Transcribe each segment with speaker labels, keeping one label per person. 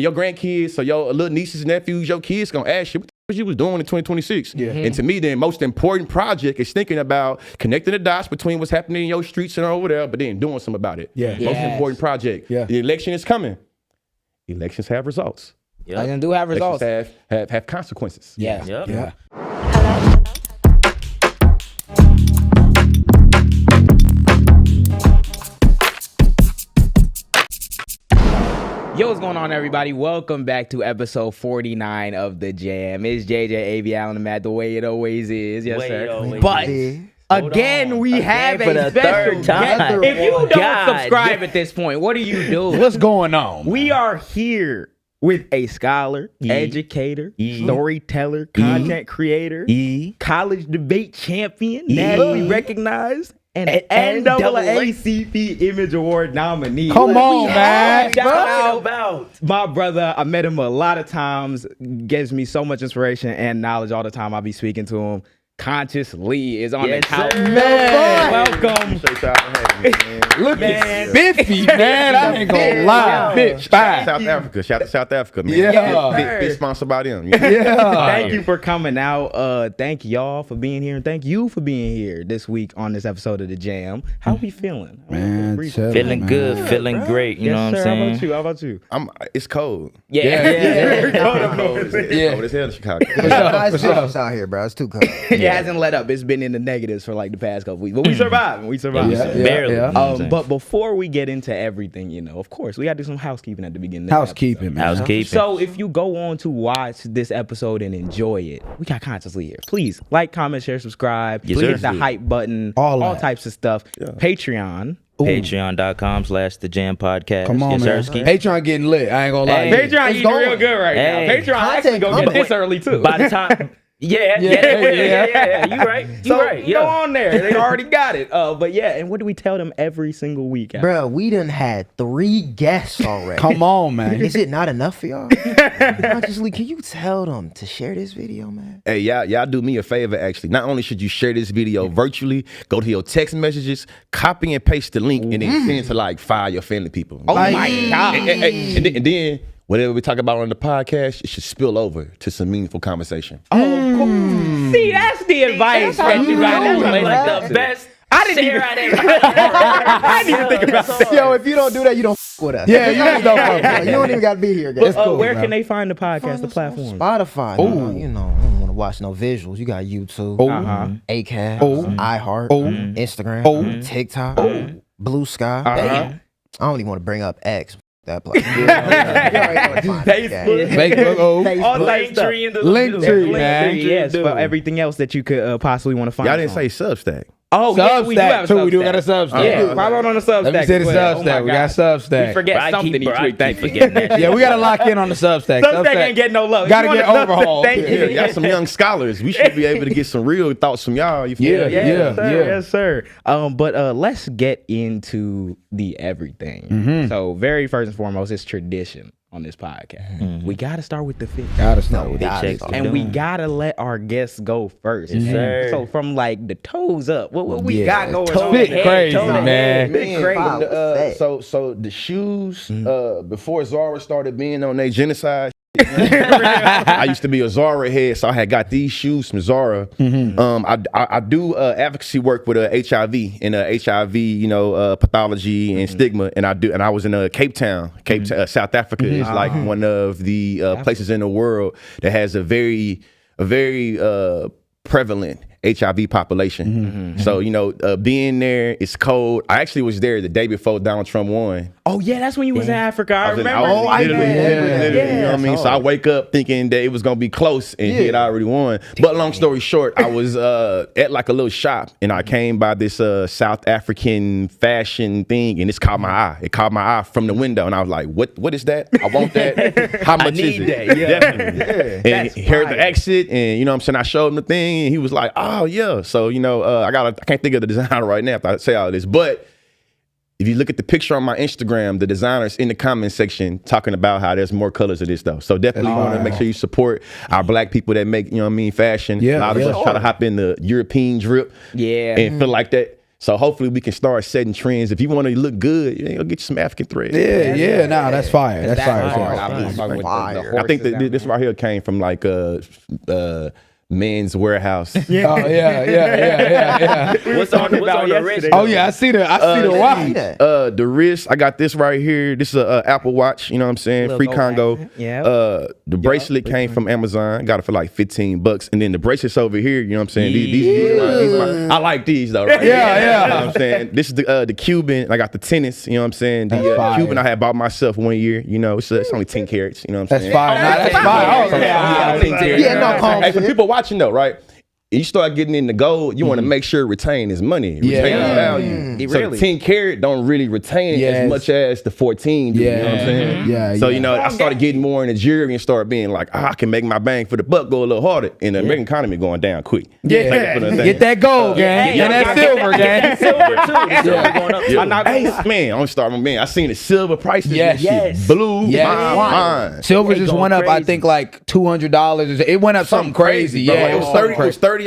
Speaker 1: Your grandkids, so your little nieces and nephews, your kids gonna ask you what you was doing in 2026. Yeah. And to me, the most important project is thinking about connecting the dots between what's happening in your streets and over there, but then doing something about it.
Speaker 2: Yeah.
Speaker 1: Most important project. Yeah. The election is coming. Elections have results.
Speaker 3: Yeah. They do have results.
Speaker 1: Elections have consequences.
Speaker 3: Yeah.
Speaker 2: Yep. Yeah.
Speaker 3: Yo, what's going on, everybody? Welcome back to episode 49 of The Jam. It's JJ A.B. Allen, Matt, the way it always is. Yes, sir. But again, we have
Speaker 2: for
Speaker 3: a
Speaker 2: the
Speaker 3: special
Speaker 2: third time.
Speaker 3: guest. If you don't subscribe at this point, what are you doing?
Speaker 2: What's going on?
Speaker 3: We are here with a scholar, educator, storyteller, content creator, college debate champion, nationally recognized, and an NAACP Image Award nominee.
Speaker 2: Come on, man.
Speaker 3: Shout out my brother. I met him a lot of times. Gives me so much inspiration and knowledge all the time. I be speaking to him. Conscious Lee is on the couch.
Speaker 2: Man.
Speaker 3: Welcome.
Speaker 2: Look at Biffy, man. I ain't gonna lie. Bitch,
Speaker 1: South Africa. Shout out to South Africa, man.
Speaker 2: Yeah.
Speaker 1: Big sponsored by them.
Speaker 2: Yeah.
Speaker 3: Thank you for coming out. Thank y'all for being here, and thank you for being here this week on this episode of The Jam. How we feeling?
Speaker 2: Man,
Speaker 4: feeling good, feeling great. You know what I'm saying?
Speaker 3: How about you?
Speaker 1: It's cold.
Speaker 3: Yeah.
Speaker 1: It's cold as hell in Chicago.
Speaker 5: It's out here, bro. It's too cold.
Speaker 3: It hasn't let up. It's been in the negatives for like the past couple weeks, but we survived.
Speaker 4: Barely.
Speaker 3: But before we get into everything, of course, we got to do some housekeeping at the beginning.
Speaker 2: Housekeeping, man.
Speaker 4: Housekeeping.
Speaker 3: So if you go on to watch this episode and enjoy it, we got Consciously here. Please like, comment, share, subscribe.
Speaker 4: Yes,
Speaker 3: hit
Speaker 4: sir.
Speaker 3: the hype button.
Speaker 2: All
Speaker 3: types of stuff. Yeah. Patreon.
Speaker 4: Patreon.com/thejaampodcast.
Speaker 2: Come on, man. Patreon getting lit. I ain't gonna lie.
Speaker 3: Patreon eating real good right now. Patreon actually gonna get this early too.
Speaker 4: By the time... Yeah. You right.
Speaker 3: Go on there. They already got it. But yeah, and what do we tell them every single week?
Speaker 5: Bro, we done had 3 guests already.
Speaker 2: Come on, man.
Speaker 5: Is it not enough for y'all? Consciously, can you tell them to share this video, man?
Speaker 1: Hey, y'all do me a favor, actually. Not only should you share this video virtually, go to your text messages, copy and paste the link, and then send it to like 5 of your family people.
Speaker 3: Oh my God.
Speaker 1: And then whatever we talk about on the podcast, it should spill over to some meaningful conversation.
Speaker 3: Oh, cool. See, that's the advice that you got.
Speaker 4: Like the best.
Speaker 3: I didn't even think about that.
Speaker 5: Yo, if you don't do that, you don't with us.
Speaker 2: Yeah, you just don't fuck with us.
Speaker 5: You don't even got to be here, guys.
Speaker 3: But, where can they find the podcast, the platform?
Speaker 5: Spotify. I don't want to watch no visuals. You got YouTube, Acast, iHeart, Instagram, TikTok, Blue Sky. I don't even want to bring up X. That place.
Speaker 3: Facebook, all Linktree, man. Yes, for everything else that you could possibly want to find.
Speaker 1: Y'all didn't say Substack.
Speaker 3: Oh, yeah, we do have a Substack.
Speaker 2: We do got a Substack.
Speaker 3: Yeah, follow on the Substack.
Speaker 2: Let me say the Substack. We got Substack.
Speaker 3: We forget something each week. Thank you.
Speaker 2: Yeah, we got to lock in on the Substack.
Speaker 3: Substack ain't getting no love.
Speaker 2: Got to get overhauled.
Speaker 3: Thank you.
Speaker 1: Y'all some young scholars. We should be able to get some real thoughts from y'all.
Speaker 3: Yes, sir. But let's get into the everything. So very first and foremost, it's tradition on this podcast. We got to start with the fit. And we got to let our guests go first. So from like the toes up, what we got going on?
Speaker 2: Bit crazy, man.
Speaker 1: So the shoes, before Zara started being on their genocide, I used to be a Zara head, so I had got these shoes from Zara. I do advocacy work with HIV and HIV, pathology and stigma, and I was in Cape Town, South Africa. Is like one of the places in the world that has a very prevalent HIV population. So, being there, it's cold. I actually was there the day before Donald Trump won.
Speaker 3: Oh, yeah, that's when you was in Africa. I remember.
Speaker 1: Literally, you know what I mean? So I wake up thinking that it was going to be close, and he had already won. But long story short, I was at like a little shop, and I came by this South African fashion thing, and it caught my eye. It caught my eye from the window, and I was like, what is that? I want that. How much is it? Definitely. And he heard the exit, and you know what I'm saying? I showed him the thing, and he was like, oh, yeah. So, I can't think of the designer right now if I say all this, but if you look at the picture on my Instagram, the designer's in the comment section talking about how there's more colors of this stuff. So definitely want to make sure you support our black people that make, fashion. A lot of us try to hop in the European drip and feel like that. So hopefully we can start setting trends. If you want to look good, go get you some African thread.
Speaker 2: Yeah. Nah, that's fire. That's fire.
Speaker 1: I think that this right here came from like Men's Warehouse.
Speaker 2: Yeah. Yeah.
Speaker 4: What's on the wrist?
Speaker 2: Oh yeah, I see the watch.
Speaker 1: The wrist, I got this right here. This is a Apple Watch, you know what I'm saying? Free Congo.
Speaker 3: Yeah.
Speaker 1: The bracelet came from Amazon. Got it for like $15. And then the bracelets over here, you know what I'm saying? These I like these though, right?
Speaker 2: Yeah.
Speaker 1: You know what I'm saying? This is the Cuban. I got the tennis, you know what I'm saying? The Cuban I had bought myself 1 year, you know, it's only 10 carats, you know what I'm saying?
Speaker 2: That's fire.
Speaker 1: Hey, for people watching though, right? You start getting into gold, you want to make sure retain his money, retain his value. So 10 carat don't really retain as much as the 14 do, you know what I'm saying? So, you know, I started getting more in the jewelry and started being like, I can make my bang for the buck go a little harder. And the American economy going down quick.
Speaker 2: Get that gold, gang. Get that silver, gang.
Speaker 1: Silver too. I seen the silver prices. Yes. Blew my mind.
Speaker 2: Silver just went up, I think, like $200. It went up something crazy. Yeah,
Speaker 1: it was $38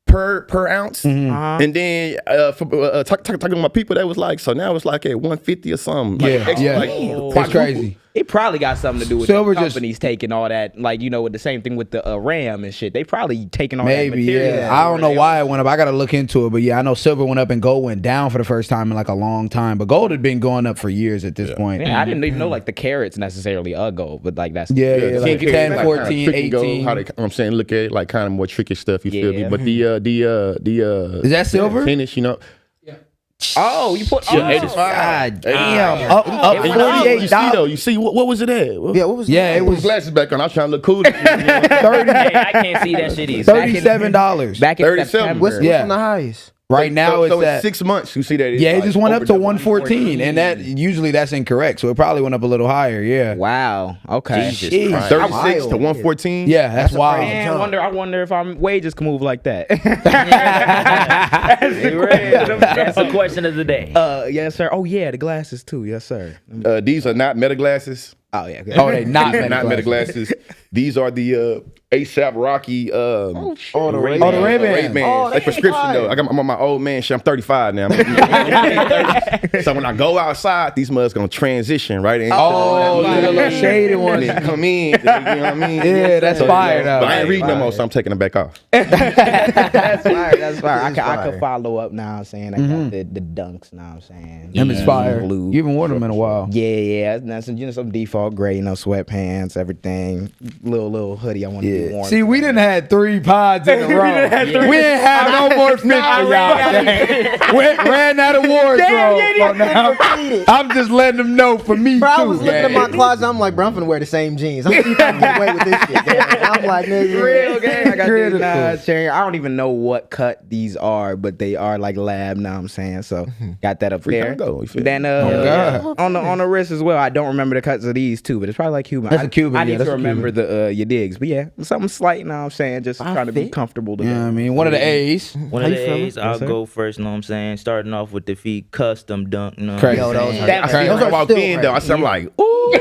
Speaker 1: per ounce, and then talking to my people, that was like, so now it's like at $150 or something.
Speaker 2: It's crazy.
Speaker 3: It probably got something to do with the companies taking all that, like, you know, with the same thing with the RAM and shit. They probably taking all that material.
Speaker 2: I don't know why it went up. I got to look into it, but I know silver went up and gold went down for the first time in like a long time. But gold had been going up for years at this point.
Speaker 3: Yeah, I didn't even know like the carats necessarily are gold, but like that's
Speaker 2: like 10, 14, 18.
Speaker 1: Gold, how they, I'm saying, look at it like kind of more tricky stuff. You feel me? But the
Speaker 2: is that silver?
Speaker 1: Tennis, you know.
Speaker 3: Oh, you put
Speaker 2: God damn. Up $48.
Speaker 1: You see what was it at?
Speaker 5: Yeah, what was
Speaker 1: it was glasses back on. I was trying to look cool.
Speaker 2: 30.
Speaker 4: Hey, I can't see that shit either.
Speaker 2: $37.
Speaker 3: Back in
Speaker 1: 37.
Speaker 3: September.
Speaker 5: What's the highest?
Speaker 2: Right now
Speaker 1: so
Speaker 2: it's at
Speaker 1: 6 months. You see that?
Speaker 2: It just went up to 114, and that usually that's incorrect. So it probably went up a little higher. Yeah.
Speaker 3: Wow. Okay.
Speaker 1: 36 to 114.
Speaker 2: Yeah, that's wild.
Speaker 3: Man, I wonder if our wages can move like that.
Speaker 4: That's the question of the day.
Speaker 3: Yes, sir. Oh yeah, the glasses too. Yes, sir.
Speaker 1: These are not Meta glasses.
Speaker 3: Oh yeah.
Speaker 2: Oh, they not
Speaker 1: Meta glasses. These are the ASAP Rocky
Speaker 2: the Ray-Bans.
Speaker 1: Like prescription though. I'm on my old man shit. I'm 35 now. So when I go outside, these mugs gonna transition right in.
Speaker 2: Oh, the little shaded ones
Speaker 1: come in. You know what I mean?
Speaker 2: Yeah, that's fire though.
Speaker 1: But I ain't reading no more, so I'm taking them back off.
Speaker 3: That's fire. That's fire. I could follow up now. I'm saying I got the dunks now. I'm saying
Speaker 2: them is fire.
Speaker 3: Blue.
Speaker 2: You haven't worn them in a while.
Speaker 3: Yeah. That's some default gray, sweatpants, everything. Little hoodie I want to be warm.
Speaker 2: See, we didn't have 3 pods in a row. We didn't have no more fit for y'all. We ran out of wardrobe. I'm just letting them know for me too.
Speaker 5: I was looking at my closet. I'm like, bro, I'm finna wear the same jeans. I'm gonna get away with this shit. I'm like, nigga,
Speaker 3: real gang. I got these knives. I don't even know what cut these are, but they are like lab. Now I'm saying so. Got that up there. Then on the wrist as well. I don't remember the cuts of these too, but it's probably like Cuban.
Speaker 2: That's a Cuban.
Speaker 3: I need to remember your digs, but yeah, something slight. Now I'm saying, just trying to be comfortable.
Speaker 2: Yeah, I mean, one of the A's.
Speaker 4: One of the A's. I'll go first. Know what I'm saying? Starting off with the feet, custom dunk.
Speaker 2: Crazy.
Speaker 1: Those are walked in though. I'm like, ooh,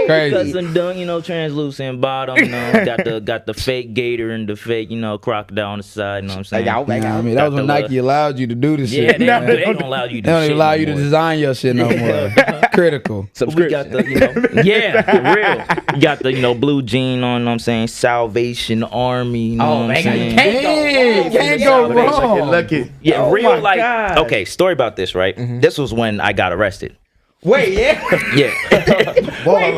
Speaker 2: crazy.
Speaker 4: Custom dunk. Translucent bottom. Got the fake gator and the fake crocodile on the side. You know what I'm saying?
Speaker 2: I mean, that was when Nike allowed you to do this shit.
Speaker 4: Yeah, they don't allow you to.
Speaker 2: They don't even allow you to design your shit no more. Critical.
Speaker 4: We got the for real. You got the blue jean on. You know what I'm saying? Salvation Army. You know what I'm saying?
Speaker 2: Can't go wrong.
Speaker 1: Lucky.
Speaker 4: Yeah, real like. God. Okay, story about this. Right. This was when I got arrested.
Speaker 3: Wait, yeah.
Speaker 2: Wait.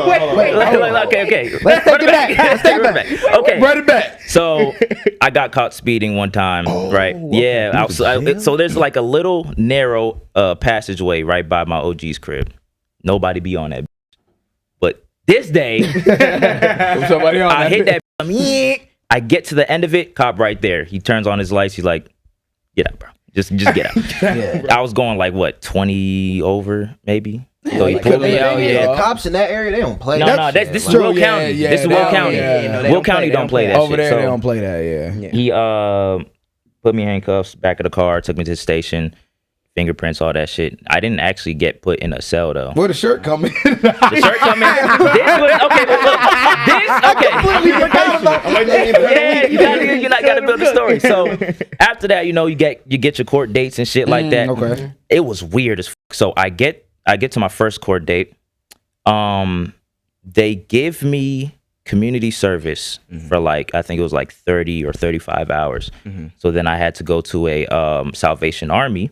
Speaker 4: Okay.
Speaker 2: Let's take it back.
Speaker 4: Okay.
Speaker 2: Run it back.
Speaker 4: So I got caught speeding one time, right? Yeah. So there's like a little narrow passageway right by my OG's crib. Nobody be on that. But this day, I hit that. I get to the end of it, cop right there. He turns on his lights. He's like, "Get out, bro. Just get out." I was going like what, 20 over maybe. So he pulled me out.
Speaker 5: Yeah, cops in that area, they don't play.
Speaker 4: No, this is Will County. This is Will County. Will County don't play that.
Speaker 2: Over there, they don't play that. Yeah.
Speaker 4: He put me in handcuffs, back of the car, took me to the station. Fingerprints, all that shit. I didn't actually get put in a cell though.
Speaker 2: Where the shirt come in?
Speaker 4: The shirt come in. This was okay. But look, this okay. You gotta build the story. story. So after that, you get your court dates and shit like that.
Speaker 2: Okay.
Speaker 4: It was weird as fuck. So I get to my first court date. They give me community service for I think it was 30 or 35 hours. So then I had to go to a Salvation Army.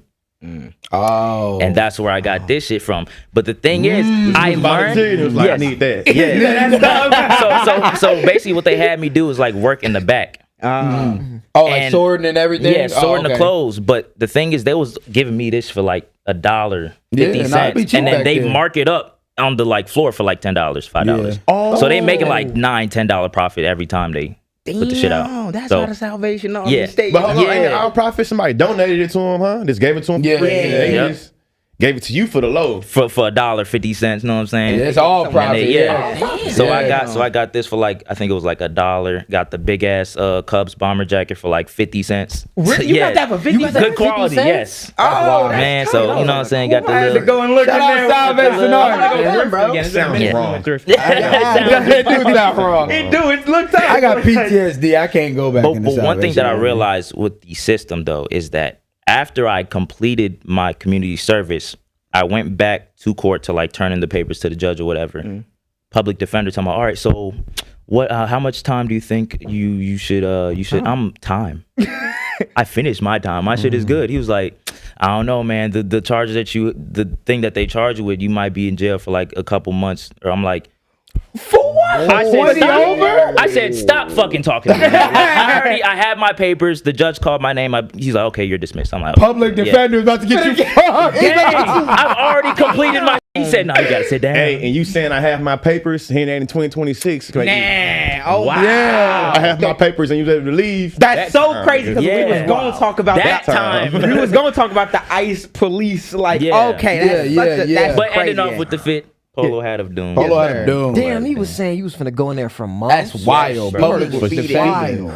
Speaker 2: Oh.
Speaker 4: And that's where I got this shit from. But the thing is, I learned.
Speaker 1: It was I need that.
Speaker 4: Yeah. So basically, what they had me do is work in the back.
Speaker 2: Sorting and everything.
Speaker 4: Yeah, sorting the clothes. But the thing is, they was giving me this for $1.50, and then they mark it up on the floor for $10, $5.
Speaker 3: Oh.
Speaker 4: So they making $9-10 profit every time they put the shit out.
Speaker 3: That's how the Salvation Army
Speaker 4: Yeah.
Speaker 1: But hold on, ain't our profit? Somebody donated it to him, huh? Just gave it to him for free. They just gave it to you for the low.
Speaker 4: For $1.50, know what I'm saying?
Speaker 2: It's all profit.
Speaker 4: So I got this for I think it was $1. Got the big ass Cubs bomber jacket for 50 cents.
Speaker 3: Really? You got that for 50 cents?
Speaker 4: Good quality, yes.
Speaker 3: Oh
Speaker 4: man. So you know what I'm saying? Got the
Speaker 3: I had to go and look
Speaker 2: Shout
Speaker 3: in
Speaker 2: out
Speaker 3: there.
Speaker 2: Salvation Army.
Speaker 1: Sounds wrong.
Speaker 2: That dude's not wrong.
Speaker 3: It do. It looked up.
Speaker 2: I got PTSD. I can't go back.
Speaker 4: But one thing that I realized with the system though is that after I completed my community service, I went back to court to turn in the papers to the judge or whatever. Public defender told me, all right, so what? How much time do you think you should? I'm time. I finished my time. My shit is good. He was like, I don't know, man. The charges the thing that they charge you with, you might be in jail for a couple months. Or I'm like,
Speaker 3: for what?
Speaker 4: I said, stop fucking talking to me. I had my papers. The judge called my name. He's like, okay, you're dismissed. I'm like,
Speaker 2: public defender is about to get you.
Speaker 4: I've already completed my. He said, no, you gotta sit down.
Speaker 1: Hey, and you saying I have my papers here in 2026?
Speaker 3: Nah. Oh
Speaker 4: wow.
Speaker 2: Yeah.
Speaker 1: I have my papers and you was able to leave.
Speaker 3: That's so crazy because we was going to talk about
Speaker 4: that time.
Speaker 3: We was going to talk about the ICE police. Okay, that's
Speaker 4: but
Speaker 3: crazy.
Speaker 4: ending off with the fit. Polo hat of doom.
Speaker 2: Polo hat of doom.
Speaker 5: Damn, he was saying you was finna go in there for months.
Speaker 2: That's wild, bro.
Speaker 5: Wild.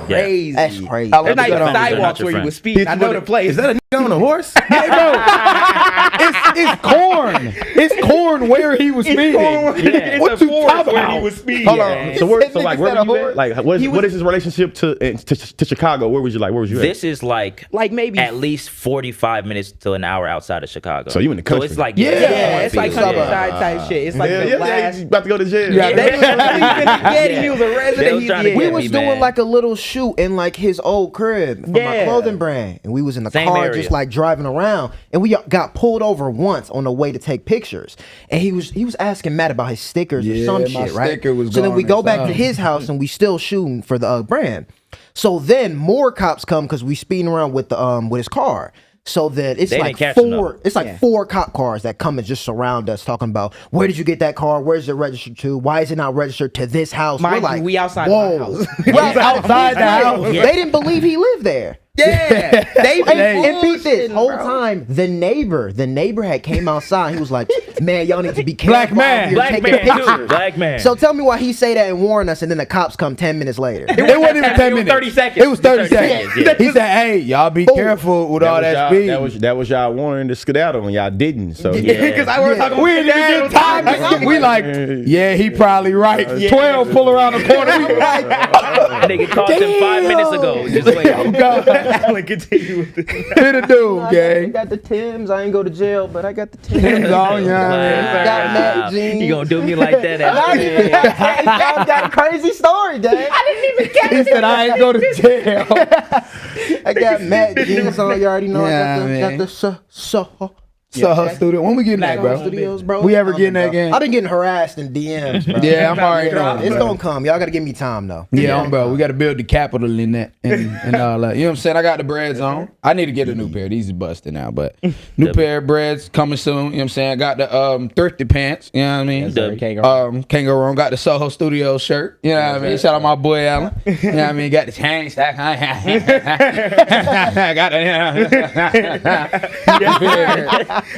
Speaker 3: Crazy.
Speaker 5: That's crazy.
Speaker 3: There's not even sidewalks where you was speeding. I know the place.
Speaker 1: Is that a nigga on a horse?
Speaker 2: Hey, bro. It's corn. It's corn where he was speeding. What you talking about?
Speaker 3: Where he was speeding.
Speaker 1: Hold on. So where were you at? What is his relationship to Chicago? Where was you at?
Speaker 4: This is
Speaker 3: maybe
Speaker 4: at least 45 minutes to an hour outside of Chicago.
Speaker 1: So you in the country?
Speaker 4: So it's
Speaker 3: it's like countryside type shit. It's like the last.
Speaker 1: About to go to jail.
Speaker 3: He was a resident.
Speaker 5: We was doing a little shoot in his old crib for my clothing brand, and we was in the car
Speaker 4: area.
Speaker 5: just driving around, and we got pulled over once on the way to take pictures, and he was asking Matt about his stickers or some shit, right? So then we go back to his house and we still shooting for the brand. So then more cops come because we speeding around with the with his car. So that it's four cop cars that come and just surround us talking about where did you get that car? Where's it registered to? Why is it not registered to this house?
Speaker 3: We outside my house.
Speaker 5: Outside the house. They didn't believe he lived there.
Speaker 3: Yeah, they
Speaker 5: and beat this whole time. The neighbor had came outside. He was like, "Man, y'all need to be careful."
Speaker 4: Black man.
Speaker 5: So tell me why he say that and warn us, and then the cops come 10 minutes later.
Speaker 2: It wasn't even 10 minutes.
Speaker 3: 30 seconds.
Speaker 2: It was 30 seconds.
Speaker 4: Yeah.
Speaker 2: He said, "Hey, y'all be careful with all that speed."
Speaker 1: That was y'all warning to skedaddle, and y'all didn't. So
Speaker 3: because I was talking.
Speaker 2: We didn't even get time. We yeah, he probably right. 12 pull around the corner.
Speaker 4: Nigga caught him 5 minutes ago. Just wait.
Speaker 3: Continue with this.
Speaker 2: Hit a dude, gang.
Speaker 5: I got the Timbs. I ain't go to jail, but I got the Timbs.
Speaker 2: Timbs on,
Speaker 5: Got Matt jeans.
Speaker 4: You gonna do me like that?
Speaker 5: I got a crazy story, Dad.
Speaker 3: I didn't even get
Speaker 2: He said, "I ain't go to jail."
Speaker 5: I got Matt jeans on. You already know. I got the
Speaker 2: Soho Studio. When we getting that, bro?
Speaker 5: Studios, bro.
Speaker 2: We ever getting that game?
Speaker 5: I've been getting harassed in DMs, bro.
Speaker 2: Yeah, I'm already knowing.
Speaker 5: It's gonna come. Y'all gotta give me time though.
Speaker 2: Yeah, bro. We got to build the capital in that and all that. You know what I'm saying? I got the breads on. I need to get a new pair. These are busted now, but new pair of breads coming soon. You know what I'm saying? I got the thrifty pants. You know what I mean? Can't go wrong. Got the Soho Studio shirt. You know what I mean? Shout out my boy Alan. You know what I mean? Got the chain stack. Got the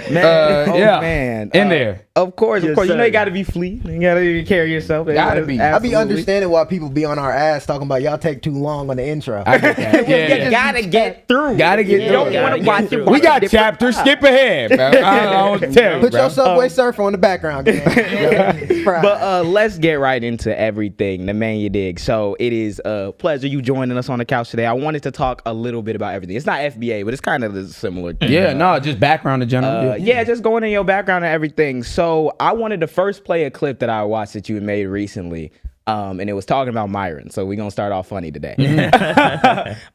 Speaker 3: Man.
Speaker 2: In there.
Speaker 3: Of course.
Speaker 5: Yes,
Speaker 3: You know
Speaker 5: sir.
Speaker 3: you got to be fleet. You got to carry yourself.
Speaker 2: Gotta be.
Speaker 5: I be understanding why people be on our ass talking about y'all take too long on the intro.
Speaker 2: I get that.
Speaker 3: You gotta get through.
Speaker 2: Gotta get
Speaker 3: You
Speaker 2: through.
Speaker 3: don't
Speaker 4: Gotta
Speaker 3: want to
Speaker 4: get
Speaker 3: watch
Speaker 4: through.
Speaker 3: it.
Speaker 2: We got chapters. Skip ahead, bro. I don't tell you,
Speaker 5: Put
Speaker 2: bro.
Speaker 5: your Subway Surfer on the background, gang.
Speaker 3: But let's get right into everything, the man you dig. So it is a pleasure you joining us on the couch today. I wanted to talk a little bit about everything. It's not FBA, but it's kind of a similar thing.
Speaker 2: Yeah, no, just background in general.
Speaker 3: Yeah, just going in your background and everything. So I wanted to first play a clip that I watched that you had made recently. And it was talking about Myron. So we're going to start off funny today.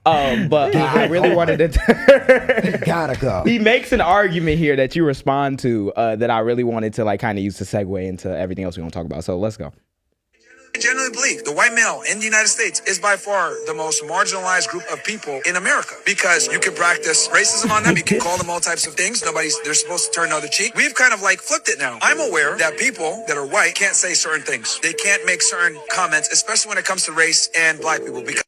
Speaker 3: But I really wanted to...
Speaker 5: Gotta go.
Speaker 3: He makes an argument here that you respond to that I really wanted to like kind of use to segue into everything else we're going to talk about. So let's go.
Speaker 6: I generally believe the white male in the United States is by far the most marginalized group of people in America because you can practice racism on them. You can call them all types of things. They're supposed to turn the other cheek. We've kind of like flipped it now. I'm aware that people that are white can't say certain things. They can't make certain comments, especially when it comes to race and black people. Because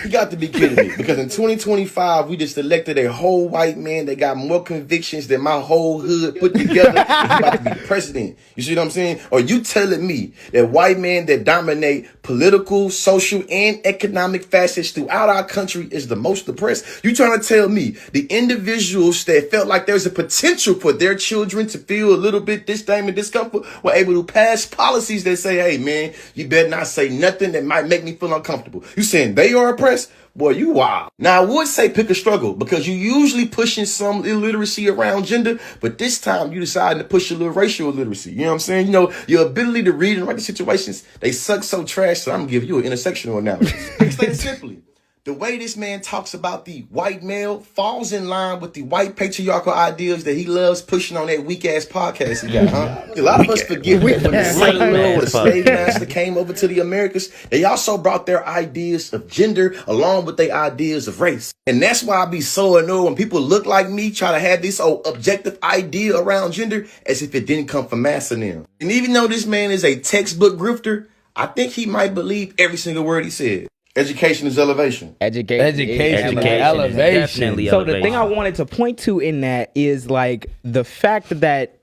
Speaker 7: You got to be kidding me. Because in 2025, we just elected a whole white man that got more convictions than my whole hood put together. He's about to be president. You see what I'm saying? Or you telling me that white men that dominate political, social, and economic facets throughout our country is the most oppressed? You trying to tell me the individuals that felt like there's a potential for their children to feel a little bit disdain and discomfort were able to pass policies that say, hey, man, you better not say nothing that might make me feel uncomfortable. You saying they are oppressed? Boy, you wild. Now, I would say pick a struggle because you usually pushing some illiteracy around gender, but this time you decided to push a little racial illiteracy. You know what I'm saying? You know, your ability to read and write the situations, they suck so trash, so I'm going to give you an intersectional analogy. Explain it simply. The way this man talks about the white male falls in line with the white patriarchal ideas that he loves pushing on that weak-ass podcast he got, huh? A lot of us forget that when the slave or the slave master came over to the Americas, they also brought their ideas of gender along with their ideas of race. And that's why I be so annoyed when people look like me try to have this old objective idea around gender as if it didn't come from Massa and them. And even though this man is a textbook grifter, I think he might believe every single word he said. Education is elevation.
Speaker 2: Education is elevation.
Speaker 4: Definitely
Speaker 3: So
Speaker 4: elevation.
Speaker 3: the thing I wanted to point to in that is like the fact that,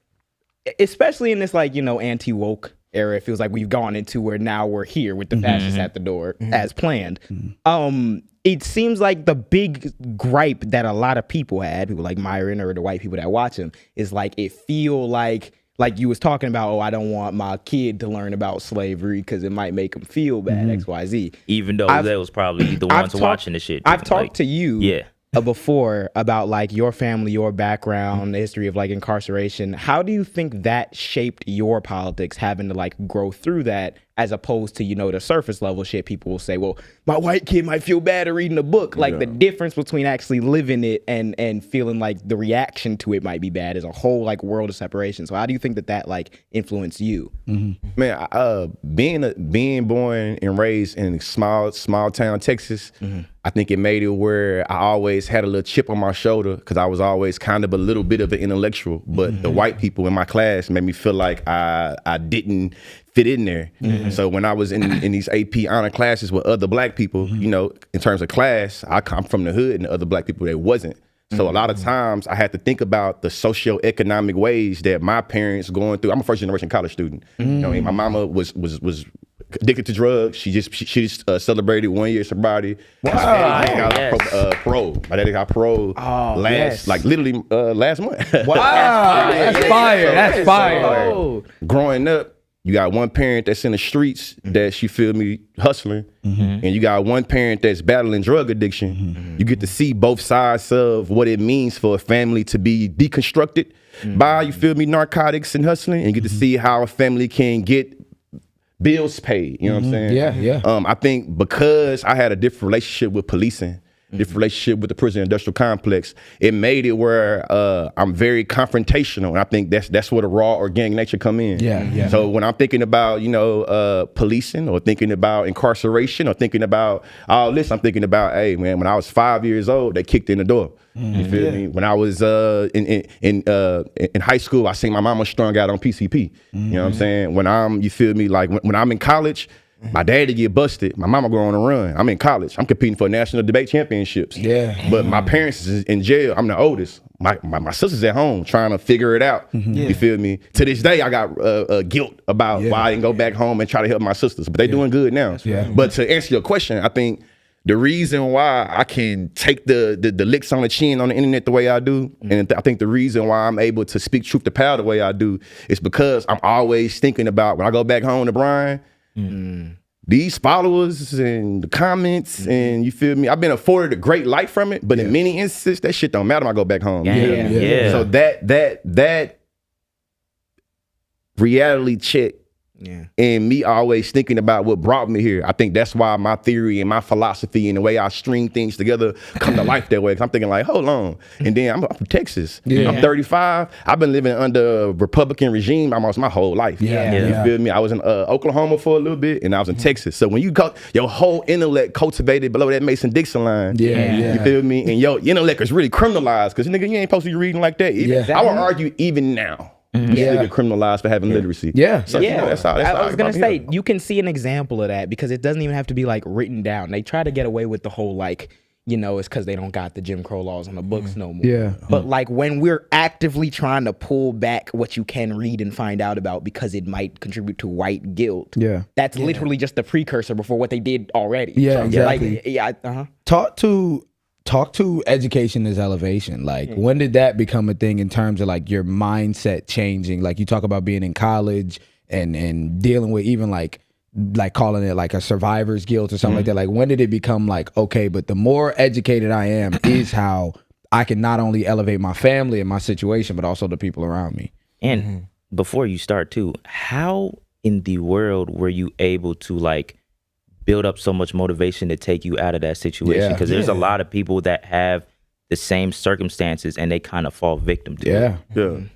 Speaker 3: especially in this like, you know, anti-woke era, it feels like we've gone into where now we're here with the fascists at the door as planned. It seems like the big gripe that a lot of people had, people like Myron or the white people that watch him, is like it feel like you was talking about, oh, I don't want my kid to learn about slavery because it might make him feel bad, X, Y, Z.
Speaker 4: Even though they was probably the ones watching the shit.
Speaker 3: I've talked to you
Speaker 4: Yeah.
Speaker 3: Before about like your family, your background, the history of like incarceration. How do you think that shaped your politics, having to like grow through that, as opposed to, you know, the surface level shit people will say, well, my white kid might feel bad at reading a book. Like the difference between actually living it and feeling like the reaction to it might be bad is a whole like world of separation. So how do you think that like influenced you?
Speaker 1: Man, being born and raised in small town Texas, I think it made it where I always had a little chip on my shoulder because I was always kind of a little bit of an intellectual. But the white people in my class made me feel like I didn't fit in there. So when I was in these AP honor classes with other black people, you know, in terms of class, I come from the hood and other black people that wasn't. So a lot of times I had to think about the socioeconomic ways that my parents going through. I'm a first generation college student. You know, my mama was addicted to drugs. She just celebrated 1 year sobriety.
Speaker 2: Wow.
Speaker 1: Parole. My daddy got parole literally last month.
Speaker 2: Wow, that's fire. That's fire.
Speaker 1: Growing up, you got one parent that's in the streets that she feel me hustling, and you got one parent that's battling drug addiction. You get to see both sides of what it means for a family to be deconstructed by, you feel me, narcotics and hustling, and you get to see how a family can get bills paid. You know what I'm saying?
Speaker 2: Yeah.
Speaker 1: I think because I had a different relationship with policing, different relationship with the prison industrial complex, it made it where I'm very confrontational, and I think that's where the raw organic nature come in.
Speaker 2: Yeah.
Speaker 1: So when I'm thinking about, you know, policing, or thinking about incarceration, or thinking about all this, I'm thinking about, hey man, when I was 5 years old, they kicked in the door. You feel me? When I was in high school, I seen my mama strung out on PCP. You know what I'm saying? When you feel me, like when I'm in college, My daddy get busted. My mama go on a run. I'm in college. I'm competing for national debate championships.
Speaker 2: Yeah.
Speaker 1: But my parents is in jail. I'm the oldest. My sister's at home trying to figure it out. You feel me? To this day, I got guilt about why I didn't go back home and try to help my sisters. But they doing good now. But to answer your question, I think the reason why I can take the licks on the chin on the internet the way I do, and I think the reason why I'm able to speak truth to power the way I do is because I'm always thinking about when I go back home to Brian, these followers and the comments and you feel me? I've been afforded a great life from it, but in many instances, that shit don't matter when I go back home. So that reality check and me always thinking about what brought me here. I think that's why my theory and my philosophy and the way I string things together come to life that way. Cause I'm thinking like, hold on. And then I'm from Texas. I'm 35. I've been living under a Republican regime almost my whole life. You feel me? I was in Oklahoma for a little bit and I was in Texas. So when you got your whole intellect cultivated below that Mason-Dixon line, you feel me? And your intellect is really criminalized because nigga, you ain't supposed to be reading like that. I would argue even now. Get criminalized for having literacy.
Speaker 3: So that's how I was gonna say you can see an example of that because it doesn't even have to be like written down. They try to get away with the whole like, you know, it's because they don't got the Jim Crow laws on the books no more. But like when we're actively trying to pull back what you can read and find out about because it might contribute to white guilt. That's literally just the precursor before what they did already.
Speaker 2: Exactly. Talk to education as elevation. Like, when did that become a thing in terms of like your mindset changing? Like you talk about being in college and dealing with even like calling it like a survivor's guilt or something like that. Like, when did it become like, okay, but the more educated I am is how I can not only elevate my family and my situation, but also the people around me.
Speaker 4: And before you start too, how in the world were you able to like build up so much motivation to take you out of that situation? Because there's a lot of people that have the same circumstances and they kind of fall victim to it.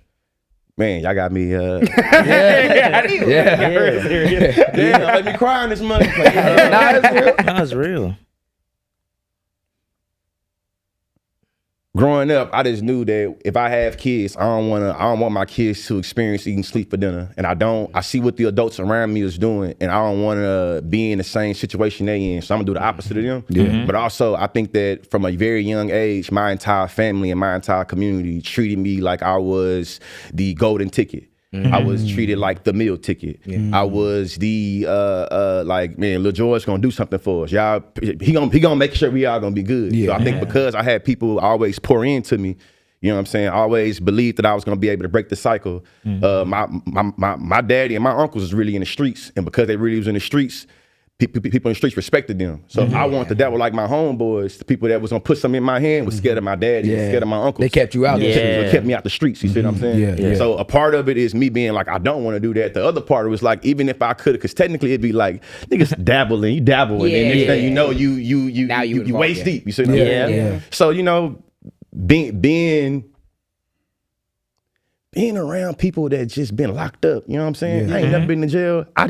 Speaker 1: Man, y'all got me let me cry on this money.
Speaker 4: That's real.
Speaker 1: Growing up, I just knew that if I have kids, I don't want my kids to experience eating sleep for dinner. And I see what the adults around me is doing, and I don't want to be in the same situation they in. So I'm gonna do the opposite of them. But also, I think that from a very young age, my entire family and my entire community treated me like I was the golden ticket. I was treated like the meal ticket. I was the like, man, Lil George gonna do something for us. Y'all, he gonna make sure we all gonna be good. So I think because I had people always pour into me, you know what I'm saying, I always believed that I was gonna be able to break the cycle. My daddy and my uncles was really in the streets, and because they really was in the streets, people in the streets respected them. So I wanted that with like my homeboys, the people that was gonna put something in my hand was scared of my daddy, scared of my uncles.
Speaker 2: They kept you out.
Speaker 1: They kept me out the streets. You see what I'm saying? So a part of it is me being like, I don't want to do that. The other part was like, even if I could, because technically it'd be like, niggas dabbling, you dabble, and then next thing you know, you waist deep. You see what I'm saying? So you know, being around people that just been locked up, you know what I'm saying? I ain't never been to jail. I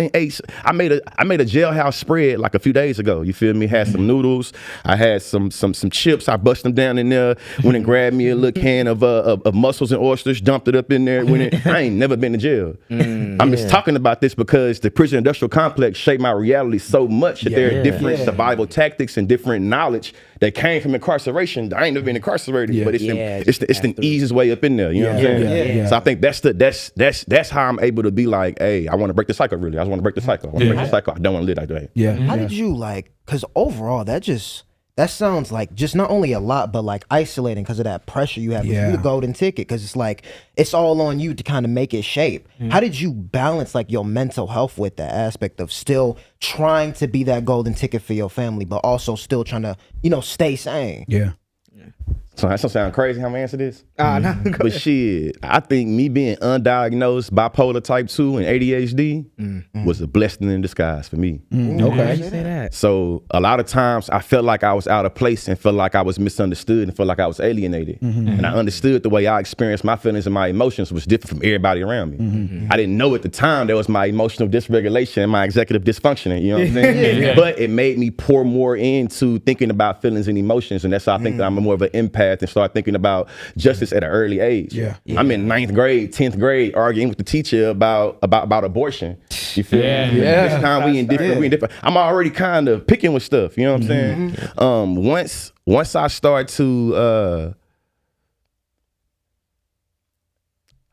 Speaker 1: made a jailhouse spread like a few days ago. You feel me? Had some noodles. I had some chips. I bust them down in there. Went and grabbed me a little can of mussels and oysters. Dumped it up in there. I ain't never been to jail. I'm just talking about this because the prison industrial complex shaped my reality so much that there are different survival tactics and different knowledge that came from incarceration. I ain't never been incarcerated, but it's the easiest way up in there. You know what I'm saying? So I think that's how I'm able to be like, hey, I want to break the cycle. Really, I want to break the cycle. I want to break the cycle. I don't want to live like that.
Speaker 5: How did you like? Because overall, that sounds like just not only a lot, but like isolating because of that pressure you have. You're the golden ticket because it's like it's all on you to kind of make it shape. How did you balance like your mental health with that aspect of still trying to be that golden ticket for your family, but also still trying to, you know, stay sane?
Speaker 1: So that's gonna sound crazy how I'm answer this. But shit, I think me being undiagnosed bipolar type 2 and ADHD was a blessing in disguise for me.
Speaker 3: Okay. You say that.
Speaker 1: So a lot of times I felt like I was out of place and felt like I was misunderstood and felt like I was alienated. And I understood the way I experienced my feelings and my emotions was different from everybody around me. I didn't know at the time that was my emotional dysregulation and my executive dysfunctioning, you know what I'm saying? But it made me pour more into thinking about feelings and emotions, and that's how I think that I'm more of an empath path and start thinking about justice at an early age.
Speaker 2: Yeah.
Speaker 1: I'm in 9th grade, 10th grade, arguing with the teacher about abortion. You feel me?
Speaker 2: Yeah.
Speaker 1: This time we in different. I'm already kind of picking with stuff. You know what I'm saying? Once I start to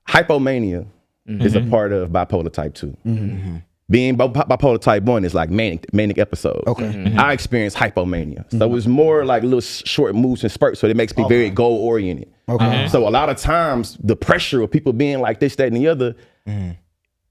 Speaker 1: hypomania is a part of bipolar type 2. Being bipolar type 1 is like manic episode. Okay. I experience hypomania. So it's more like little short moves and spurts. So it makes me very goal oriented. Okay. So a lot of times the pressure of people being like this, that, and the other,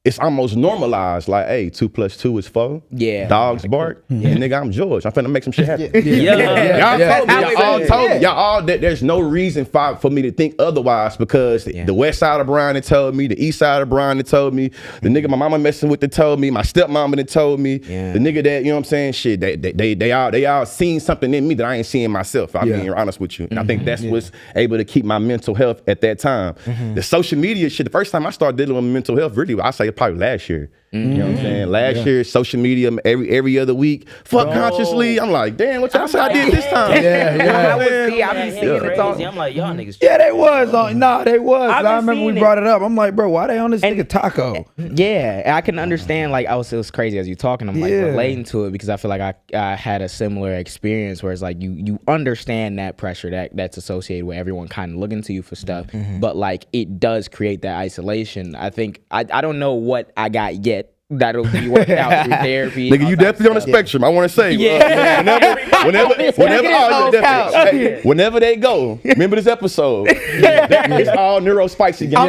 Speaker 1: it's almost normalized. Like, hey, 2 + 2 is 4.
Speaker 3: Yeah.
Speaker 1: Dogs bark. And nigga, I'm George. I'm finna make some shit happen.
Speaker 4: Y'all
Speaker 1: told me. Y'all all that there's no reason for me to think otherwise because the west side of Brian told me, the east side of Brian told me, the nigga my mama messing with told me, my stepmama told me, the nigga that, you know what I'm saying, shit, they all seen something in me that I ain't seeing myself. I'm being honest with you. And I think that's what's able to keep my mental health at that time. The social media shit, the first time I started dealing with mental health, really, I say probably last year. You know what I'm saying? Last year, social media every other week. Fuck consciously. I'm like, damn, what y'all say I did this time?
Speaker 3: I be seeing it all.
Speaker 4: I'm like, y'all niggas.
Speaker 2: Yeah, they was on. Nah, they was. I remember we brought it up. I'm like, bro, why they on this nigga taco?
Speaker 3: Yeah, I can understand. Like, it was crazy as you talking. I'm like relating to it because I feel like I had a similar experience where it's like you understand that pressure that's associated with everyone kind of looking to you for stuff, but like it does create that isolation. I think I don't know what I got yet. That'll be worked out through therapy.
Speaker 1: Nigga, you definitely on the spectrum. I want to say, whenever they go, remember this episode. It's all neuro spikes again. All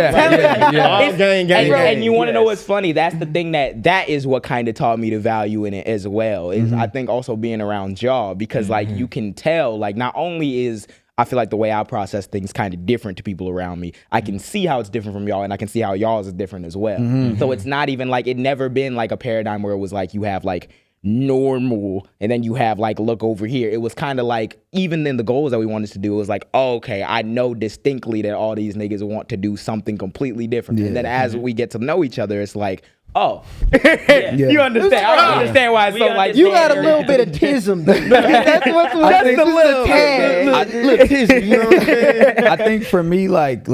Speaker 1: gang.
Speaker 3: And you want to know what's funny? That's the thing that is what kind of taught me to value in it as well. Is I think also being around y'all because like you can tell like not only is I feel like the way I process things kind of different to people around me. I can see how it's different from y'all, and I can see how y'all's is different as well. So it's not even like it never been like a paradigm where it was like you have like normal and then you have like look over here. It was kind of like even in the goals that we wanted to do, it was like, oh, okay, I know distinctly that all these niggas want to do something completely different. And then as we get to know each other, it's like, oh, you understand. I understand why it's so like
Speaker 5: you got a little bit of tism. That's what's just a little
Speaker 1: tism. You know what I'm saying?
Speaker 2: I think for me, like,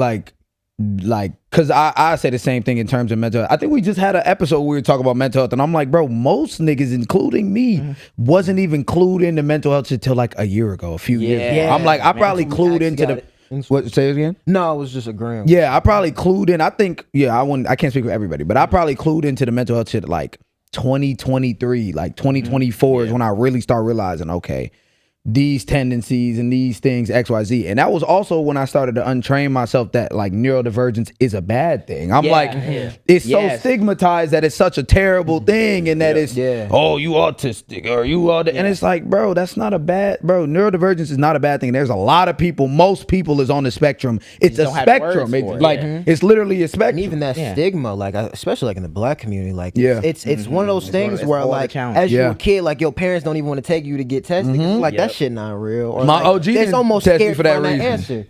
Speaker 2: cause I say the same thing in terms of mental health. I think we just had an episode where we were talking about mental health, and I'm like, bro, most niggas, including me, wasn't even clued into mental health until like a year ago, a few years ago. I'm like, I probably clued into the. What? Say it again?
Speaker 5: No, it was just a gram.
Speaker 2: Yeah, I probably clued in. I think, I can't speak for everybody, but I probably clued into the mental health shit like 2023, like 2024 is when I really start realizing, okay, these tendencies and these things, X, Y, Z. And that was also when I started to untrain myself that like neurodivergence is a bad thing. I'm it's so stigmatized that it's such a terrible thing and that it's, oh, you autistic or you all and it's like, bro, that's not a bad, neurodivergence is not a bad thing. There's a lot of people, most people is on the spectrum. It's a spectrum. It's literally a spectrum.
Speaker 5: And even that stigma, like especially like in the black community, like it's one of those things where like as you're a kid, like your parents don't even want to take you to get tested. Like that shit not real. Or
Speaker 2: my
Speaker 5: like,
Speaker 2: OG
Speaker 5: it's almost
Speaker 2: test me
Speaker 5: scared
Speaker 2: for that
Speaker 5: reason.
Speaker 2: answer.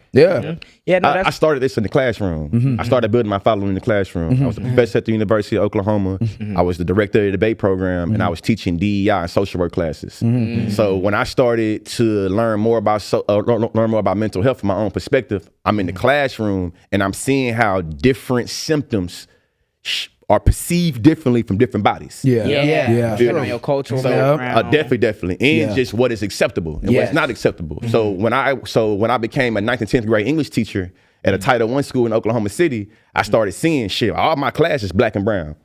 Speaker 1: I started this in the classroom. I started building my following in the classroom. I was a professor at the University of Oklahoma. I was the director of the debate program, and I was teaching DEI and social work classes. So when I started to learn more about mental health from my own perspective, I'm in the classroom and I'm seeing how different symptoms are perceived differently from different bodies.
Speaker 3: Depending on your cultural background.
Speaker 1: Definitely. And just what is acceptable and what's not acceptable. So when I became a 9th and 10th grade English teacher at a Title I school in Oklahoma City, I started seeing shit. All my class is black and brown.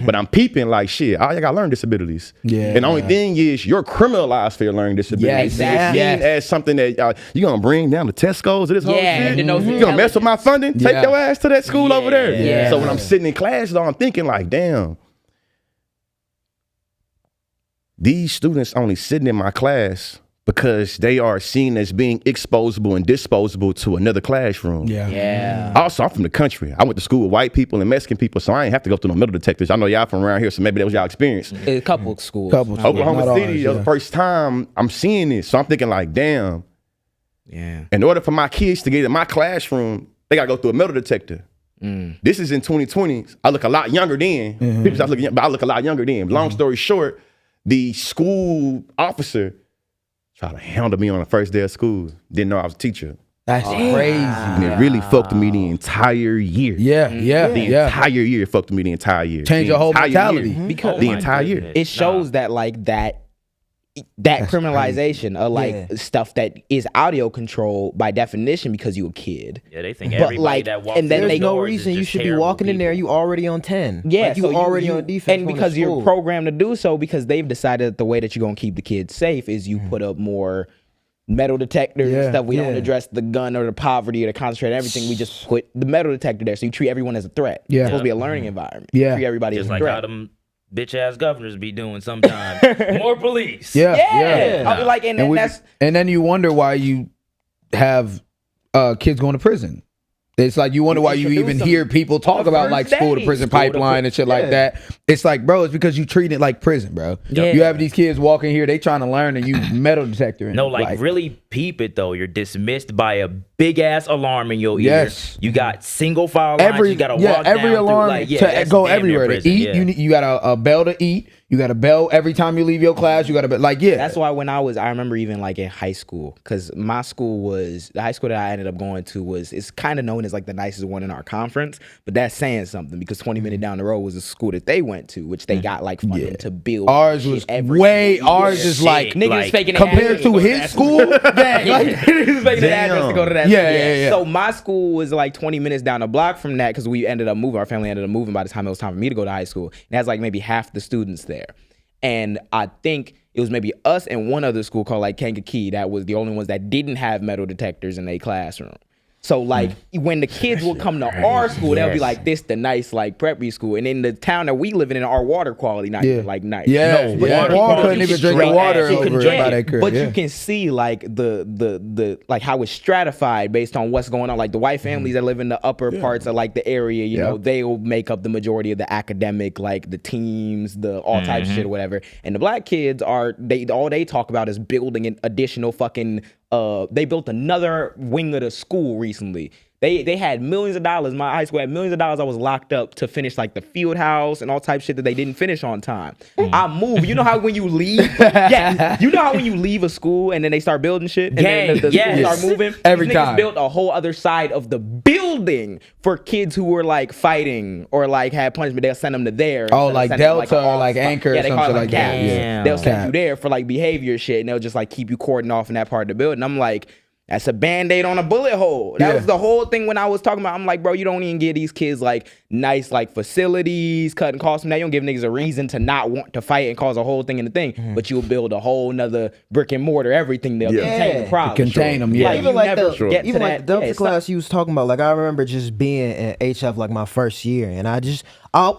Speaker 1: But I'm peeping like shit. All y'all got learning disabilities. And the only thing is you're criminalized for your learning disabilities. It's seen as something that you gonna bring down the test scores of this whole shit. You gonna mess with my funding? Take your ass to that school over there. So when I'm sitting in class, though, I'm thinking like, damn, these students only sitting in my class because they are seen as being exposable and disposable to another classroom. Also, I'm from the country. I went to school with white people and Mexican people, so I ain't have to go through no metal detectors. I know y'all from around here, so maybe that was y'all experience.
Speaker 3: A couple of schools.
Speaker 1: Oklahoma City, that was the first time I'm seeing this. So I'm thinking like, damn. In order for my kids to get in my classroom, they gotta go through a metal detector. This is in 2020. I look a lot younger then. People start looking, but I look a lot younger then. Long story short, the school officer tried to handle me on the first day of school. Didn't know I was a teacher.
Speaker 2: That's crazy.
Speaker 1: And it really fucked me the entire year.
Speaker 2: The
Speaker 1: entire year it fucked me the entire year.
Speaker 2: Change your whole mentality.
Speaker 3: Because
Speaker 1: the entire year.
Speaker 3: It shows that like that criminalization of like stuff that is audio control by definition because you a kid.
Speaker 4: Yeah, they think
Speaker 3: But,
Speaker 4: everybody
Speaker 3: like,
Speaker 4: that walks
Speaker 3: and then
Speaker 4: through
Speaker 3: they-
Speaker 4: the
Speaker 5: There's no
Speaker 4: doors is
Speaker 5: reason you
Speaker 4: just
Speaker 5: should be
Speaker 4: terrible
Speaker 5: walking in there.
Speaker 4: people.
Speaker 5: You already on 10.
Speaker 3: Yeah,
Speaker 5: like, you
Speaker 3: so
Speaker 5: already on defense.
Speaker 3: and because you're programmed to do so, because they've decided that the way that you're gonna keep the kids safe is you put up more metal detectors and stuff. We don't address the gun or the poverty or the concentrate everything. We just put the metal detector there, so you treat everyone as a threat.
Speaker 2: Yeah.
Speaker 3: It's supposed to be a learning environment.
Speaker 2: Yeah.
Speaker 3: Treat everybody
Speaker 4: Just
Speaker 3: as a
Speaker 4: like
Speaker 3: threat.
Speaker 4: how them bitch ass governors be doing sometimes. More police.
Speaker 3: Yeah. Like, and then that's
Speaker 2: and then you wonder why you have kids going to prison. It's like you wonder why you even hear people talk about like school to prison pipeline and shit like that. It's like, bro, it's because you treat it like prison, bro.
Speaker 3: Yeah.
Speaker 2: You have these kids walking here, they trying to learn, and you metal detector.
Speaker 4: No, like really peep it though. You're dismissed by a big ass alarm in your ear.
Speaker 2: Yes.
Speaker 4: You got single file lines. You got to walk
Speaker 2: every
Speaker 4: down
Speaker 2: alarm
Speaker 4: through, like,
Speaker 2: to
Speaker 4: that's
Speaker 2: go
Speaker 4: damn near
Speaker 2: everywhere. To
Speaker 4: prison,
Speaker 2: eat,
Speaker 4: yeah.
Speaker 2: you got a bell to eat. You got a bell every time you leave your class. You got a bell, like
Speaker 3: That's why when I remember even like in high school, because my school was, the high school that I ended up going to was, it's kind of known as like the nicest one in our conference, but that's saying something because 20 minutes down the road was a school that they went to, which they got like funding to build.
Speaker 2: Ours
Speaker 3: shit
Speaker 2: was
Speaker 3: every
Speaker 2: way,
Speaker 3: single year.
Speaker 2: ours is like
Speaker 3: Niggas
Speaker 4: like,
Speaker 3: faking their
Speaker 2: compared
Speaker 3: ass
Speaker 2: to
Speaker 3: go
Speaker 2: his
Speaker 3: that
Speaker 2: school. Dang, like,
Speaker 3: Niggas faking their address to go to that.
Speaker 2: Yeah.
Speaker 3: So my school was like 20 minutes down the block from that because we ended up moving. Our family ended up moving by the time it was time for me to go to high school. And it has like maybe half the students there. And I think it was maybe us and one other school called like Kankakee that was the only ones that didn't have metal detectors in their classroom. So like when the kids would come to our school, they'll be like, this the nice like preppy school. And in the town that we live in our water quality not even like nice.
Speaker 2: But Paul couldn't even drink the water over by that crib.
Speaker 3: But you can see like the like how it's stratified based on what's going on. Like the white families that live in the upper parts of like the area, you know, they'll make up the majority of the academic, like the teams, the all types of shit or whatever. And the black kids all they talk about is building an additional fucking they built another wing of the school recently. They had millions of dollars. My high school had millions of dollars. I was locked up to finish like the field house and all type of shit that they didn't finish on time. I moved. You know how when you leave, you know how when you leave a school and then they start building shit and then the schools start moving.
Speaker 2: Every
Speaker 3: These
Speaker 2: time
Speaker 3: niggas built a whole other side of the building for kids who were like fighting or like had punishment. They'll send them to there.
Speaker 2: Oh, like
Speaker 3: Send them,
Speaker 2: Delta or like Anchor or
Speaker 3: they
Speaker 2: some
Speaker 3: call
Speaker 2: shit
Speaker 3: it
Speaker 2: like that.
Speaker 3: CAPS.
Speaker 2: Yeah.
Speaker 3: They'll send you
Speaker 2: CAPS.
Speaker 3: there for like behavior shit and they'll just like keep you cordoned off in that part of the building. I'm like, that's a Band-Aid on a bullet hole. That was the whole thing when I was talking about. I'm like, bro, you don't even give these kids like nice like facilities, cutting costs from that. You don't give niggas a reason to not want to fight and cause a whole thing in the thing. But you'll build a whole nother brick and mortar, everything they'll contain the problem.
Speaker 2: Contain them,
Speaker 3: Like,
Speaker 5: even
Speaker 3: you
Speaker 5: like
Speaker 3: never
Speaker 5: the
Speaker 3: get to
Speaker 5: even like
Speaker 3: that.
Speaker 5: the Delta
Speaker 3: Yeah, it's not-
Speaker 5: class you was talking about. Like I remember just being in HF like my first year, and I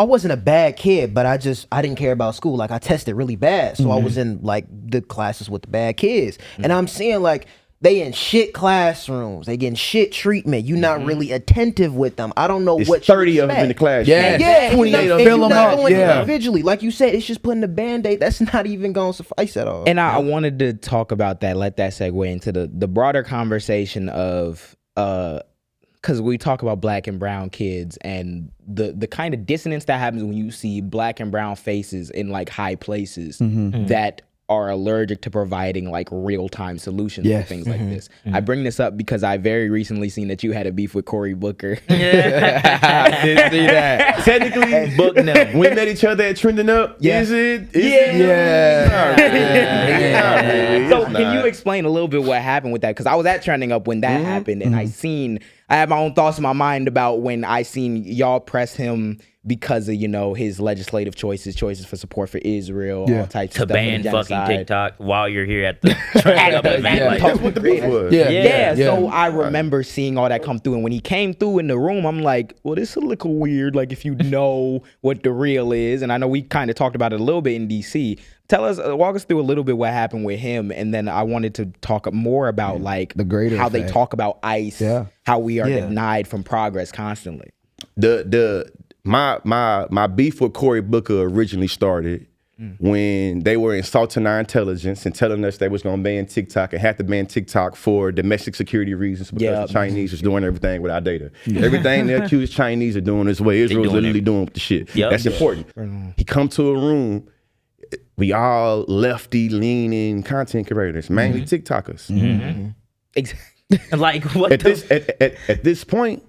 Speaker 5: wasn't a bad kid, but I didn't care about school. Like I tested really bad, so I was in like the classes with the bad kids, and I'm seeing like they in shit classrooms, they getting shit treatment. You not really attentive with them. I don't know
Speaker 1: It's
Speaker 5: what
Speaker 1: 30
Speaker 5: you
Speaker 1: of them in the
Speaker 5: expect.
Speaker 1: class.
Speaker 5: Yeah,
Speaker 2: 28
Speaker 5: and
Speaker 2: of
Speaker 5: you
Speaker 2: them.
Speaker 5: not
Speaker 2: Fill 'em up,
Speaker 5: going
Speaker 2: yeah.
Speaker 5: individually. Like you said, it's just putting the Band-Aid. That's not even going to suffice at all.
Speaker 3: And I wanted to talk about that, let that segue into the broader conversation of because we talk about black and brown kids and the kind of dissonance that happens when you see black and brown faces in like high places that are allergic to providing like real-time solutions to things like this. I bring this up because I very recently seen that you had a beef with Cory Booker.
Speaker 2: I did see that.
Speaker 1: Technically,
Speaker 4: Book no.
Speaker 1: we met each other at Trending Up. Is it?
Speaker 3: So can you explain a little bit what happened with that? Because I was at Trending Up when that happened, and I had my own thoughts in my mind about when I seen y'all press him because of, you know, his legislative choices for support for Israel, all types
Speaker 4: To
Speaker 3: of stuff.
Speaker 4: ban fucking
Speaker 3: genocide.
Speaker 4: TikTok while you're here at the Trending Up event. Like,
Speaker 1: That's what the beef was.
Speaker 3: So I remember seeing all that come through, and when he came through in the room, I'm like, well, this is a little weird, like if you know what the real is. And I know we kind of talked about it a little bit in DC. Tell us, walk us through a little bit what happened with him, and then I wanted to talk more about like
Speaker 2: the greater
Speaker 3: how they
Speaker 2: effect.
Speaker 3: talk about ICE, how we are denied from progress constantly.
Speaker 1: My beef with Cory Booker originally started when they were insulting our intelligence and telling us they was gonna ban TikTok and had to ban TikTok for domestic security reasons because the Chinese was doing everything with our data. Everything they accused Chinese of doing is what Israel's literally doing with the shit. That's important. He come to a room, we all lefty leaning content creators, mainly TikTokers.
Speaker 3: Exactly.
Speaker 4: Like what?
Speaker 1: At this point,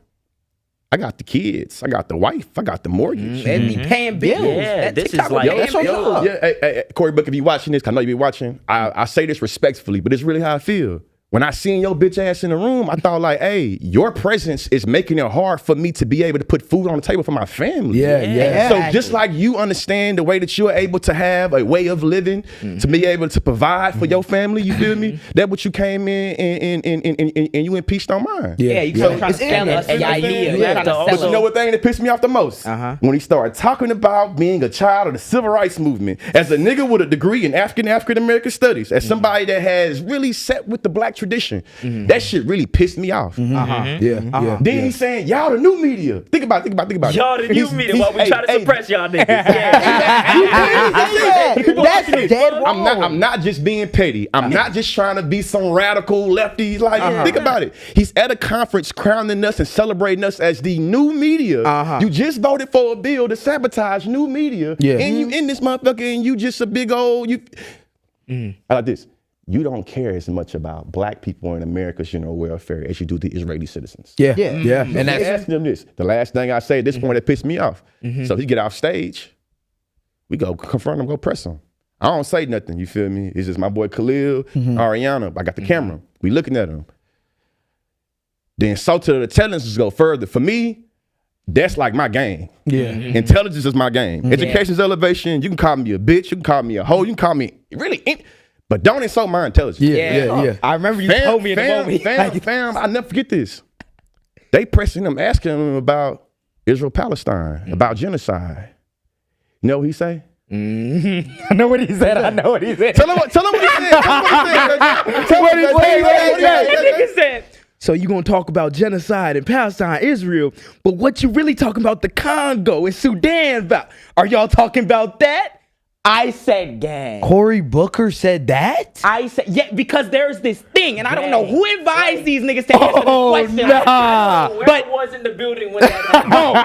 Speaker 1: I got the kids, I got the wife, I got the mortgage.
Speaker 3: And be paying bills.
Speaker 4: Yeah, this is like
Speaker 1: Corey Book, if you watching this, I know you be watching. I say this respectfully, but it's really how I feel. When I seen your bitch ass in the room, I thought like, hey, your presence is making it hard for me to be able to put food on the table for my family.
Speaker 2: Yeah.
Speaker 1: So just like you understand the way that you're able to have a way of living, to be able to provide for your family, you feel me? That what you came in and you impeached on mine.
Speaker 3: Yeah, you trying to sell us the idea.
Speaker 1: But you know what thing that pissed me off the most? When he started talking about being a child of the civil rights movement, as a nigga with a degree in African American studies, as somebody that has really sat with the black tradition, that shit really pissed me off. Then he's saying, y'all the new media. Think about it.
Speaker 4: Y'all the new media while we try to suppress y'all niggas.
Speaker 5: That's dead wrong.
Speaker 1: I'm not just being petty. I'm not just trying to be some radical lefty. Like, think about it. He's at a conference crowning us and celebrating us as the new media. You just voted for a bill to sabotage new media. And you in this motherfucker and you just a big old, I like this. You don't care as much about black people in America's general welfare as you do the Israeli citizens.
Speaker 2: And
Speaker 1: that's asking them this. The last thing I say at this point that pissed me off. So he get off stage, we go confront him, go press him. I don't say nothing, you feel me? It's just my boy Khalil, Ariana. I got the camera. We looking at him. Then so to the intelligence go further. For me, that's like my game. Intelligence is my game. Education is elevation. You can call me a bitch. You can call me a hoe. You can call me but don't insult my intelligence.
Speaker 3: I remember you told me in the moment.
Speaker 1: Fam, I'll never forget this. They pressing him, asking him about Israel-Palestine, about genocide. You know what he say?
Speaker 3: I know what he said.
Speaker 1: Tell him what he said. Tell him what he
Speaker 3: said. So you gonna talk about genocide in Palestine, Israel, but what you really talking about the Congo and Sudan about? Are y'all talking about that? I said gang.
Speaker 5: Cory Booker said that?
Speaker 3: I said, because there's this thing, and I don't know who advised these niggas to answer this question.
Speaker 4: But was in the building when that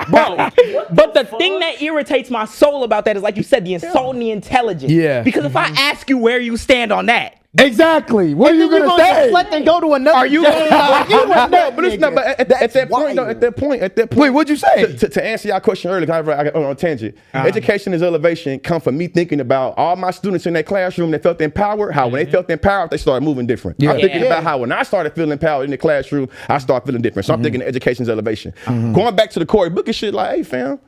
Speaker 4: happened.
Speaker 3: But the thing that irritates my soul about that is, like you said, the insulting the intelligence. Because if I ask you where you stand on that,
Speaker 2: exactly. What are you gonna say?
Speaker 5: Let them go to another.
Speaker 3: Are you gonna
Speaker 1: at that point.
Speaker 2: Wait, what'd you say?
Speaker 1: To answer your question earlier, I got on a tangent. Education is elevation come from me thinking about all my students in that classroom that felt empowered, how when they felt empowered, they started moving different. I'm thinking about how when I started feeling empowered in the classroom, I started feeling different. So I'm thinking education is elevation. Going back to the Cory Booker shit, like, hey fam,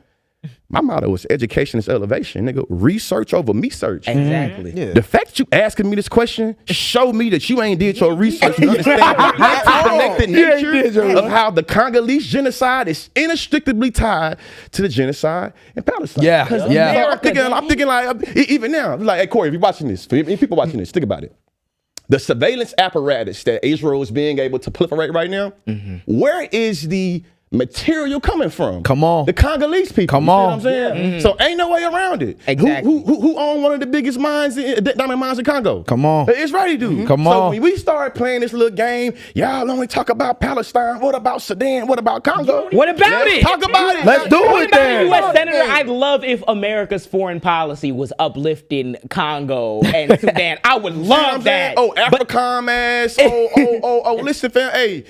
Speaker 1: my motto is education is elevation, nigga. Research over me search.
Speaker 3: Exactly.
Speaker 1: The fact that you asking me this question show me that you ain't did your research to understand the connected nature of how the Congolese genocide is inextricably tied to the genocide in Palestine. So I'm thinking like, even now, like, hey Corey, if you're watching this, if people watching this, think about it. The surveillance apparatus that Israel is being able to proliferate right now, where is the material coming from?
Speaker 2: Come on.
Speaker 1: The Congolese people.
Speaker 2: Come on.
Speaker 1: You know what I'm saying? So ain't no way around it.
Speaker 3: Exactly.
Speaker 1: Who own one of the biggest diamond mines in Congo?
Speaker 2: Come on.
Speaker 1: The Israeli dude.
Speaker 2: Come
Speaker 1: so
Speaker 2: on.
Speaker 1: when we start playing this little game, y'all only talk about Palestine. What about Sudan? What about Congo?
Speaker 3: What about
Speaker 1: Let's
Speaker 3: it?
Speaker 1: talk about it.
Speaker 2: Let's do
Speaker 3: What
Speaker 2: it
Speaker 3: about
Speaker 2: then.
Speaker 3: a U.S. Senator? I'd love if America's foreign policy was uplifting Congo and Sudan. I would love that.
Speaker 1: Oh, Africom ass. Listen, fam. Hey,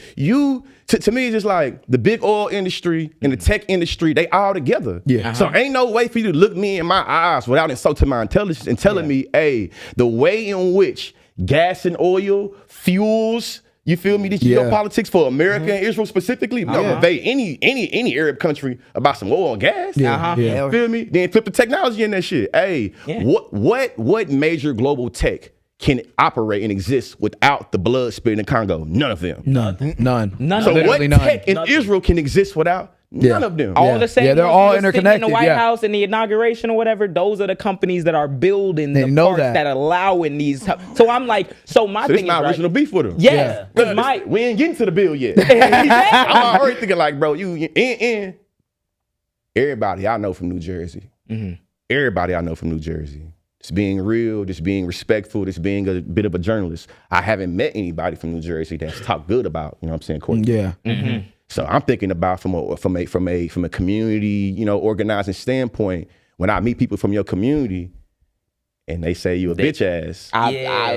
Speaker 1: to me, it's just like the big oil industry and the tech industry, they all together. So ain't no way for you to look me in my eyes without insulting my intelligence and telling me, hey, the way in which gas and oil fuels, you feel me, the geopolitics for America and Israel specifically, invade any Arab country about some oil and gas. Feel me? Then flip the technology in that shit. Hey, what major global tech can operate and exist without the blood spit in the Congo? None of them.
Speaker 2: None.
Speaker 1: So what tech in Israel can exist without none of them?
Speaker 3: All the same.
Speaker 2: They're all
Speaker 3: in
Speaker 2: interconnected.
Speaker 3: the White House and the inauguration or whatever. Those are the companies that are building the parks that allowing these. So I'm like, my thing is,
Speaker 1: it's not original beef with them. We ain't getting to the bill yet. I'm already thinking like, bro, everybody I know from New Jersey. Everybody I know from New Jersey. Just being real, just being respectful, just being a bit of a journalist. I haven't met anybody from New Jersey that's talked good about, you know what I'm saying, Courtney? So I'm thinking about from a community, organizing standpoint, when I meet people from your community and they say you a bitch ass.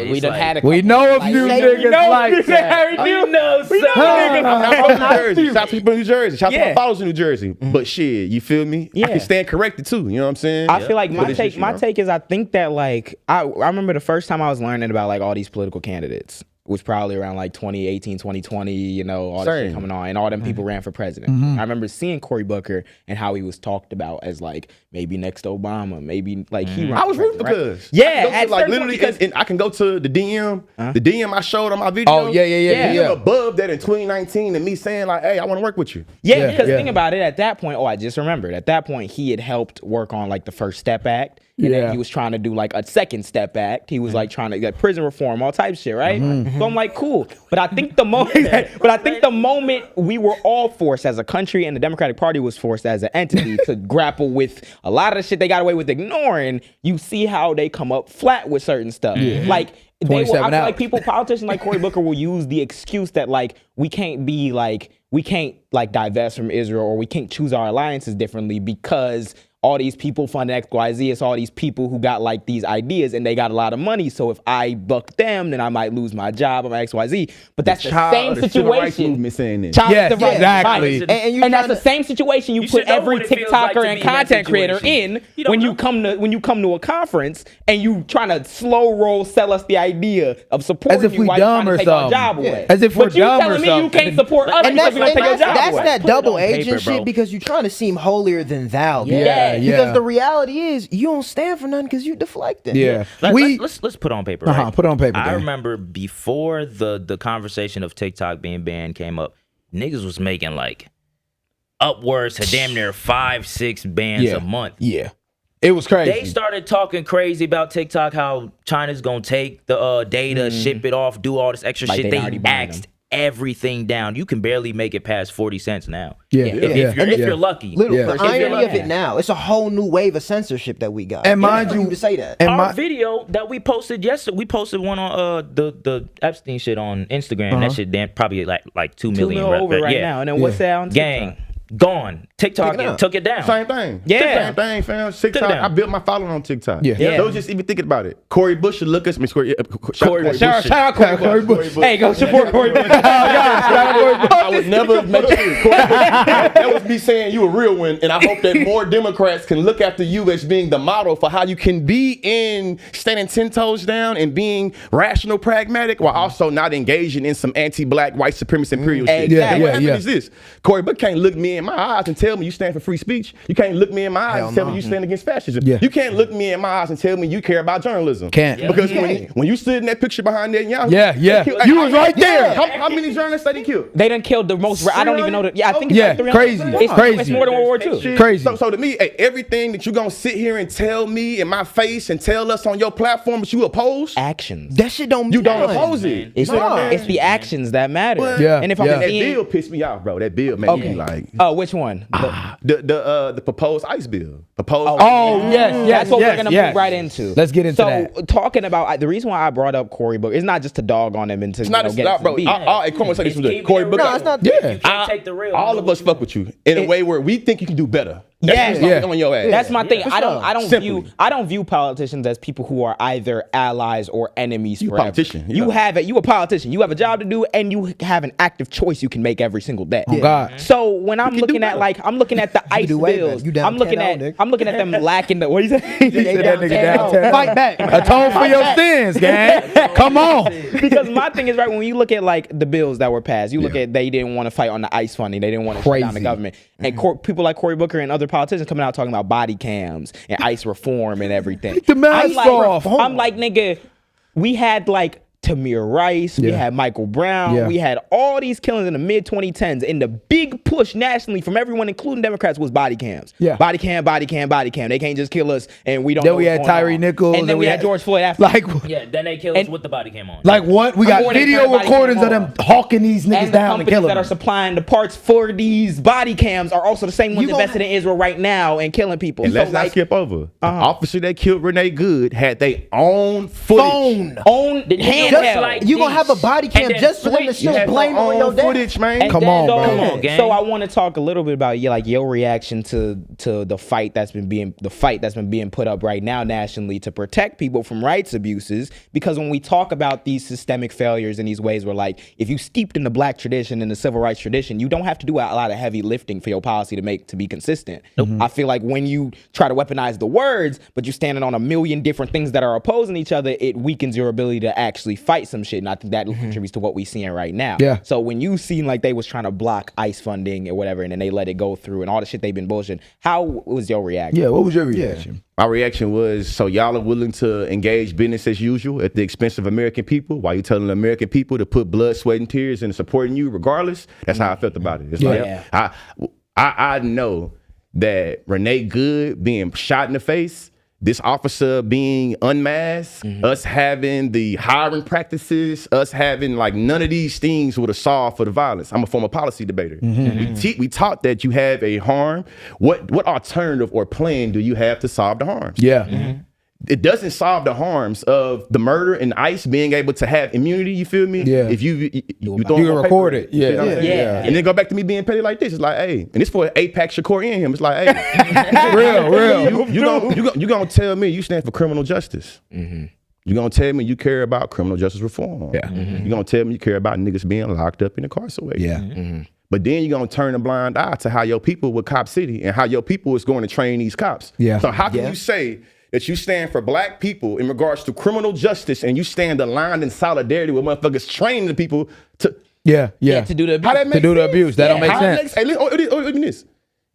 Speaker 3: We done had a
Speaker 2: We know a few niggas like that.
Speaker 4: You know,
Speaker 1: I'm from New Jersey. Shout out to people in New Jersey. Shout out to my followers in New Jersey. But shit, you feel me? I can stand corrected too. You know what I'm saying?
Speaker 3: I feel like my take is I think that like I remember the first time I was learning about like all these political candidates was probably around like 2018, 2020, you know, all this shit coming on and all them people ran for president. I remember seeing Cory Booker and how he was talked about as like maybe next Obama, maybe like he ran.
Speaker 1: I was rooting for Cuz.
Speaker 3: Yeah,
Speaker 1: like literally, and I can go to the DM, the DM I showed on my video.
Speaker 2: Oh yeah.
Speaker 1: Above that in 2019 and me saying like, hey, I want to work with you.
Speaker 3: Yeah, because think about it, at that point, I just remembered, at that point he had helped work on like the First Step Act. And then he was trying to do like a Second Step Act. He was like trying to get prison reform, all types of shit, right? So I'm like, cool. But I think the moment, we were all forced as a country and the Democratic Party was forced as an entity to grapple with a lot of the shit they got away with ignoring, you see how they come up flat with certain stuff. Like I feel like politicians like Cory Booker will use the excuse that like we can't divest from Israel or we can't choose our alliances differently because all these people funding XYZ, it's all these people who got like these ideas and they got a lot of money. So if I buck them, then I might lose my job or my XYZ. But that's the same situation.
Speaker 2: Exactly.
Speaker 3: And that's the same situation you put every TikToker and content creator in when you come to a conference and you trying to slow roll sell us the idea of supporting
Speaker 2: as if we dumb or something. As if we're dumb or something.
Speaker 3: But you telling me you can't support us because we don't take your job away.
Speaker 5: That's that double agent shit because you're trying to seem holier than thou. Because the reality is you don't stand for nothing because you deflecting.
Speaker 4: Let's put on paper. Right?
Speaker 2: Put on paper.
Speaker 4: I remember before the conversation of TikTok being banned came up, niggas was making like upwards to damn near 5-6 bands a month.
Speaker 2: Yeah. It was crazy.
Speaker 4: They started talking crazy about TikTok, how China's gonna take the data, ship it off, do all this extra shit. They axed everything down. You can barely make it past 40 cents now. If you're lucky.
Speaker 5: Literally, the irony of it now, it's a whole new wave of censorship that we got.
Speaker 2: And mind you
Speaker 5: to say that.
Speaker 2: And
Speaker 4: our video that we posted yesterday, we posted one on the Epstein shit on Instagram. That shit damn probably like 2 million
Speaker 3: over right now. And then what's that on TikTok?
Speaker 4: Gang. Gone. TikTok took it down.
Speaker 1: Same thing.
Speaker 3: Yeah.
Speaker 1: Same thing, fam. TikTok. I built my following on TikTok. Those just even thinking about it. Cory Bush should look us.
Speaker 3: Shout out Cory Bush. Hey, go support Cory Bush.
Speaker 1: I would never make sure. That was me saying you a real one, and I hope that more Democrats can look after you as being the model for how you can be in standing 10 toes down and being rational, pragmatic, while also not engaging in some anti-black, white supremacist imperial shit. What happened is this: Cory Bush can't look me in my eyes and tell me you stand for free speech. You can't look me in my eyes and tell me you stand against fascism. You can't look me in my eyes and tell me you care about journalism. Because when you stood in that picture behind that Yahoo,
Speaker 2: you was right there.
Speaker 1: How many journalists they killed?
Speaker 3: They done killed the most. I don't even know that. I think
Speaker 2: it's
Speaker 3: like
Speaker 2: crazy.
Speaker 3: It's more than World War II.
Speaker 2: Crazy.
Speaker 1: So to me, everything that you gonna sit here and tell me in my face and tell us on your platform that you oppose,
Speaker 3: actions.
Speaker 5: That shit don't.
Speaker 1: You don't oppose it.
Speaker 3: It's the actions that matter.
Speaker 1: And if that bill pissed me off, bro. That bill made me like.
Speaker 3: Oh, which one?
Speaker 1: The proposed ICE bill.
Speaker 3: That's what we're gonna move right into.
Speaker 2: Let's get into that.
Speaker 3: So talking about the reason why I brought up Cory Booker, it's not just to dog on him and to get bro.
Speaker 1: Come on, say this was Cory Booker.
Speaker 5: No, it's not.
Speaker 4: You can't take the real.
Speaker 1: All of us fuck with you in a way where we think you can do better. On your ass.
Speaker 3: That's my thing. I don't view politicians as people who are either allies or enemies forever.
Speaker 1: Politician.
Speaker 3: You a politician. You have a job to do and you have an active choice you can make every single day.
Speaker 2: Oh God.
Speaker 3: So when I'm looking at the ICE bills, I'm looking at them lacking the what do you say?
Speaker 5: Fight back.
Speaker 2: Atone for your sins, gang. Come on.
Speaker 3: Because my thing is when you look at like the bills that were passed, you look at they didn't want to fight on the ICE funding, they didn't want to shut down the government, and people like Cory Booker and other politicians coming out talking about body cams and ICE reform and everything.
Speaker 2: Take the mask off.
Speaker 3: I'm like, nigga, we had like Tamir Rice, we had Michael Brown, we had all these killings in the mid-2010s, and the big push nationally from everyone, including Democrats, was body cams. Body cam. They can't just kill us, and we don't know.
Speaker 2: Then we had Tyree Nichols.
Speaker 3: And then we had George Floyd after.
Speaker 4: Then they killed us with the body cam on.
Speaker 2: Like what? We got video recordings of them hawking these niggas down and killing them.
Speaker 3: And the companies that are supplying the parts for these body cams are also the same ones invested in Israel right now and killing people.
Speaker 1: And let's not skip over. The officer that killed Renee Good had their own footage.
Speaker 3: Own
Speaker 4: like
Speaker 5: you gonna have a body cam just for them to show blame on your dad?
Speaker 1: Footage, man.
Speaker 2: Come on, bro.
Speaker 4: Come on, gang.
Speaker 3: So I want to talk a little bit about your reaction to the fight that's been being put up right now nationally to protect people from rights abuses. Because when we talk about these systemic failures in these ways, we're like, if you steeped in the black tradition and the civil rights tradition, you don't have to do a lot of heavy lifting for your policy to be consistent. I feel like when you try to weaponize the words, but you're standing on a million different things that are opposing each other, it weakens your ability to actually fight some shit. And I think that contributes to what we're seeing right now.
Speaker 2: Yeah.
Speaker 3: So when you seen like they was trying to block ICE funding or whatever, and then they let it go through and all the shit they've been bullshitting, how was your reaction?
Speaker 2: Yeah, what was your reaction?
Speaker 1: My reaction was, so y'all are willing to engage business as usual at the expense of American people while you telling the American people to put blood, sweat, and tears into supporting you regardless? That's how I felt about it. It's like, I know that Renee Good being shot in the face, this officer being unmasked, us having the hiring practices, us having like none of these things would have solved for the violence. I'm a former policy debater. We taught that you have a harm. What alternative or plan do you have to solve the harms?
Speaker 2: Yeah.
Speaker 1: It doesn't solve the harms of the murder and ICE being able to have immunity. You feel me?
Speaker 2: Yeah.
Speaker 1: If you
Speaker 2: can record it. Yeah.
Speaker 1: You know what I'm saying? And then go back to me being petty like this. It's like, hey, and it's for APAC Shakur in him. It's like, hey,
Speaker 2: real.
Speaker 1: You gonna tell me you stand for criminal justice? You gonna tell me you care about criminal justice reform?
Speaker 2: Yeah.
Speaker 1: You gonna tell me you care about niggas being locked up and incarcerated?
Speaker 2: Yeah.
Speaker 1: But then you're gonna turn a blind eye to how your people with Cop City and how your people is going to train these cops.
Speaker 2: Yeah.
Speaker 1: So how can you say that you stand for black people in regards to criminal justice and you stand aligned in solidarity with motherfuckers training the people to
Speaker 3: to do the abuse.
Speaker 1: How that make sense?
Speaker 2: abuse? That don't make sense.
Speaker 1: Hey, listen, this.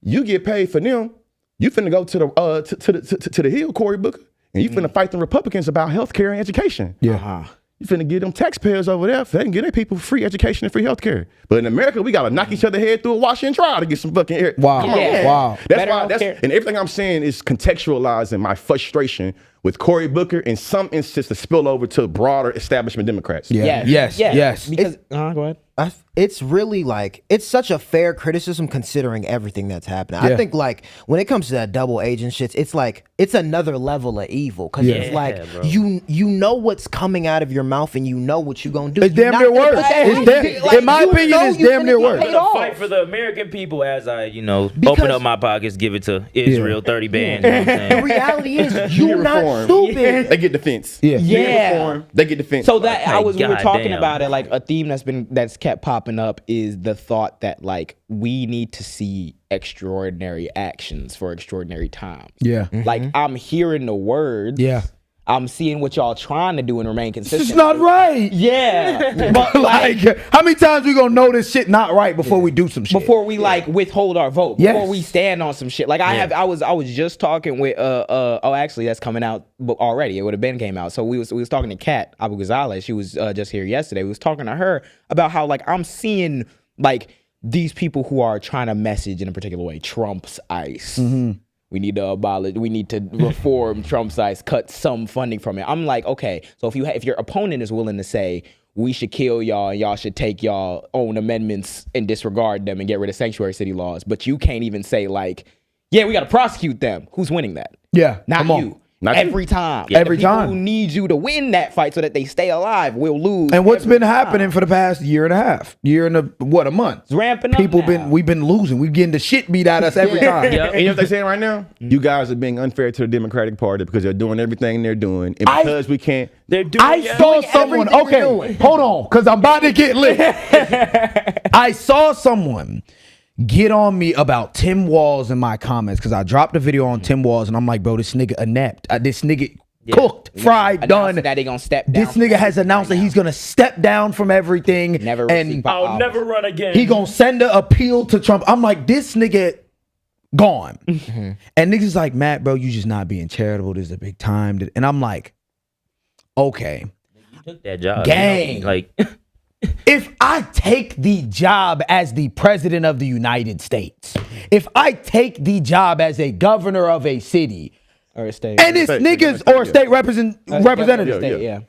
Speaker 1: You get paid for them. You finna go to the Hill, Cory Booker, and you finna fight the Republicans about healthcare and education.
Speaker 2: Yeah.
Speaker 1: You finna get them taxpayers over there so they can get their people free education and free healthcare. But in America, we gotta knock each other head through a wash and dry to get some fucking air.
Speaker 2: Wow.
Speaker 1: Come on.
Speaker 2: Wow.
Speaker 1: That's why. And everything I'm saying is contextualizing my frustration with Cory Booker in some instances to spill over to broader establishment Democrats.
Speaker 2: Yeah. Yes.
Speaker 3: Because go ahead.
Speaker 5: It's really like, it's such a fair criticism considering everything that's happening. I think like when it comes to that double agent shit, it's like, it's another level of evil. Cause it's like, you know what's coming out of your mouth and you know what you're gonna do.
Speaker 2: It's damn near worse. In my opinion, it's damn near worse.
Speaker 4: I'm gonna fight for the American people as I, open up my pockets, give it to Israel, 30 bands. You know what I'm saying?
Speaker 5: The reality is, you're not stupid.
Speaker 1: They get defense.
Speaker 3: Yeah.
Speaker 1: They get defense.
Speaker 3: So that we were talking
Speaker 4: damn.
Speaker 3: about it, like a theme that's kept popping up is the thought that like we need to see extraordinary actions for extraordinary times.
Speaker 2: Yeah.
Speaker 3: Like I'm hearing the words.
Speaker 2: Yeah.
Speaker 3: I'm seeing what y'all trying to do and remain consistent.
Speaker 2: This is not right.
Speaker 3: Yeah. But
Speaker 2: Like, how many times we gonna know this shit not right before we do some shit?
Speaker 3: before we like withhold our vote,
Speaker 2: Yes.
Speaker 3: before we stand on some shit. Like I was just talking with actually that's coming out already. It would have been came out. So we was talking to Kat Abu Ghazaleh. She was just here yesterday. We was talking to her about how like I'm seeing like these people who are trying to message in a particular way. Trump's ICE. We need to abolish. We need to reform Trump's ICE. Cut some funding from it. I'm like, okay. So if your opponent is willing to say we should kill y'all and y'all should take y'all own amendments and disregard them and get rid of sanctuary city laws, but you can't even say like, yeah, we got to prosecute them. Who's winning that?
Speaker 2: Yeah.
Speaker 3: Not
Speaker 2: Come on.
Speaker 3: you. Every time.
Speaker 2: Every
Speaker 3: the people
Speaker 2: time.
Speaker 3: who need you to win that fight so that they stay alive will lose.
Speaker 2: And what's been happening for the past year and a half? A month?
Speaker 3: It's ramping up.
Speaker 2: We've been losing. We've getting the shit beat out of us every time.
Speaker 1: And you know what they're saying right now? You guys are being unfair to the Democratic Party because they're doing everything they're doing. And because we can't, they're doing
Speaker 2: I saw someone, okay, hold on, because I'm about to get lit. I saw someone get on me about Tim Walz in my comments because I dropped a video on Tim Walz and I'm like, bro, this nigga inept. This nigga cooked, fried, done.
Speaker 3: That they gonna step down.
Speaker 2: This nigga has announced that he's gonna step down from everything.
Speaker 4: I'll never run again.
Speaker 2: He gonna send an appeal to Trump. I'm like, this nigga gone. And niggas like, Matt, bro, you just not being charitable. This is a big time. And I'm like, okay.
Speaker 4: You took that job.
Speaker 2: Gang.
Speaker 4: Like,
Speaker 2: if I take the job as the president of the United States, if I take the job as a governor of a city,
Speaker 3: or a state,
Speaker 2: and it's niggas or state representative,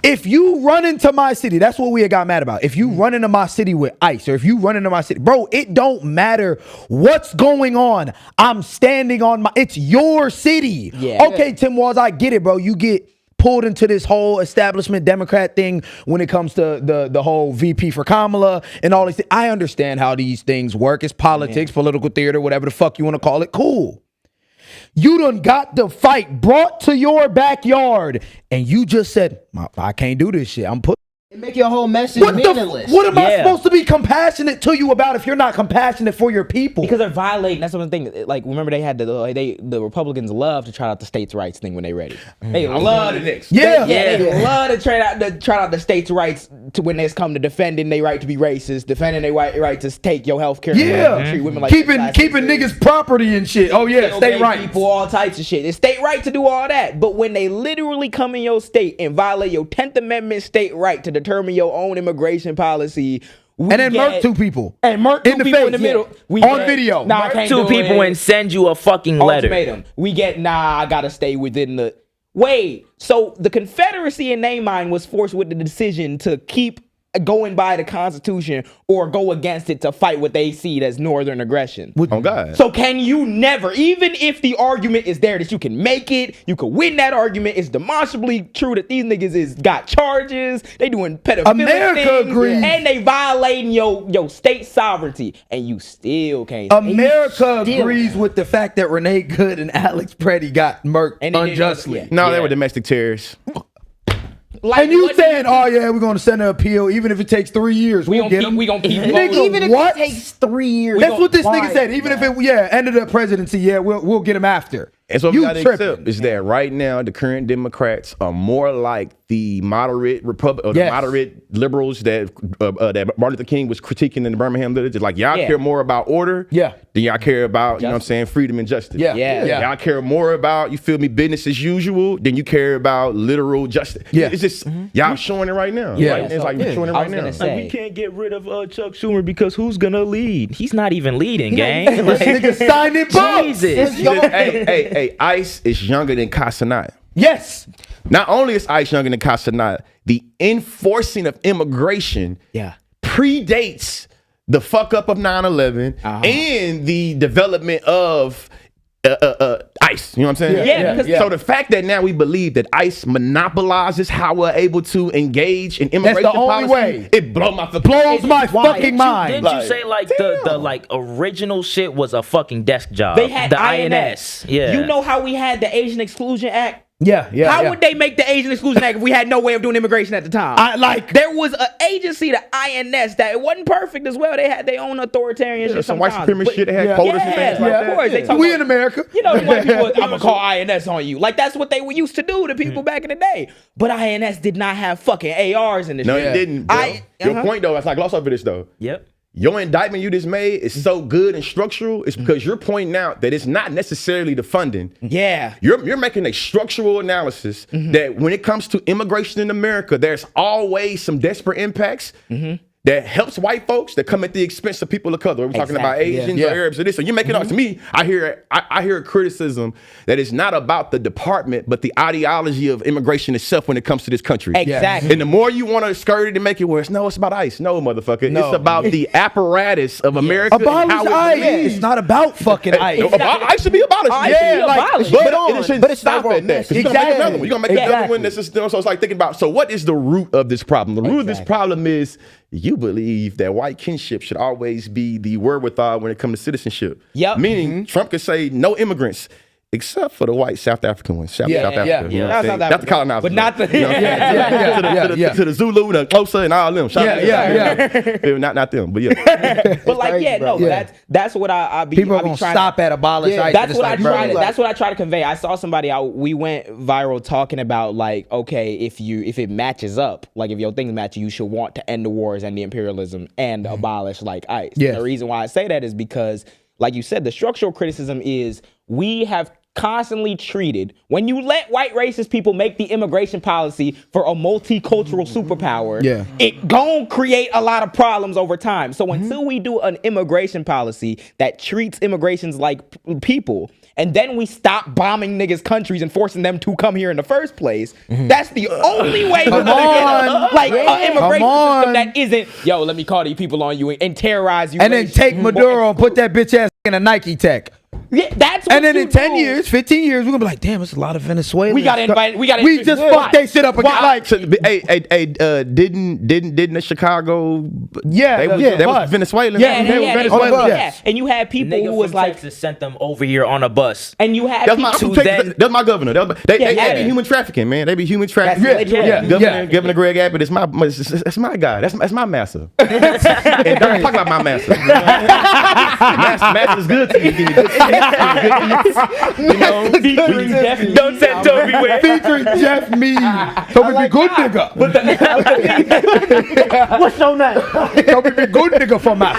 Speaker 2: if you run into my city, that's what we got mad about. If you run into my city with ICE, or if you run into my city, bro, it don't matter what's going on. I'm standing on it's your city.
Speaker 3: Yeah.
Speaker 2: Okay, Tim Walz, I get it, bro. You get pulled into this whole establishment Democrat thing when it comes to the whole VP for Kamala and all these things. I understand how these things work. It's politics, political theater, whatever the fuck you want to call it. Cool. You done got the fight brought to your backyard, and you just said, I can't do this shit. I'm put.
Speaker 5: Make your whole message meaningless.
Speaker 2: What am I supposed to be compassionate to you about if you're not compassionate for your people?
Speaker 3: Because they're violating. That's one thing. Like, remember they had the Republicans love to try out the states' rights thing when they ready. They love it. They love to try out the states' rights to when it's come to defending their right to be racist, defending their right to take your health care. Treat women like
Speaker 2: keeping niggas' property and shit. Oh yeah, state rights.
Speaker 3: People, all types of shit. It's state right to do all that. But when they literally come in your state and violate your 10th Amendment state right to determine your own immigration policy,
Speaker 2: and then murk two people
Speaker 3: in the face in the middle
Speaker 2: on video.
Speaker 3: Nah,
Speaker 4: murk two people and send you a fucking letter.
Speaker 3: Ultimatum. We get I gotta stay within the. Wait, so the Confederacy in their mind was forced with the decision to keep going by the Constitution or go against it to fight what they see as Northern aggression.
Speaker 1: Oh God.
Speaker 3: So can you never, even if the argument is there that you can make it, you can win that argument, it's demonstrably true that these niggas got charges, they doing pedophilia things,
Speaker 2: agrees.
Speaker 3: and they violating your state sovereignty, and you still can't.
Speaker 2: America agrees with the fact that Renee Good and Alex Preddy got murked unjustly.
Speaker 1: No, they were domestic terrorists.
Speaker 3: Like,
Speaker 2: and you saying, oh yeah, we're going to send an appeal, even if it takes 3 years.
Speaker 3: We gonna keep
Speaker 2: nigga,
Speaker 5: even if it takes 3 years.
Speaker 2: That's what this nigga said. Even if it, end of the presidency, we'll get him after.
Speaker 1: And so what we got to accept is that right now the current Democrats are more like the moderate the moderate liberals that Martin Luther King was critiquing in the Birmingham Village. Like y'all care more about order than y'all care about, you know what I'm saying, freedom and justice. Y'all care more about, you feel me, business as usual than you care about literal justice. It's just y'all showing it right now. Right? It's like showing it right now.
Speaker 4: Like, we can't get rid of Chuck Schumer because who's gonna lead? He's not even leading, gang.
Speaker 2: This nigga signing books.
Speaker 1: Hey, ICE is younger than Casanat.
Speaker 2: Yes.
Speaker 1: Not only is ICE younger than Casanat, the enforcing of immigration predates the fuck up of 9/11 and the development of ICE. You know what I'm saying? So the fact that now we believe that ICE monopolizes how we're able to engage in immigration
Speaker 2: That's the only
Speaker 1: policy,
Speaker 2: way.
Speaker 1: it blows my fucking mind.
Speaker 4: Didn't you say like the original shit was a fucking desk job?
Speaker 3: They had
Speaker 4: the
Speaker 3: INS.
Speaker 4: Yeah.
Speaker 3: You know how we had the Asian Exclusion Act?
Speaker 2: How
Speaker 3: would they make the Asian Exclusion Act if we had no way of doing immigration at the time? There was an agency, the INS, that it wasn't perfect as well. They had their own authoritarian shit.
Speaker 1: Some white supremacist shit. They had quotas and things like that.
Speaker 3: Of course. They talk
Speaker 2: we in America.
Speaker 3: You know, the white people, I'm gonna call INS on you. Like that's what they were used to do to people back in the day. But INS did not have fucking ARs in this.
Speaker 1: No, it didn't. Bro. Your point though, it's like gloss over this though.
Speaker 4: Yep.
Speaker 1: Your indictment you just made is so good and structural. It's because you're pointing out that it's not necessarily the funding.
Speaker 3: Yeah.
Speaker 1: You're making a structural analysis that when it comes to immigration in America, there's always some desperate impacts that helps white folks that come at the expense of people of color. We're talking about Asians or Arabs or this. So you're making to me, I hear a criticism that it's not about the department, but the ideology of immigration itself when it comes to this country.
Speaker 3: Exactly.
Speaker 1: And the more you want to skirt it and make it worse, it's about ICE. No, motherfucker.
Speaker 2: No.
Speaker 1: It's about the apparatus of America.
Speaker 2: Abolish ICE. It's not about fucking ICE.
Speaker 1: ICE should be abolished. But it's stop at that. You're gonna make another one. You're gonna make another one that's just, so it's like thinking about, so what is the root of this problem? The root of this problem is you believe that white kinship should always be the wherewithal when it comes to citizenship. Meaning Trump could say no immigrants. Except for the white South African ones. South Africa. You know what I'm saying? Not the colonizers.
Speaker 3: But not the...
Speaker 1: To the Zulu, the Xhosa, and all them. Not them, but
Speaker 3: But like, that's what I be...
Speaker 2: People are going to stop at abolish ICE.
Speaker 3: That's what I try to convey. I saw somebody, we went viral talking about like, okay, if it matches up, like if your things match, you should want to end the wars and the imperialism and abolish like ICE. The reason why I say that is because, like you said, the structural criticism is we have constantly treated, when you let white racist people make the immigration policy for a multicultural superpower, it gon' create a lot of problems over time. So until we do an immigration policy that treats immigrations like people, and then we stop bombing niggas' countries and forcing them to come here in the first place, that's the only way we're gonna get an immigration system that isn't, let me call these people on you and terrorize you.
Speaker 2: And then take Maduro and put that bitch ass a Nike Tech.
Speaker 3: Yeah, that's what
Speaker 2: And then
Speaker 3: you
Speaker 2: in 10
Speaker 3: do.
Speaker 2: years, 15 years, we're gonna be like, damn, it's a lot of Venezuelans.
Speaker 3: We gotta invite. We
Speaker 2: just fucked they shit up again. Like,
Speaker 1: didn't the Chicago?
Speaker 2: Yeah,
Speaker 1: they
Speaker 2: yeah,
Speaker 1: was Venezuelan.
Speaker 2: Yeah, they were Venezuelans. Yes.
Speaker 3: And you had people
Speaker 4: Nigga
Speaker 3: who was
Speaker 4: from
Speaker 3: like,
Speaker 4: Texas sent them over here on a bus.
Speaker 3: and you had
Speaker 1: That's my,
Speaker 3: people.
Speaker 1: that's my governor. They
Speaker 3: Yeah.
Speaker 1: be human trafficking, man. They be human trafficking. Governor Greg Abbott is that's my guy. That's my master. And don't talk about my master. Master's good to me. Give me good seats,
Speaker 3: featuring Jeff. Don't say Toby Ware.
Speaker 2: Featuring Jeff Mead. Toby be good nigga.
Speaker 3: What's your name?
Speaker 2: Toby be good nigga for my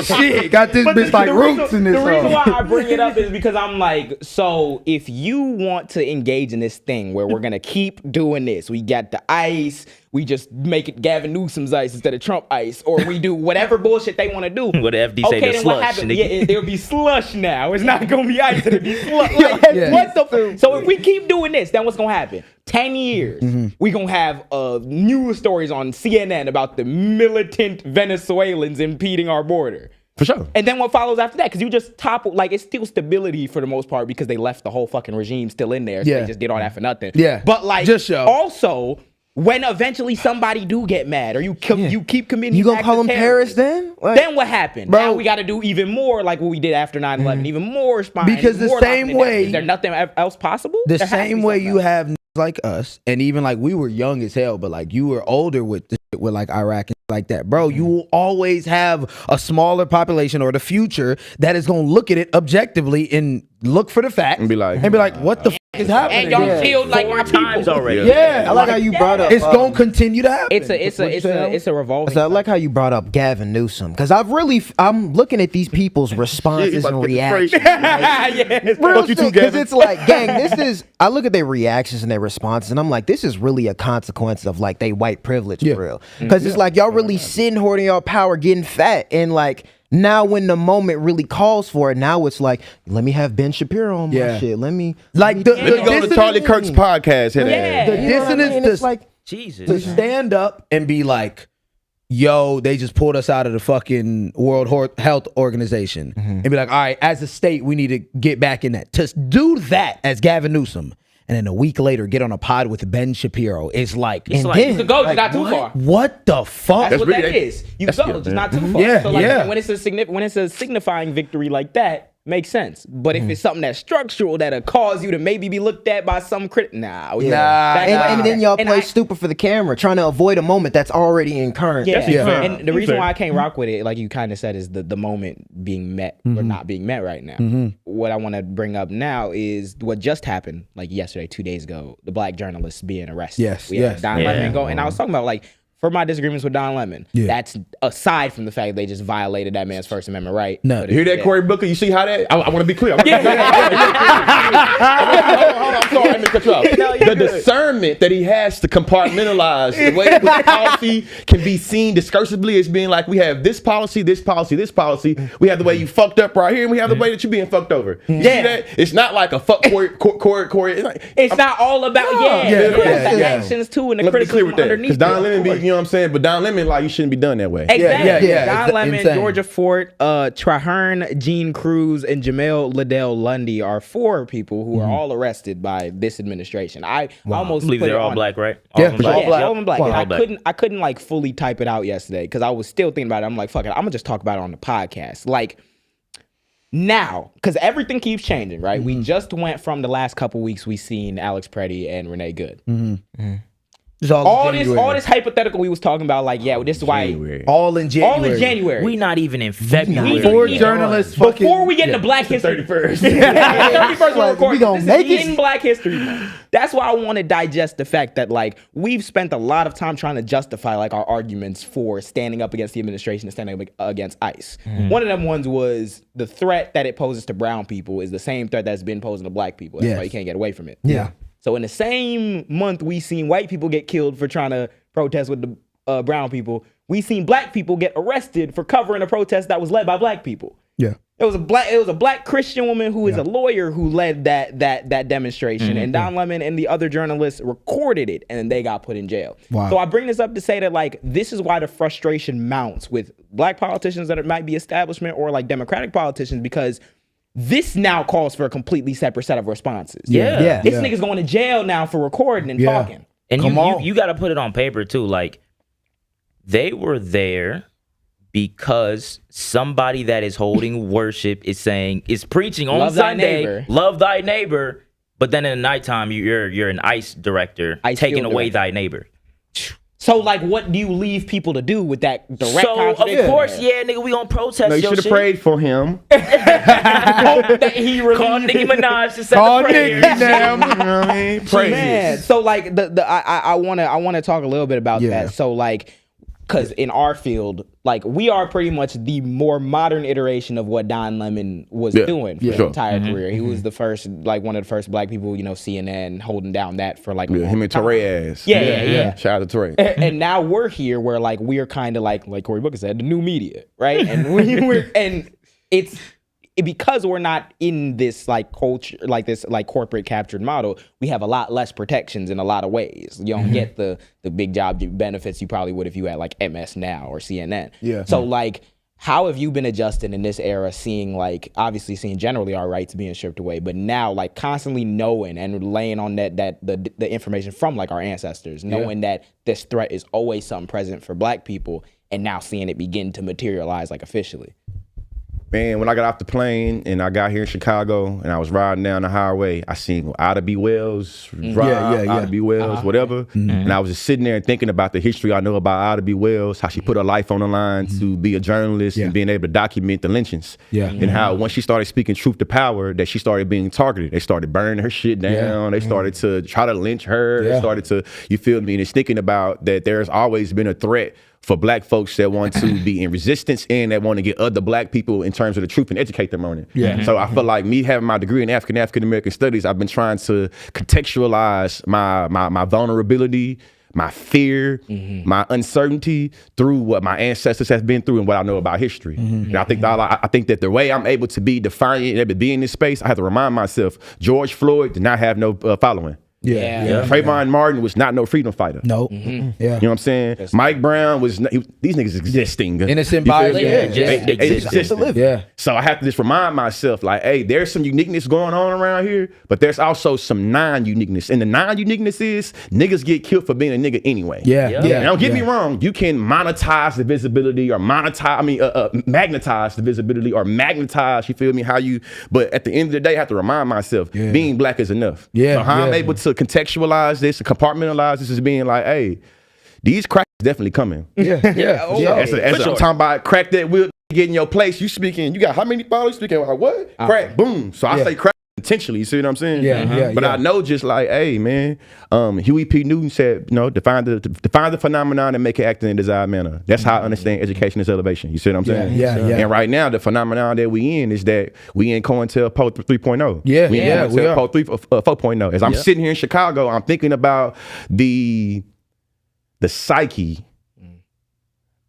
Speaker 2: shit. Got this bitch like roots in this.
Speaker 3: The reason why I bring it up is because I'm like, so if you want to engage in this thing where we're gonna keep doing this, we got the ice. We just make it Gavin Newsom's ice instead of Trump ice, or we do whatever bullshit they want to do.
Speaker 4: What the FD say, the
Speaker 3: then
Speaker 4: slush,
Speaker 3: what happened?
Speaker 4: nigga.
Speaker 3: Yeah, there'll be slush now. It's not gonna be ice. It'll be slush. Like, what the? So if we keep doing this, then what's gonna happen? 10 years, we gonna have news stories on CNN about the militant Venezuelans impeding our border.
Speaker 1: For sure.
Speaker 3: And then what follows after that? Because you just topple, like, it's still stability for the most part because they left the whole fucking regime still in there. So they just did all that for nothing.
Speaker 2: Yeah.
Speaker 3: But like,
Speaker 2: Just
Speaker 3: also, when eventually somebody do get mad or you keep committing,
Speaker 5: You gonna call them terrorists then? Like,
Speaker 3: then what happened?
Speaker 2: Bro.
Speaker 3: Now we got to do even more like what we did after 9/11, even more spying.
Speaker 2: Because the
Speaker 3: more
Speaker 2: same
Speaker 3: locking it down.
Speaker 2: way-
Speaker 3: Is there nothing else possible?
Speaker 2: The
Speaker 3: There has to be
Speaker 2: same way
Speaker 3: something
Speaker 2: you
Speaker 3: else.
Speaker 2: have niggas like us, and even like we were young as hell, but like you were older with the shit with like Iraq and like that, bro. You will always have a smaller population or the future that is gonna look at it objectively and look for the facts
Speaker 1: And be like,
Speaker 2: what the fuck is happening?
Speaker 3: And y'all killed like my
Speaker 4: times
Speaker 3: people.
Speaker 4: already.
Speaker 2: Yeah,
Speaker 5: I like how you brought up.
Speaker 2: it's gonna continue to happen.
Speaker 3: It's a revolving.
Speaker 5: So I like how you brought up Gavin Newsom because I'm looking at these people's responses and reactions.
Speaker 3: Yes.
Speaker 5: Real
Speaker 1: you too,
Speaker 5: shit, because
Speaker 1: Gavin.
Speaker 5: it's like, gang, I look at their reactions and their responses, and I'm like, this is really a consequence of like they white privilege for real. Because it's like y'all really sitting hoarding y'all power, getting fat, and like now when the moment really calls for it, now it's like, let me have Ben Shapiro on my shit. Let me
Speaker 1: Let me go to Charlie Kirk's podcast.
Speaker 3: Yeah.
Speaker 2: the dissonance
Speaker 5: It's like
Speaker 4: Jesus.
Speaker 2: to stand up and be like, yo, they just pulled us out of the fucking World Health Organization and be like, all right, as a state, we need to get back in that. To do that as Gavin Newsom and then a week later get on a pod with Ben Shapiro, it's like,
Speaker 3: You could go, just not too far.
Speaker 2: what the fuck?
Speaker 3: That's what
Speaker 1: really-
Speaker 3: that is. You go,
Speaker 1: good,
Speaker 3: just
Speaker 1: man.
Speaker 3: not too far.
Speaker 2: Yeah,
Speaker 3: so like,
Speaker 2: yeah.
Speaker 3: when it's a signifying victory like that, makes sense. But if it's something that's structural that'll cause you to maybe be looked at by some critic,
Speaker 5: and then y'all play stupid for the camera, trying to avoid a moment that's already in current.
Speaker 3: Yeah.
Speaker 1: fair.
Speaker 3: And the reason why I can't rock with it, like you kind of said, is the moment being met or not being met right now. What I want to bring up now is what just happened, like yesterday, 2 days ago, the black journalists being arrested.
Speaker 2: Yes,
Speaker 3: We had
Speaker 2: yes.
Speaker 3: Don
Speaker 4: Yeah.
Speaker 3: Lemon go, and I was talking about like, for my disagreements with Don Lemon, that's aside from the fact they just violated that man's First Amendment right.
Speaker 2: No.
Speaker 1: You hear that, Cory Booker? You see how that? I want to be clear. Hold on, I'm sorry, I didn't mean to cut you off. The discernment that he has to compartmentalize the way this policy can be seen discursively as being like, we have this policy, this policy, this policy. We have the way you fucked up right here, and we have the way that you're being fucked over. You see that? It's not like a fuck Cory. It's, like,
Speaker 3: It's not all about the actions too and the
Speaker 1: let's be clear
Speaker 3: criticism
Speaker 1: with that.
Speaker 3: underneath.
Speaker 1: Because Don
Speaker 3: it.
Speaker 1: Lemon, you know what I'm saying? But Don Lemon, like, you shouldn't be done that way.
Speaker 3: Exactly.
Speaker 2: Yeah.
Speaker 3: Don
Speaker 2: It's
Speaker 3: Lemon,
Speaker 2: insane.
Speaker 3: Georgia Fort, Traherne, Gene Cruz, and Jamel Liddell Lundy are 4 people who are all arrested by this administration. I almost
Speaker 4: I believe
Speaker 3: put
Speaker 4: they're
Speaker 3: it
Speaker 4: all
Speaker 3: on-
Speaker 4: black, right?
Speaker 2: Yeah,
Speaker 4: of them
Speaker 2: all
Speaker 3: Yeah,
Speaker 2: black.
Speaker 3: all of them black.
Speaker 2: Wow.
Speaker 3: And
Speaker 4: All black.
Speaker 3: I couldn't like fully type it out yesterday because I was still thinking about it. I'm like, fuck it, I'm gonna just talk about it on the podcast. Like now, because everything keeps changing, right? We just went from the last couple weeks we seen Alex Preddy and Renee Good.
Speaker 2: It's
Speaker 3: All this hypothetical we was talking about, like, yeah, well, this is why
Speaker 2: all in January.
Speaker 3: all in January.
Speaker 4: We not even in February.
Speaker 2: Four journalists fucking
Speaker 3: Before we get into Black History,
Speaker 1: 31st.
Speaker 3: 31st we're
Speaker 5: Like,
Speaker 3: recording.
Speaker 5: we gonna
Speaker 3: This
Speaker 5: make
Speaker 3: is
Speaker 5: it?
Speaker 3: in Black History Month. That's why I want to digest the fact that like we've spent a lot of time trying to justify like our arguments for standing up against the administration and standing up against ICE. One of them ones was the threat that it poses to brown people is the same threat that's been posing to black people. That's why you can't get away from it.
Speaker 2: Yeah.
Speaker 3: So in the same month we seen white people get killed for trying to protest with the brown people, we seen black people get arrested for covering a protest that was led by black people.
Speaker 2: Yeah.
Speaker 3: It was a black Christian woman who is a lawyer who led that demonstration, and Don Lemon and the other journalists recorded it, and they got put in jail. Wow. So I bring this up to say that like this is why the frustration mounts with black politicians that it might be establishment or like Democratic politicians, because this now calls for a completely separate set of responses.
Speaker 4: Yeah.
Speaker 3: This nigga's going to jail now for recording and talking.
Speaker 4: And you got to put it on paper too. Like they were there because somebody that is holding worship is preaching on
Speaker 3: love
Speaker 4: Sunday, love thy neighbor. But then in the nighttime, you're an ICE director taking away thy neighbor.
Speaker 3: So, like, what do you leave people to do with that direct contradiction?
Speaker 4: Of course, nigga, we gonna protest.
Speaker 1: No, you should have prayed for him.
Speaker 3: Hope that he
Speaker 4: called Nicki Minaj to send the prayers.
Speaker 1: You know what I mean? Praise.
Speaker 3: Man, so like I wanna talk a little bit about that. So like, because in our field, like we are pretty much the more modern iteration of what Don Lemon was doing for his entire career. He was the first, like one of the first black people, CNN holding down that for like
Speaker 1: him and Torres.
Speaker 3: Yeah.
Speaker 1: Shout out to Torres.
Speaker 3: And now we're here where like we are kind of like Cory Booker said, the new media, right? And it's because we're not in this like culture, like this like corporate captured model, we have a lot less protections in a lot of ways. You don't get the big job benefits you probably would if you had like MS Now or CNN. Yeah. So like, how have you been adjusting in this era, obviously seeing generally our rights being stripped away, but now like constantly knowing and laying on the information from like our ancestors, knowing that this threat is always something present for black people, and now seeing it begin to materialize like officially?
Speaker 1: Man, when I got off the plane and I got here in Chicago and I was riding down the highway, I seen Ida B. Wells drive, Ida B. Wells, whatever. And I was just sitting there and thinking about the history I know about Ida B. Wells, how she put her life on the line to be a journalist and being able to document the lynchings. And how once she started speaking truth to power, that she started being targeted. They started burning her shit down. They started to try to lynch her. They started to, you feel me? And it's thinking about that there's always been a threat for black folks that want to be in resistance and that want to get other black people in terms of the truth and educate them on it. So I feel like me having my degree in African American studies, I've been trying to contextualize my vulnerability, my fear, my uncertainty through what my ancestors have been through and what I know about history. And I think that the way I'm able to be defiant and able to be in this space, I have to remind myself, George Floyd did not have no following. Trayvon Martin was not no freedom fighter.
Speaker 2: No.
Speaker 1: You know what I'm saying? Mike Brown was these niggas existing.
Speaker 2: Innocent by
Speaker 1: they existed. So I have to just remind myself, like, hey, there's some uniqueness going on around here, but there's also some non-uniqueness. And the non-uniqueness is niggas get killed for being a nigga anyway. Now, don't get me wrong, you can monetize the visibility or magnetize the visibility or magnetize, you feel me, but at the end of the day, I have to remind myself, being black is enough. So how I'm able to contextualize this, compartmentalize this as being like, hey, these cracks definitely coming.
Speaker 2: As
Speaker 1: I'm talking about crack that will get in your place, you speaking, you got how many followers speaking like what? Crack, boom. So I say crack intentionally, you see what I'm saying? But I know just like, hey man, Huey P. Newton said, define the phenomenon and make it act in a desired manner. That's how I understand education is elevation. You see what I'm saying? And right now, the phenomenon that we in is that we in COINTELPRO 3.0. We in COINTELPRO 4.0. As I'm sitting here in Chicago, I'm thinking about the psyche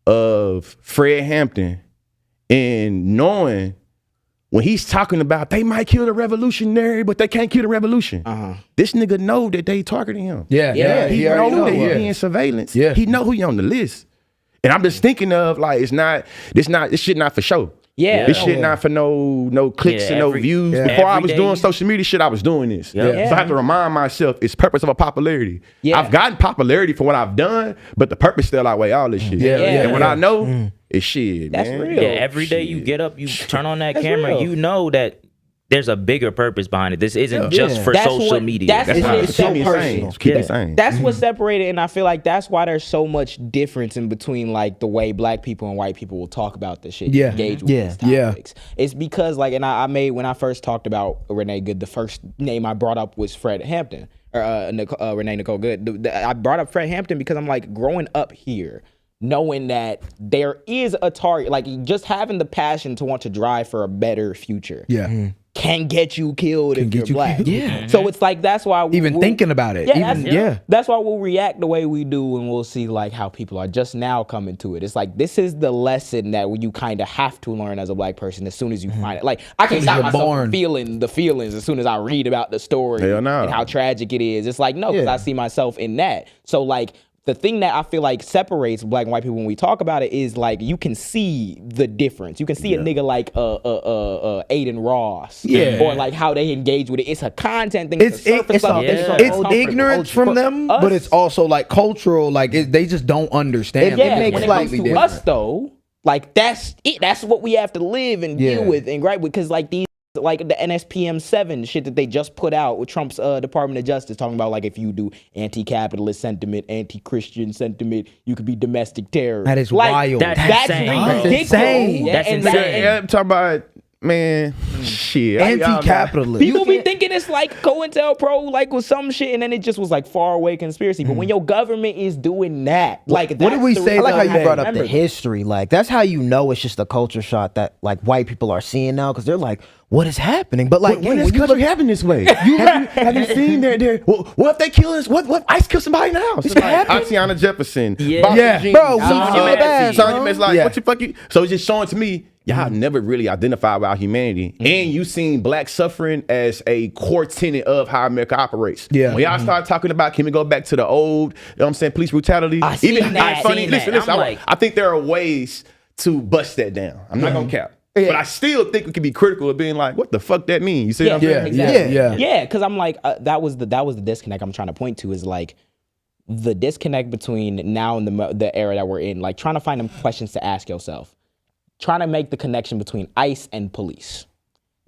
Speaker 1: of Fred Hampton and knowing when he's talking about they might kill the revolutionary, but they can't kill the revolution. This nigga know that they targeting him. He know that he in surveillance. He know who he on the list. And I'm just thinking of like, this shit not for show. This shit not for no clicks and no views. Before I was doing social media shit, I was doing this. So I have to remind myself, it's purpose of a popularity. I've gotten popularity for what I've done, but the purpose still outweigh all this shit. And what I know is shit,
Speaker 3: That's
Speaker 1: man.
Speaker 3: real.
Speaker 4: Every day you get up, you turn on that camera, you know that there's a bigger purpose behind it. This isn't just for social media.
Speaker 3: That's why it's so personal.
Speaker 1: Keep it sane.
Speaker 3: That's what separated, and I feel like that's why there's so much difference in between like the way black people and white people will talk about this shit, engage with these topics. It's because like, and I made, when I first talked about Renee Good, the first name I brought up was Fred Hampton, or Renee Nicole Good. I brought up Fred Hampton because I'm like, growing up here, knowing that there is a target, like just having the passion to want to drive for a better future. can get you killed if you're black.
Speaker 2: Yeah.
Speaker 3: So it's like that's why
Speaker 2: thinking about it.
Speaker 3: That's why we'll react the way we do, and we'll see like how people are just now coming to it. It's like this is the lesson that you kind of have to learn as a black person as soon as you find it. Like I can stop myself from feeling the feelings as soon as I read about the story and how tragic it is. It's like no, because I see myself in that. So like. The thing that I feel like separates black and white people when we talk about it is like you can see the difference. You can see a nigga like Aiden Ross, or like how they engage with it. It's a content thing. It's
Speaker 2: ignorance from them, but it's also like cultural. Like they just don't understand.
Speaker 3: It makes slightly different. Us though, like that's it. That's what we have to live and deal with and gripe with because like these. Like the NSPM 7 shit that they just put out with Trump's Department of Justice talking about like if you do anti-capitalist sentiment, anti-Christian sentiment, you could be domestic terror.
Speaker 2: That is
Speaker 3: like,
Speaker 2: wild.
Speaker 3: That's insane.
Speaker 4: That's insane.
Speaker 1: I'm talking about man, shit.
Speaker 2: Anti-capitalist.
Speaker 3: People be thinking it's like COINTELPRO, like with some shit, and then it just was like far away conspiracy. But when your government is doing that, like
Speaker 5: what did we say? I like how you brought up the
Speaker 3: that.
Speaker 5: history. Like that's how you know it's just a culture shock that like white people are seeing now because they're like, what is happening? But like,
Speaker 1: when this country happening this way? have you seen there? What if they kill us? What if ICE kill somebody in the house? It's like Atiana Jefferson.
Speaker 5: Bro, we feel bad.
Speaker 1: It's like what you fuck you? So it's just showing to me. Y'all never really identified with our humanity. And you seen black suffering as a core tenet of how America operates.
Speaker 2: Yeah.
Speaker 1: When y'all start talking about, can we go back to the old, you know what I'm saying, police brutality?
Speaker 4: I
Speaker 1: think there are ways to bust that down. I'm not gonna cap. But I still think we can be critical of being like, what the fuck that mean? You see what I'm saying?
Speaker 3: Exactly. Yeah, because I'm like, that was the disconnect I'm trying to point to is like the disconnect between now and the era that we're in, like trying to find them questions to ask yourself. Trying to make the connection between ICE and police.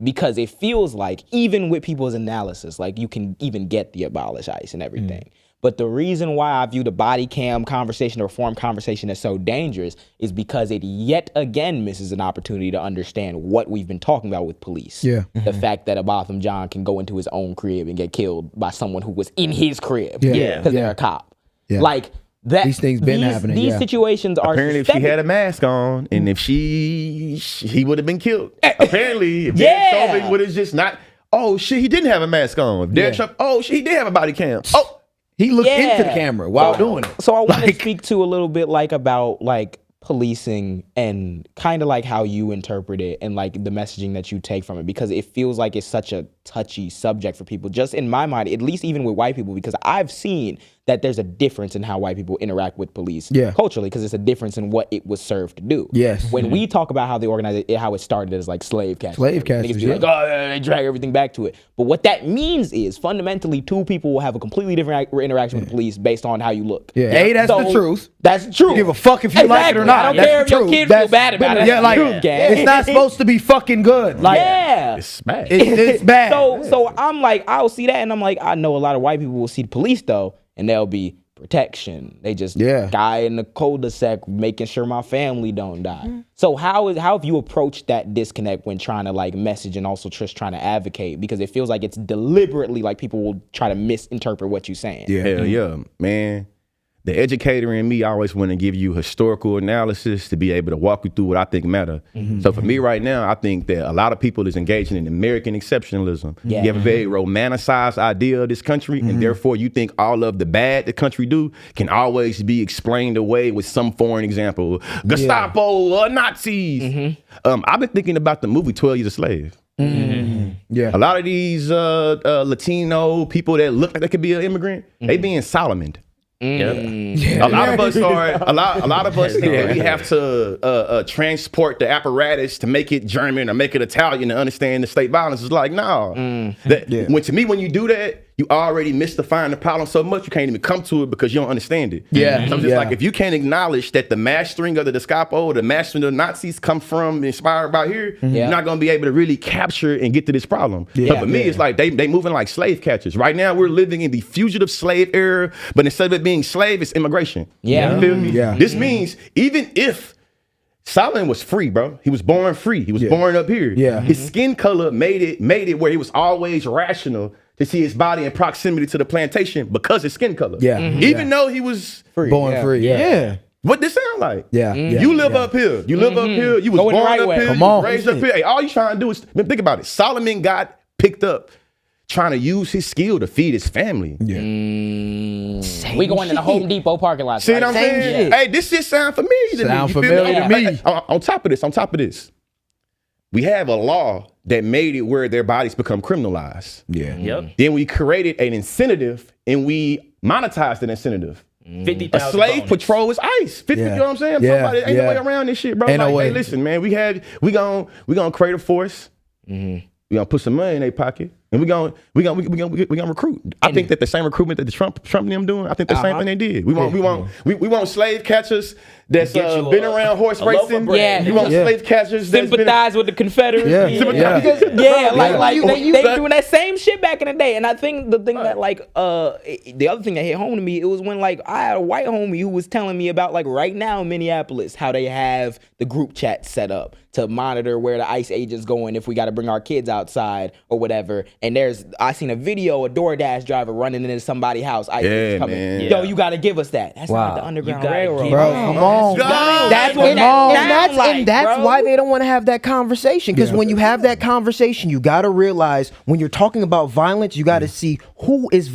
Speaker 3: Because it feels like, even with people's analysis, like you can even get the abolish ICE and everything. But the reason why I view the body cam conversation or reform conversation as so dangerous is because it yet again misses an opportunity to understand what we've been talking about with police.
Speaker 2: Yeah.
Speaker 3: The fact that a Botham John can go into his own crib and get killed by someone who was in his crib. Because they're a cop. Like, these
Speaker 2: things been happening.
Speaker 3: These situations are
Speaker 1: apparently
Speaker 3: systemic.
Speaker 1: if she had a mask on and if he would have been killed. Apparently, if Derek Chauvin would have just not. Oh shit, he didn't have a mask on. If Derek Chauvin, oh shit, he did have a body cam. Oh,
Speaker 2: he looked into the camera while doing it.
Speaker 3: So I want to speak to a little bit like about like policing and kind of like how you interpret it and like the messaging that you take from it, because it feels like it's such a touchy subject for people, just in my mind, at least even with white people, because I've seen that there's a difference in how white people interact with police culturally, because it's a difference in what it was served to do. When we talk about how they organize it, how it started as like slave catchers. Niggas be like, oh, they drag everything back to it. But what that means is fundamentally two people will have a completely different interaction with the police based on how you look.
Speaker 2: That's the truth.
Speaker 3: That's true.
Speaker 2: Give a fuck if you like it or not.
Speaker 3: I don't care if your kid feel bad about it.
Speaker 2: It's not supposed to be fucking good. Like,
Speaker 1: it's bad.
Speaker 2: It's bad.
Speaker 3: So I'm like, I'll see that, and I'm like, I know a lot of white people will see the police though, and they'll be protection. They just guy in the cul-de-sac making sure my family don't die. So how have you approached that disconnect when trying to like message and also just trying to advocate? Because it feels like it's deliberately like people will try to misinterpret what you're saying.
Speaker 1: Hell yeah, man. The educator in me always want to give you historical analysis to be able to walk you through what I think matter. So for me right now, I think that a lot of people is engaging in American exceptionalism. You have a very romanticized idea of this country, and therefore you think all of the bad the country do can always be explained away with some foreign example. Gestapo, Nazis. I've been thinking about the movie 12 Years a Slave. A lot of these Latino people that look like they could be an immigrant, they being Solomoned. A lot of us are. A lot of us think that we have to transport the apparatus to make it German or make it Italian to understand the state violence. It's like no. To me, when you do that, you already mystifying the problem so much you can't even come to it because you don't understand it. So I'm just like, if you can't acknowledge that the mastering of the Gestapo, the mastering of the Nazis come from inspired by here, you're not gonna be able to really capture and get to this problem. So for me, it's like they moving like slave catchers. Right now, we're living in the fugitive slave era, but instead of it being slave, it's immigration. You feel me? This means even if Solomon was free, bro. He was born free. He was born up here. His skin color made it where he was always rational to see his body in proximity to the plantation because his skin color. Even though he was
Speaker 2: born free.
Speaker 1: What this sound like?
Speaker 2: Yeah.
Speaker 1: You live up here. You live up here. You was
Speaker 3: Going the
Speaker 1: born
Speaker 3: right
Speaker 1: up
Speaker 3: way.
Speaker 1: here.
Speaker 2: Come
Speaker 1: You
Speaker 2: on.
Speaker 1: was raised up here. Hey, all you trying to do is think about it. Solomon got picked up trying to use his skill to feed his family.
Speaker 2: Yeah.
Speaker 3: We going in the Home Depot parking lot.
Speaker 1: See what I'm
Speaker 5: Same
Speaker 1: saying?
Speaker 5: shit.
Speaker 1: Hey, this shit sound familiar to me.
Speaker 2: Sound
Speaker 1: You feel
Speaker 2: familiar to me.
Speaker 1: Hey, on top of this, we have a law that made it where their bodies become criminalized.
Speaker 2: Yeah.
Speaker 4: Yep.
Speaker 1: Then we created an incentive and we monetized an incentive.
Speaker 4: 50,000
Speaker 1: A slave
Speaker 4: bonus.
Speaker 1: patrol is ICE. 50,
Speaker 2: Yeah.
Speaker 1: You know what I'm saying?
Speaker 2: Yeah,
Speaker 1: Somebody, ain't no
Speaker 2: yeah.
Speaker 1: way around this shit, bro.
Speaker 2: Ain't no
Speaker 1: Like,
Speaker 2: way.
Speaker 1: hey, listen, man, we gonna create a force. We gonna put some money in their pocket, and we gonna recruit. I think that the same recruitment that the Trump and them doing, I think the same thing they did. We want slave catchers that's
Speaker 4: Get you
Speaker 1: been
Speaker 4: a-
Speaker 1: around horse
Speaker 4: a loaf of
Speaker 1: racing.
Speaker 4: bread.
Speaker 1: We want slave catchers that's been
Speaker 3: Sympathize with the Confederacy.
Speaker 2: Yeah.
Speaker 3: They doing that same shit back in the day. And I think the thing that the other thing that hit home to me, it was when I had a white homie who was telling me about right now in Minneapolis how they have the group chat set up to monitor where the ICE agents going if we got to bring our kids outside or whatever. And I seen a video, a DoorDash driver running into somebody's house. ICE agents coming.
Speaker 1: man.
Speaker 3: Yo, you got to give us that. That's not the Underground
Speaker 4: gotta
Speaker 3: Railroad.
Speaker 4: give
Speaker 2: Bro,
Speaker 4: us
Speaker 2: come on.
Speaker 3: That's what that sound like,
Speaker 5: and that's
Speaker 3: bro.
Speaker 5: why they don't want to have that conversation. Because when you have that conversation, you got to realize when you're talking about violence, you got to see what is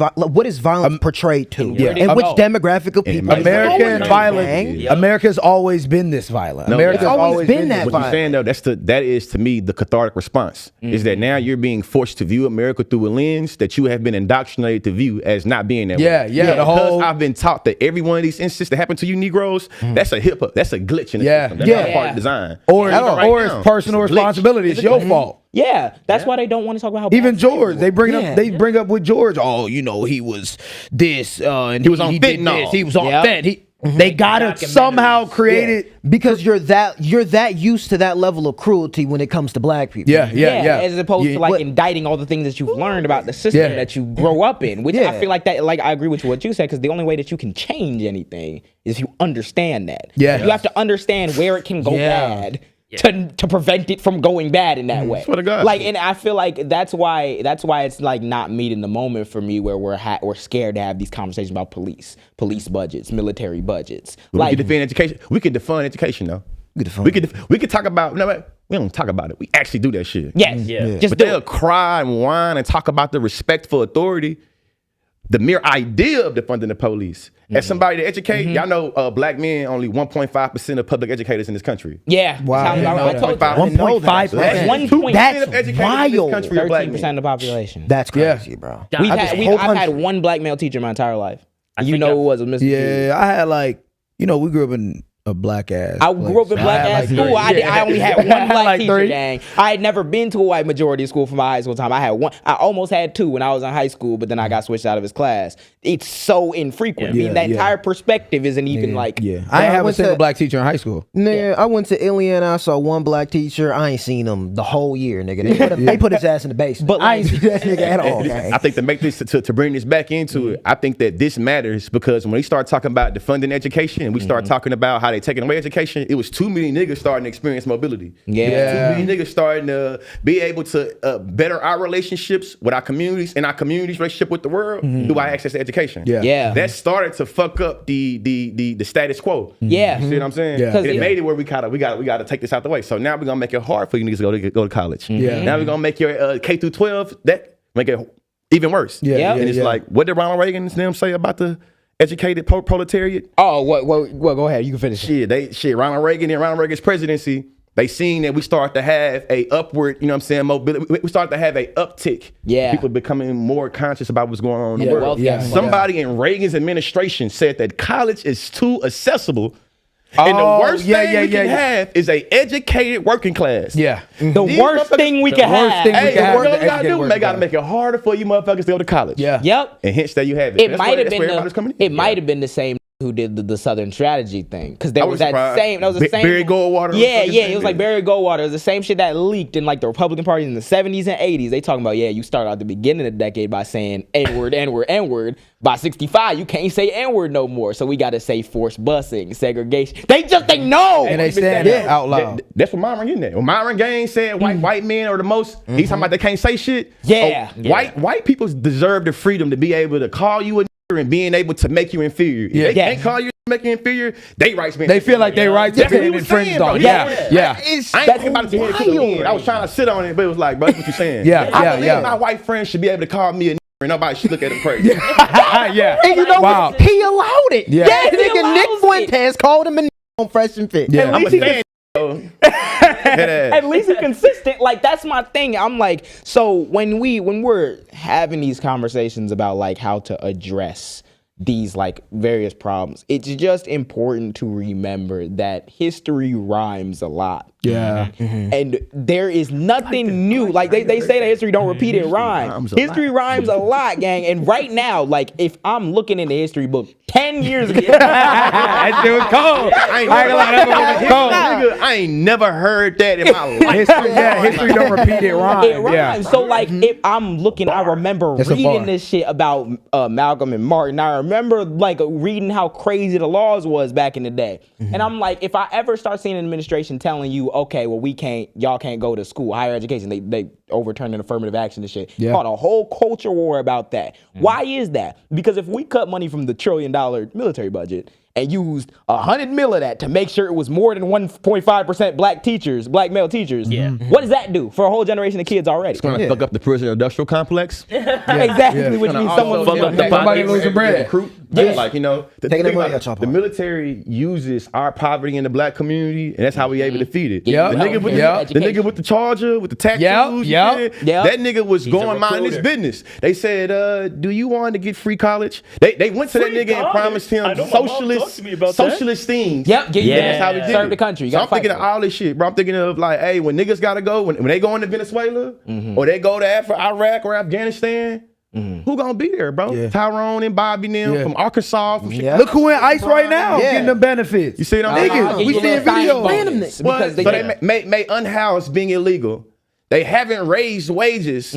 Speaker 5: violence portrayed to, and which demographic of people.
Speaker 2: American violence.
Speaker 5: Gang.
Speaker 2: America's always been this violent.
Speaker 1: No,
Speaker 2: America's
Speaker 5: it's always been that
Speaker 1: What
Speaker 5: violent.
Speaker 1: you're saying though, that is to me the cathartic response. Is that now you're being forced to view America through a lens that you have been indoctrinated to view as not being that way.
Speaker 2: Yeah, the whole-
Speaker 1: Because I've been taught that every one of these instances that happen to you Negroes, that's a hip hop, that's a glitch in the system. That's not part of design.
Speaker 2: Or
Speaker 1: Right
Speaker 2: it's
Speaker 1: now,
Speaker 2: personal
Speaker 1: it's a glitch.
Speaker 2: responsibility. It's your fault.
Speaker 3: Yeah, that's why they don't want to talk about how
Speaker 2: Even
Speaker 3: bad
Speaker 2: George, they bring
Speaker 5: Yeah.
Speaker 2: up. They bring up with George. Oh, he was this, and
Speaker 1: He was on
Speaker 2: did
Speaker 1: fentanyl.
Speaker 2: this. He was on
Speaker 3: Yep.
Speaker 2: fent. They gotta somehow create it.
Speaker 5: Because you're that used to that level of cruelty when it comes to black people.
Speaker 2: Yeah.
Speaker 3: As opposed to indicting all the things that you've learned about the system that you grow up in, which I feel like that. I agree with what you said, because the only way that you can change anything is if you understand that.
Speaker 2: Yeah.
Speaker 3: You have to understand where it can go bad. To prevent it from going bad in that way.
Speaker 1: Swear to God.
Speaker 3: And I feel like that's why it's not meet in the moment for me, where we're scared to have these conversations about police budgets, military budgets.
Speaker 1: We can defend education. We can defund education though. We could talk about. No, we don't talk about it. We actually do that shit.
Speaker 3: Yes.
Speaker 4: Yeah.
Speaker 3: Just
Speaker 1: But
Speaker 3: do
Speaker 1: they'll
Speaker 3: it.
Speaker 1: cry and whine and talk about the respect for authority. The mere idea of defunding the police. As somebody to educate, y'all know black men only 1.5% of public educators in this country.
Speaker 3: Yeah.
Speaker 2: Wow.
Speaker 3: Sounds about right. I told you.
Speaker 5: 1.5%.
Speaker 1: That's
Speaker 3: 1.5%.
Speaker 5: That's
Speaker 1: of educators in
Speaker 5: wild.
Speaker 1: this country are black
Speaker 3: 13%
Speaker 1: men.
Speaker 3: of the population.
Speaker 5: That's crazy, bro.
Speaker 3: I've had one black male teacher my entire life. You know who it was? Mr. G.
Speaker 2: Yeah, I had we grew up in a black ass.
Speaker 3: I grew up in black ass school. I only had one black
Speaker 2: like
Speaker 3: teacher,
Speaker 2: 3.
Speaker 3: gang. I had never been to a white majority school for my high school time. I had one. I almost had 2 when I was in high school, but then I got switched out of his class. It's so infrequent. I mean, that entire perspective isn't even
Speaker 2: I ain't have a
Speaker 5: went
Speaker 2: single
Speaker 5: to-
Speaker 2: black teacher in high school.
Speaker 5: Nigga, I went to Indiana. I saw one black teacher. I ain't seen him the whole year, nigga. They put his ass in the basement.
Speaker 3: But
Speaker 5: I ain't seen that nigga at all. gang.
Speaker 1: I think to make this to bring this back into it, I think that this matters because when we start talking about defunding education and we start talking about how they taking away education, it was too many niggas starting to experience mobility.
Speaker 3: Yeah.
Speaker 1: Too many niggas starting to be able to better our relationships with our communities and our communities' relationship with the world through our access to education.
Speaker 3: Yeah.
Speaker 1: That started to fuck up the status quo.
Speaker 3: Yeah.
Speaker 1: You see what I'm saying?
Speaker 2: Yeah.
Speaker 1: And it made it where we gotta take this out the way. So now we're gonna make it hard for you niggas to go to college.
Speaker 2: Yeah.
Speaker 1: Now we're gonna make your K through 12 that make it even worse.
Speaker 2: Yeah.
Speaker 1: And it's like, what did Ronald Reagan and them say about the educated proletariat?
Speaker 3: Oh, what? Go ahead. You can finish.
Speaker 1: Ronald Reagan and Ronald Reagan's presidency, they seen that we start to have a upward, you know what I'm saying, mobility. We start to have a uptick.
Speaker 3: Yeah.
Speaker 1: People becoming more conscious about what's going on in the
Speaker 3: Yeah,
Speaker 1: world.
Speaker 3: well,
Speaker 1: Somebody in Reagan's administration said that college is too accessible. And the worst thing we can have is a educated working class.
Speaker 2: Yeah.
Speaker 3: The
Speaker 1: These
Speaker 3: worst thing we can have.
Speaker 2: thing we
Speaker 1: Hey,
Speaker 2: can have
Speaker 1: what
Speaker 2: is
Speaker 1: we
Speaker 2: the
Speaker 1: gotta
Speaker 2: educated
Speaker 1: do?
Speaker 2: working
Speaker 1: They gotta
Speaker 2: class.
Speaker 1: make it harder for you motherfuckers to go to college.
Speaker 2: Yeah.
Speaker 3: Yep.
Speaker 1: And hence there you have it.
Speaker 3: It
Speaker 1: That's
Speaker 3: might
Speaker 1: where-
Speaker 3: have
Speaker 1: that's
Speaker 3: been
Speaker 1: where everybody's coming in.
Speaker 3: it might have been the same who did the Southern strategy thing, because there
Speaker 1: I
Speaker 3: was
Speaker 1: was
Speaker 3: that
Speaker 1: surprised.
Speaker 3: same. That was the same.
Speaker 1: Barry Goldwater was
Speaker 3: Yeah,
Speaker 1: fucking
Speaker 3: yeah.
Speaker 1: saying
Speaker 3: It was like
Speaker 1: that.
Speaker 3: Barry Goldwater. It was the same shit that leaked in like the Republican Party in the 70s and 80s. They talking about you start out the beginning of the decade by saying N-word, N-word, N-word. By 65, you can't say N-word no more. So we got to say forced busing, segregation. They know.
Speaker 2: And they stand it out loud.
Speaker 1: That's what Myron getting at. When Myron Gaines said white men are the most, he's talking about they can't say shit.
Speaker 3: Yeah.
Speaker 1: White people deserve the freedom to be able to call you a and being able to make you inferior.
Speaker 2: Yeah.
Speaker 1: If they can't call you make you inferior, they rights being
Speaker 2: They feel like they rights
Speaker 1: That's what he
Speaker 2: being
Speaker 1: was
Speaker 2: infringed
Speaker 1: saying, bro.
Speaker 2: on. Yeah.
Speaker 1: I ain't about to hear it. I was trying to sit on it, but it was like, bro, that's what you saying. I believe my white friends should be able to call me a nigger and nobody should look at him crazy.
Speaker 2: Yeah.
Speaker 5: And you know what? He allowed it.
Speaker 2: Yeah.
Speaker 5: That nigga Nick Fuentes called him a on Fresh and Fit.
Speaker 2: Yeah.
Speaker 1: I'm a fan.
Speaker 3: At least he's consistent. Like, that's my thing. I'm like, so when we're having these conversations about like how to address these like various problems, it's just important to remember that history rhymes a lot.
Speaker 2: Yeah.
Speaker 3: And there is nothing new. Like they say that history don't repeat, it rhymes. History rhymes a lot, gang. And right now, like if I'm looking in the history book 10 years ago,
Speaker 2: That shit was cold.
Speaker 1: I ain't never heard that in my life.
Speaker 2: History don't repeat, it rhymes.
Speaker 3: it rhymes. So like if I'm looking, I remember
Speaker 2: That's a bar.
Speaker 3: reading this shit about Malcolm and Martin. I remember like reading how crazy the laws was back in the day. And I'm like, if I ever start seeing an administration telling you, okay, well y'all can't go to school, higher education, they overturned an affirmative action and shit.
Speaker 2: Yeah.
Speaker 3: Fought a whole culture war about that. Why is that? Because if we cut money from the $1 trillion military budget and used 100 mil of that to make sure it was more than 1.5% black male teachers, what does that do for a whole generation of kids already?
Speaker 1: It's gonna fuck up the prison industrial complex.
Speaker 3: Exactly, which means someone
Speaker 1: fuck up the
Speaker 2: somebody losing bread.
Speaker 1: Recruit.
Speaker 3: Yeah.
Speaker 1: Like, you know,
Speaker 5: Taking that money out your
Speaker 1: the
Speaker 5: pocket.
Speaker 1: military uses our poverty in the black community, and that's how we able to feed it.
Speaker 2: Yep.
Speaker 1: The nigga with
Speaker 2: Yep.
Speaker 1: the nigga with the charger, with the tattoos,
Speaker 2: Yep.
Speaker 1: that nigga was going mind his business. They said, do you want to get free college? They went to that nigga and promised him socialist things.
Speaker 3: Yep,
Speaker 1: That's how we did
Speaker 3: serve
Speaker 1: it.
Speaker 3: the country. You
Speaker 1: So
Speaker 3: gotta
Speaker 1: I'm thinking
Speaker 3: fight
Speaker 1: of all this shit, bro. I'm thinking of like, hey, when niggas gotta go, when they go into Venezuela, or they go to Iraq or Afghanistan, who gonna be there, bro?
Speaker 2: Yeah.
Speaker 1: Tyrone and Bobby them from Arkansas, from Chicago.
Speaker 2: Look who in ICE right now getting the benefits.
Speaker 1: You see what I'm
Speaker 2: Niggas,
Speaker 1: saying?
Speaker 2: we seeing videos.
Speaker 3: Because
Speaker 1: they made unhoused being illegal. They haven't raised wages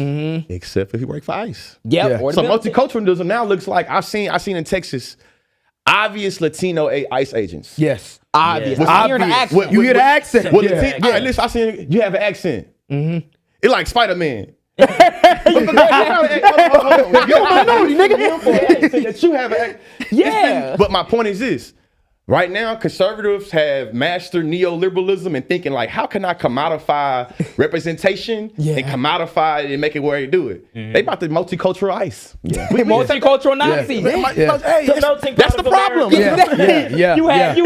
Speaker 1: except if you work for ICE.
Speaker 3: Yep.
Speaker 2: Yeah.
Speaker 3: Or the
Speaker 1: So
Speaker 3: military.
Speaker 1: multiculturalism now looks like I've seen in Texas obvious Latino ICE agents.
Speaker 2: Yes.
Speaker 3: Obvious.
Speaker 1: With-
Speaker 3: I hear the accent.
Speaker 2: You hear the accent.
Speaker 1: Well,
Speaker 2: Yeah.
Speaker 1: all right, listen, I seen you have an accent. It's like Spider-Man. You a minority, nigga. That you have an
Speaker 3: Yeah.
Speaker 1: But my point is this. Right now, conservatives have mastered neoliberalism and thinking like, how can I commodify representation and commodify it and make it where they do it? They about the multicultural ICE.
Speaker 3: Multicultural Nazis.
Speaker 1: Hey, that's the problem.
Speaker 2: Yeah.
Speaker 3: You had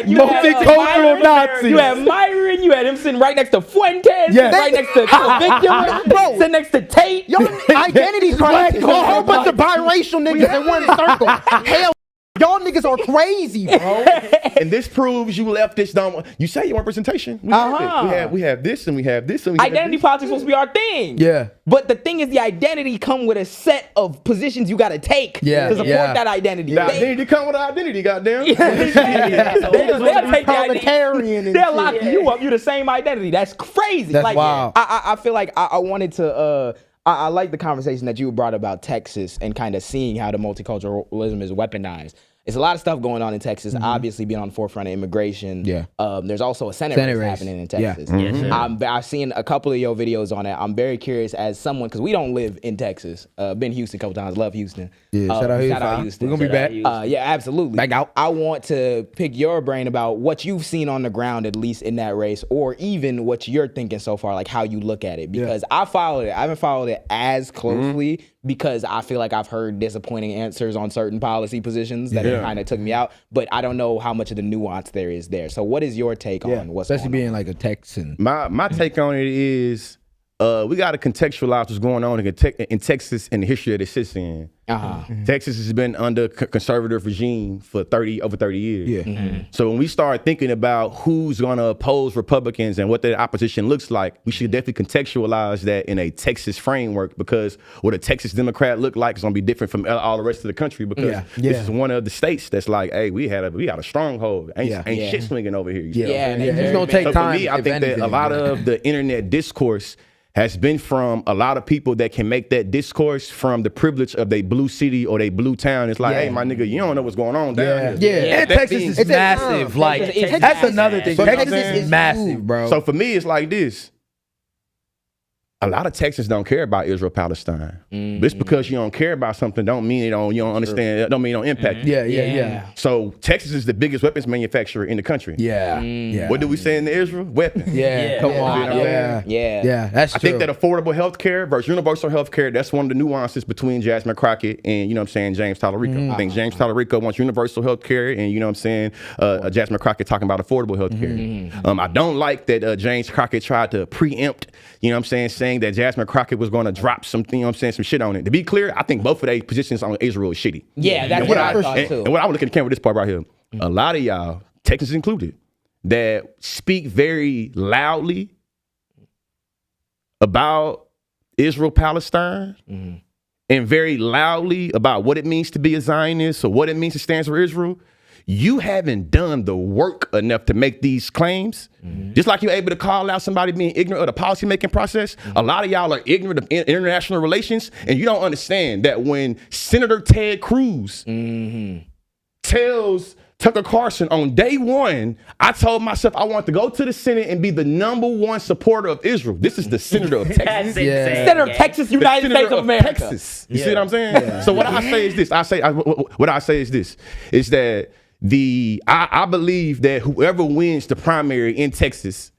Speaker 2: Multicultural Nazi.
Speaker 3: You had Myron. You had him sitting right next to Fuentes.
Speaker 2: Yes.
Speaker 3: Right next to Victor. Sitting next to Tate.
Speaker 5: Your identity crisis. A whole bunch of biracial niggas in one circle. Hell, y'all niggas are crazy, bro.
Speaker 1: And this proves you leftists don't. You say you want representation. We have this and we have this and we have
Speaker 3: Identity
Speaker 1: this.
Speaker 3: politics supposed to be our thing.
Speaker 2: Yeah.
Speaker 3: But the thing is, the identity come with a set of positions you got to take to support that identity.
Speaker 1: The identity come with identity, goddamn.
Speaker 3: They'll take the identity.
Speaker 5: Proletarian and
Speaker 3: They'll lock
Speaker 5: shit.
Speaker 3: you up. You the same identity. That's crazy.
Speaker 2: That's
Speaker 3: like,
Speaker 2: wild.
Speaker 3: I feel like I wanted to. I like the conversation that you brought about Texas and kind of seeing how the multiculturalism is weaponized. It's a lot of stuff going on in Texas, obviously being on the forefront of immigration.
Speaker 2: Yeah.
Speaker 3: There's also a Senate race happening in
Speaker 2: Yeah.
Speaker 3: Texas.
Speaker 4: Yeah.
Speaker 3: I've seen a couple of your videos on it. I'm very curious as someone, because we don't live in Texas. Been Houston a couple times, love Houston.
Speaker 2: Yeah, shout out Houston. We're gonna be back.
Speaker 3: Yeah, absolutely.
Speaker 2: Back out.
Speaker 3: I want to pick your brain about what you've seen on the ground, at least in that race, or even what you're thinking so far, like how you look at it. Because I followed it. I haven't followed it as closely because I feel like I've heard disappointing answers on certain policy positions that kind of took me out. But I don't know how much of the nuance there is there. So what is your take on what's
Speaker 2: Especially
Speaker 3: going
Speaker 2: being like a Texan.
Speaker 1: My take on it is we got to contextualize what's going on in Texas and the history that it sits in. Texas has been under conservative regime for over 30 years.
Speaker 2: Yeah.
Speaker 1: So when we start thinking about who's going to oppose Republicans and what the opposition looks like, we should definitely contextualize that in a Texas framework, because what a Texas Democrat look like is going to be different from all the rest of the country, because this is one of the states that's like, hey, we got a stronghold. Ain't shit swinging over here.
Speaker 2: It's gonna take
Speaker 1: So
Speaker 2: time.
Speaker 1: for me, I think that a lot of the internet discourse has been from a lot of people that can make that discourse from the privilege of their blue city or their blue town. It's like, hey, my nigga, you don't know what's going on down here.
Speaker 2: And Texas is massive. Like, that's another thing.
Speaker 1: So
Speaker 2: Texas is massive, bro.
Speaker 1: So for me, it's like this. a lot of Texans don't care about Israel-Palestine. But it's because you don't care about something don't mean you don't understand, don't mean it don't impact you.
Speaker 2: Yeah.
Speaker 1: So Texas is the biggest weapons manufacturer in the country.
Speaker 2: Yeah.
Speaker 1: What do we say in Israel? Weapons.
Speaker 2: Come on.
Speaker 3: Yeah.
Speaker 2: That's
Speaker 1: I
Speaker 2: true.
Speaker 1: think that affordable health care versus universal health care, that's one of the nuances between Jasmine Crockett and, James Talarico. I think James Talarico wants universal health care and, Jasmine Crockett talking about affordable health care. I don't like that James Crockett tried to preempt, saying that Jasmine Crockett was going to drop something, some shit on it. To be clear, I think both of their positions on Israel is shitty.
Speaker 3: Yeah, that's what I thought too.
Speaker 1: And what I would look at the camera with this part right here, a lot of y'all, Texans included, that speak very loudly about Israel-Palestine and very loudly about what it means to be a Zionist or what it means to stand for Israel, you haven't done the work enough to make these claims. Just like you're able to call out somebody being ignorant of the policymaking process, a lot of y'all are ignorant of international relations, and you don't understand that when Senator Ted Cruz tells Tucker Carlson on day one, I told myself I want to go to the Senate and be the #1 supporter of Israel. This is the Senator of Texas.
Speaker 3: Senator of Texas, United States of America.
Speaker 1: Texas. You see what I'm saying? So what I say is this. Is that I believe that whoever wins the primary in Texas,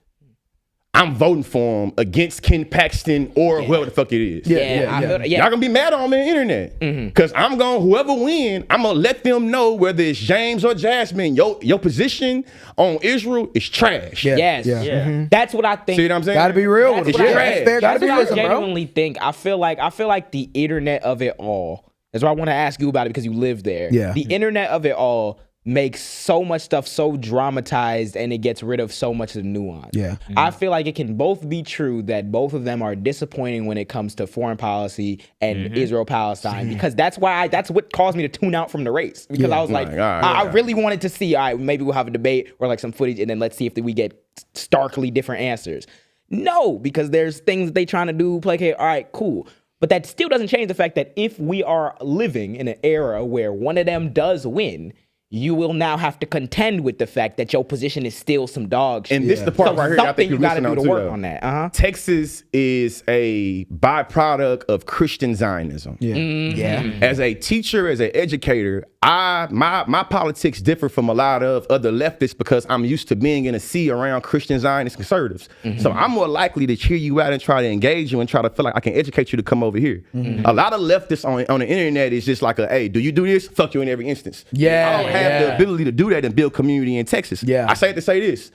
Speaker 1: I'm voting for him against Ken Paxton or whoever the fuck it is. Y'all gonna be mad on me on the internet. Cause whoever win, I'm gonna let them know whether it's James or Jasmine, your position on Israel is trash.
Speaker 3: That's what I think.
Speaker 1: See what I'm saying?
Speaker 2: Gotta be real with
Speaker 1: It's
Speaker 2: them.
Speaker 1: trash.
Speaker 3: That's what I genuinely think. I feel like the internet of it all. That's why I want to ask you about it because you live there.
Speaker 2: Yeah.
Speaker 3: The internet of it all makes so much stuff so dramatized and it gets rid of so much of the nuance. I feel like it can both be true that both of them are disappointing when it comes to foreign policy and Israel-Palestine because that's what caused me to tune out from the race because I was like, I really wanted to see, all right, maybe we'll have a debate or like some footage and then let's see if we get starkly different answers. No, because there's things that they trying to do, placate, all right, cool. But that still doesn't change the fact that if we are living in an era where one of them does win, you will now have to contend with the fact that your position is still some dog shit.
Speaker 1: And this is the part right here that I think
Speaker 3: you got to do to work on that.
Speaker 1: Texas is a byproduct of Christian Zionism. As a teacher, as an educator, my politics differ from a lot of other leftists because I'm used to being in a sea around Christian Zionist conservatives. So I'm more likely to cheer you out and try to engage you and try to feel like I can educate you to come over here. A lot of leftists on the internet is just like hey, do you do this? Fuck you in every instance. I don't have the ability to do that and build community in Texas. I say it to say this.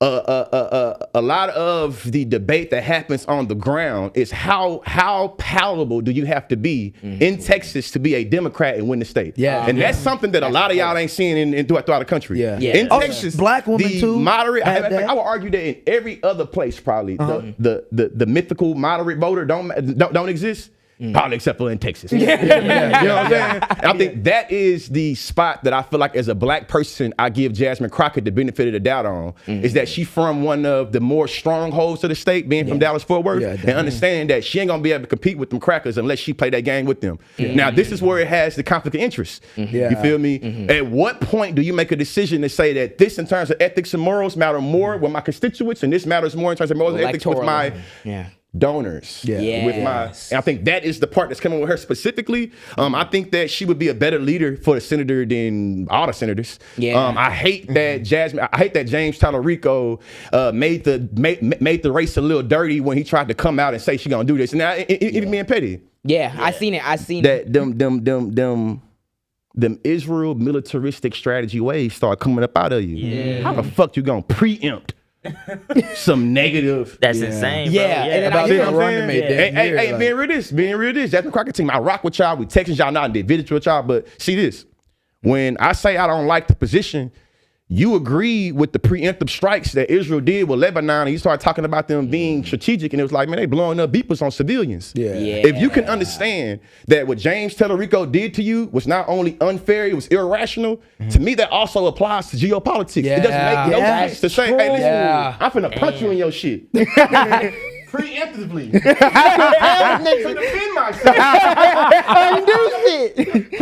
Speaker 1: A lot of the debate that happens on the ground is how palatable do you have to be in Texas to be a Democrat and win the state? And that's something that a lot of y'all ain't seeing throughout the country. In Texas,
Speaker 8: black women
Speaker 1: the
Speaker 8: too.
Speaker 1: Moderate, I would argue that in every other place probably the mythical moderate voter don't exist. Probably except for in Texas. You know what I'm saying? And I think that is the spot that I feel like as a black person, I give Jasmine Crockett the benefit of the doubt on, is that she from one of the more strongholds of the state, being from Dallas-Fort Worth, and understand that she ain't gonna be able to compete with them crackers unless she play that game with them. Now, this is where it has the conflict of interest. You feel me? At what point do you make a decision to say that this in terms of ethics and morals matter more with my constituents and this matters more in terms of morals and ethics with my donors with my, and I think that is the part that's coming with her specifically. I think that she would be a better leader for the senator than all the senators. I hate that James Talarico made the race a little dirty when he tried to come out and say she gonna do this. And now even being petty. I seen it. That them Israel militaristic strategy ways start coming up out of you. How the fuck you gonna preempt some negative?
Speaker 4: That's insane, bro.
Speaker 3: And then
Speaker 1: being real this, Jasmine Crockett team, I rock with y'all. We texting y'all, not individual with y'all, but see this. When I say I don't like the position, you agree with the preemptive strikes that Israel did with Lebanon, and you start talking about them being strategic, and it was like, man, they blowing up beepers on civilians. If you can understand that what James Talarico did to you was not only unfair, it was irrational, to me that also applies to geopolitics. It doesn't make no sense to say, hey, listen, I'm finna punch you in your shit. Preemptively. To defend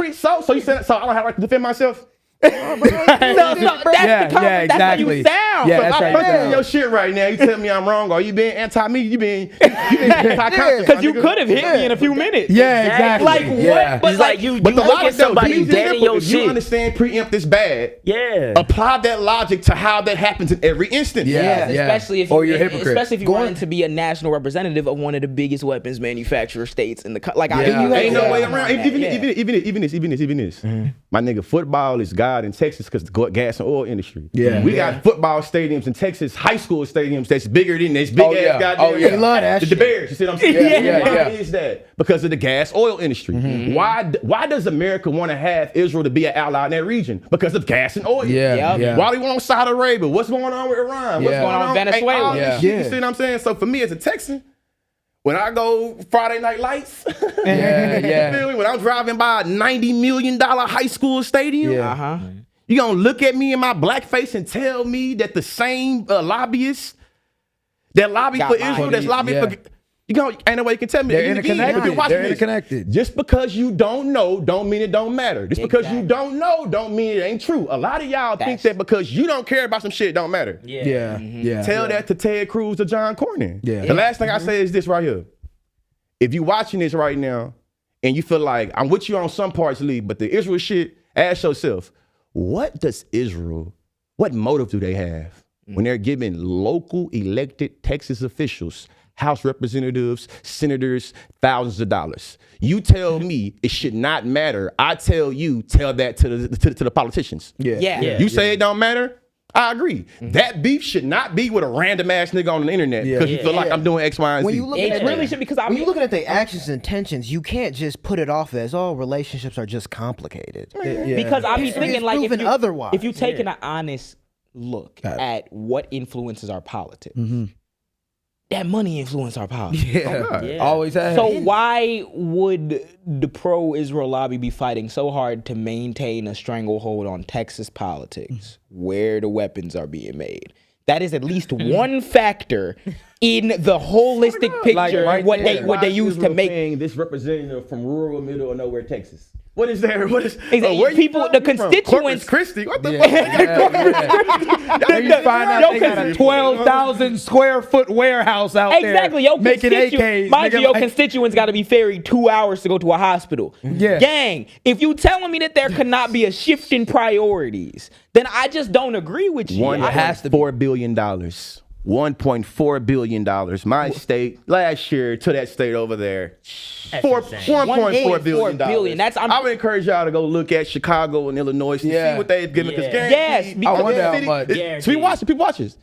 Speaker 1: myself. So you said, so I don't have a right to defend myself?
Speaker 3: That's what you sound down.
Speaker 2: Yeah,
Speaker 1: So
Speaker 2: that's
Speaker 1: if I
Speaker 2: right.
Speaker 1: punch you in your shit right now, you tell me I'm wrong, or you being anti-me, you being anti-conscious.
Speaker 3: Because you could have hit me in a few minutes.
Speaker 2: Yeah, exactly.
Speaker 3: Like
Speaker 2: Yeah.
Speaker 3: what? But
Speaker 4: It's like you
Speaker 1: But the
Speaker 4: look at
Speaker 1: logic, though,
Speaker 4: somebody
Speaker 1: these
Speaker 4: dead in
Speaker 1: examples,
Speaker 4: your
Speaker 1: if you
Speaker 4: shit.
Speaker 1: understand preempt is bad,
Speaker 4: Yeah.
Speaker 1: apply that logic to how that happens in every instance.
Speaker 2: Yeah.
Speaker 3: Especially if
Speaker 2: Or
Speaker 3: you,
Speaker 2: you're a hypocrite.
Speaker 3: especially if you run to be a national representative of one of the biggest weapons manufacturer states in the like.
Speaker 2: Yeah.
Speaker 1: Ain't no way around.
Speaker 3: Yeah.
Speaker 1: Even this. My nigga, football is God in Texas because the gas and oil industry.
Speaker 2: Yeah.
Speaker 1: We got football stadiums in Texas, high school stadiums that's bigger than this big ass goddamn.
Speaker 2: Oh, yeah.
Speaker 5: They love that
Speaker 1: the
Speaker 5: shit.
Speaker 1: Bears. You see what I'm saying?
Speaker 2: Yeah.
Speaker 1: Why is that? Because of the gas oil industry. Why does America want to have Israel to be an ally in that region? Because of gas and oil.
Speaker 2: Yeah. Yeah.
Speaker 1: Why do we want on Saudi Arabia? What's going on with Iran? What's
Speaker 2: Yeah.
Speaker 1: going on with
Speaker 3: Venezuela?
Speaker 1: all this
Speaker 2: Yeah.
Speaker 1: shit, you see what I'm saying? So for me as a Texan, when I go Friday Night Lights,
Speaker 2: Yeah.
Speaker 1: you feel me? When I'm driving by a $90 million high school stadium,
Speaker 2: Yeah.
Speaker 1: you gonna look at me in my black face and tell me that the same lobbyists that lobby
Speaker 3: Got
Speaker 1: for
Speaker 3: mine.
Speaker 1: Israel, that's lobbying for, you gonna, ain't no way you can tell me.
Speaker 2: They're
Speaker 1: Again,
Speaker 2: interconnected.
Speaker 1: if you're watching
Speaker 2: They're
Speaker 1: this,
Speaker 2: interconnected.
Speaker 1: Just because you don't know, don't mean it don't matter. Just because you don't know, don't mean it ain't true. A lot of y'all think that because you don't care about some shit, it don't matter.
Speaker 2: Yeah. Yeah.
Speaker 1: Tell that to Ted Cruz or John Cornyn.
Speaker 2: Yeah.
Speaker 1: The last thing I say is this right here. If you watching this right now and you feel like I'm with you on some parts, Lee, but the Israel shit, ask yourself, what motive do they have when they're giving local elected Texas officials, House representatives, senators, thousands of dollars? You tell me it should not matter. I tell you, tell that to the politicians.
Speaker 3: Yeah.
Speaker 1: You say it don't matter? I agree. That beef should not be with a random ass nigga on the internet because you feel like I'm doing X, Y, and Z.
Speaker 5: When you look
Speaker 3: It
Speaker 5: at
Speaker 3: really should because
Speaker 5: when you're looking at the actions and intentions, you can't just put it off as relationships are just complicated.
Speaker 3: Because I be thinking like
Speaker 5: proven otherwise.
Speaker 3: if you taking an honest look at what influences our politics, that money influences our politics.
Speaker 2: Yeah. Always has.
Speaker 3: So why would the pro-Israel lobby be fighting so hard to maintain a stranglehold on Texas politics, where the weapons are being made? That is at least one factor in the holistic picture.
Speaker 1: Like,
Speaker 3: what they use to make
Speaker 1: this representative from rural, middle, or nowhere Texas. What is there? What is
Speaker 3: where people, the constituents,
Speaker 1: Corpus Christi? What the fuck?
Speaker 2: You find out they got a 12,000 square foot warehouse out there.
Speaker 3: Exactly. Your
Speaker 2: making AKs.
Speaker 3: Mind you, your
Speaker 2: Like-
Speaker 3: constituents got to be ferried 2 hours to go to a hospital.
Speaker 2: Yeah.
Speaker 3: Gang, if you telling me that there cannot be a shift in priorities, then I just don't agree with you.
Speaker 1: $1.4 billion. $1.4 billion. My state last year to that state over there. $1.4 billion. I would encourage y'all to go look at Chicago and Illinois to see what they've given. Because
Speaker 3: Yes, because
Speaker 2: I wonder how much.
Speaker 1: So people watch this.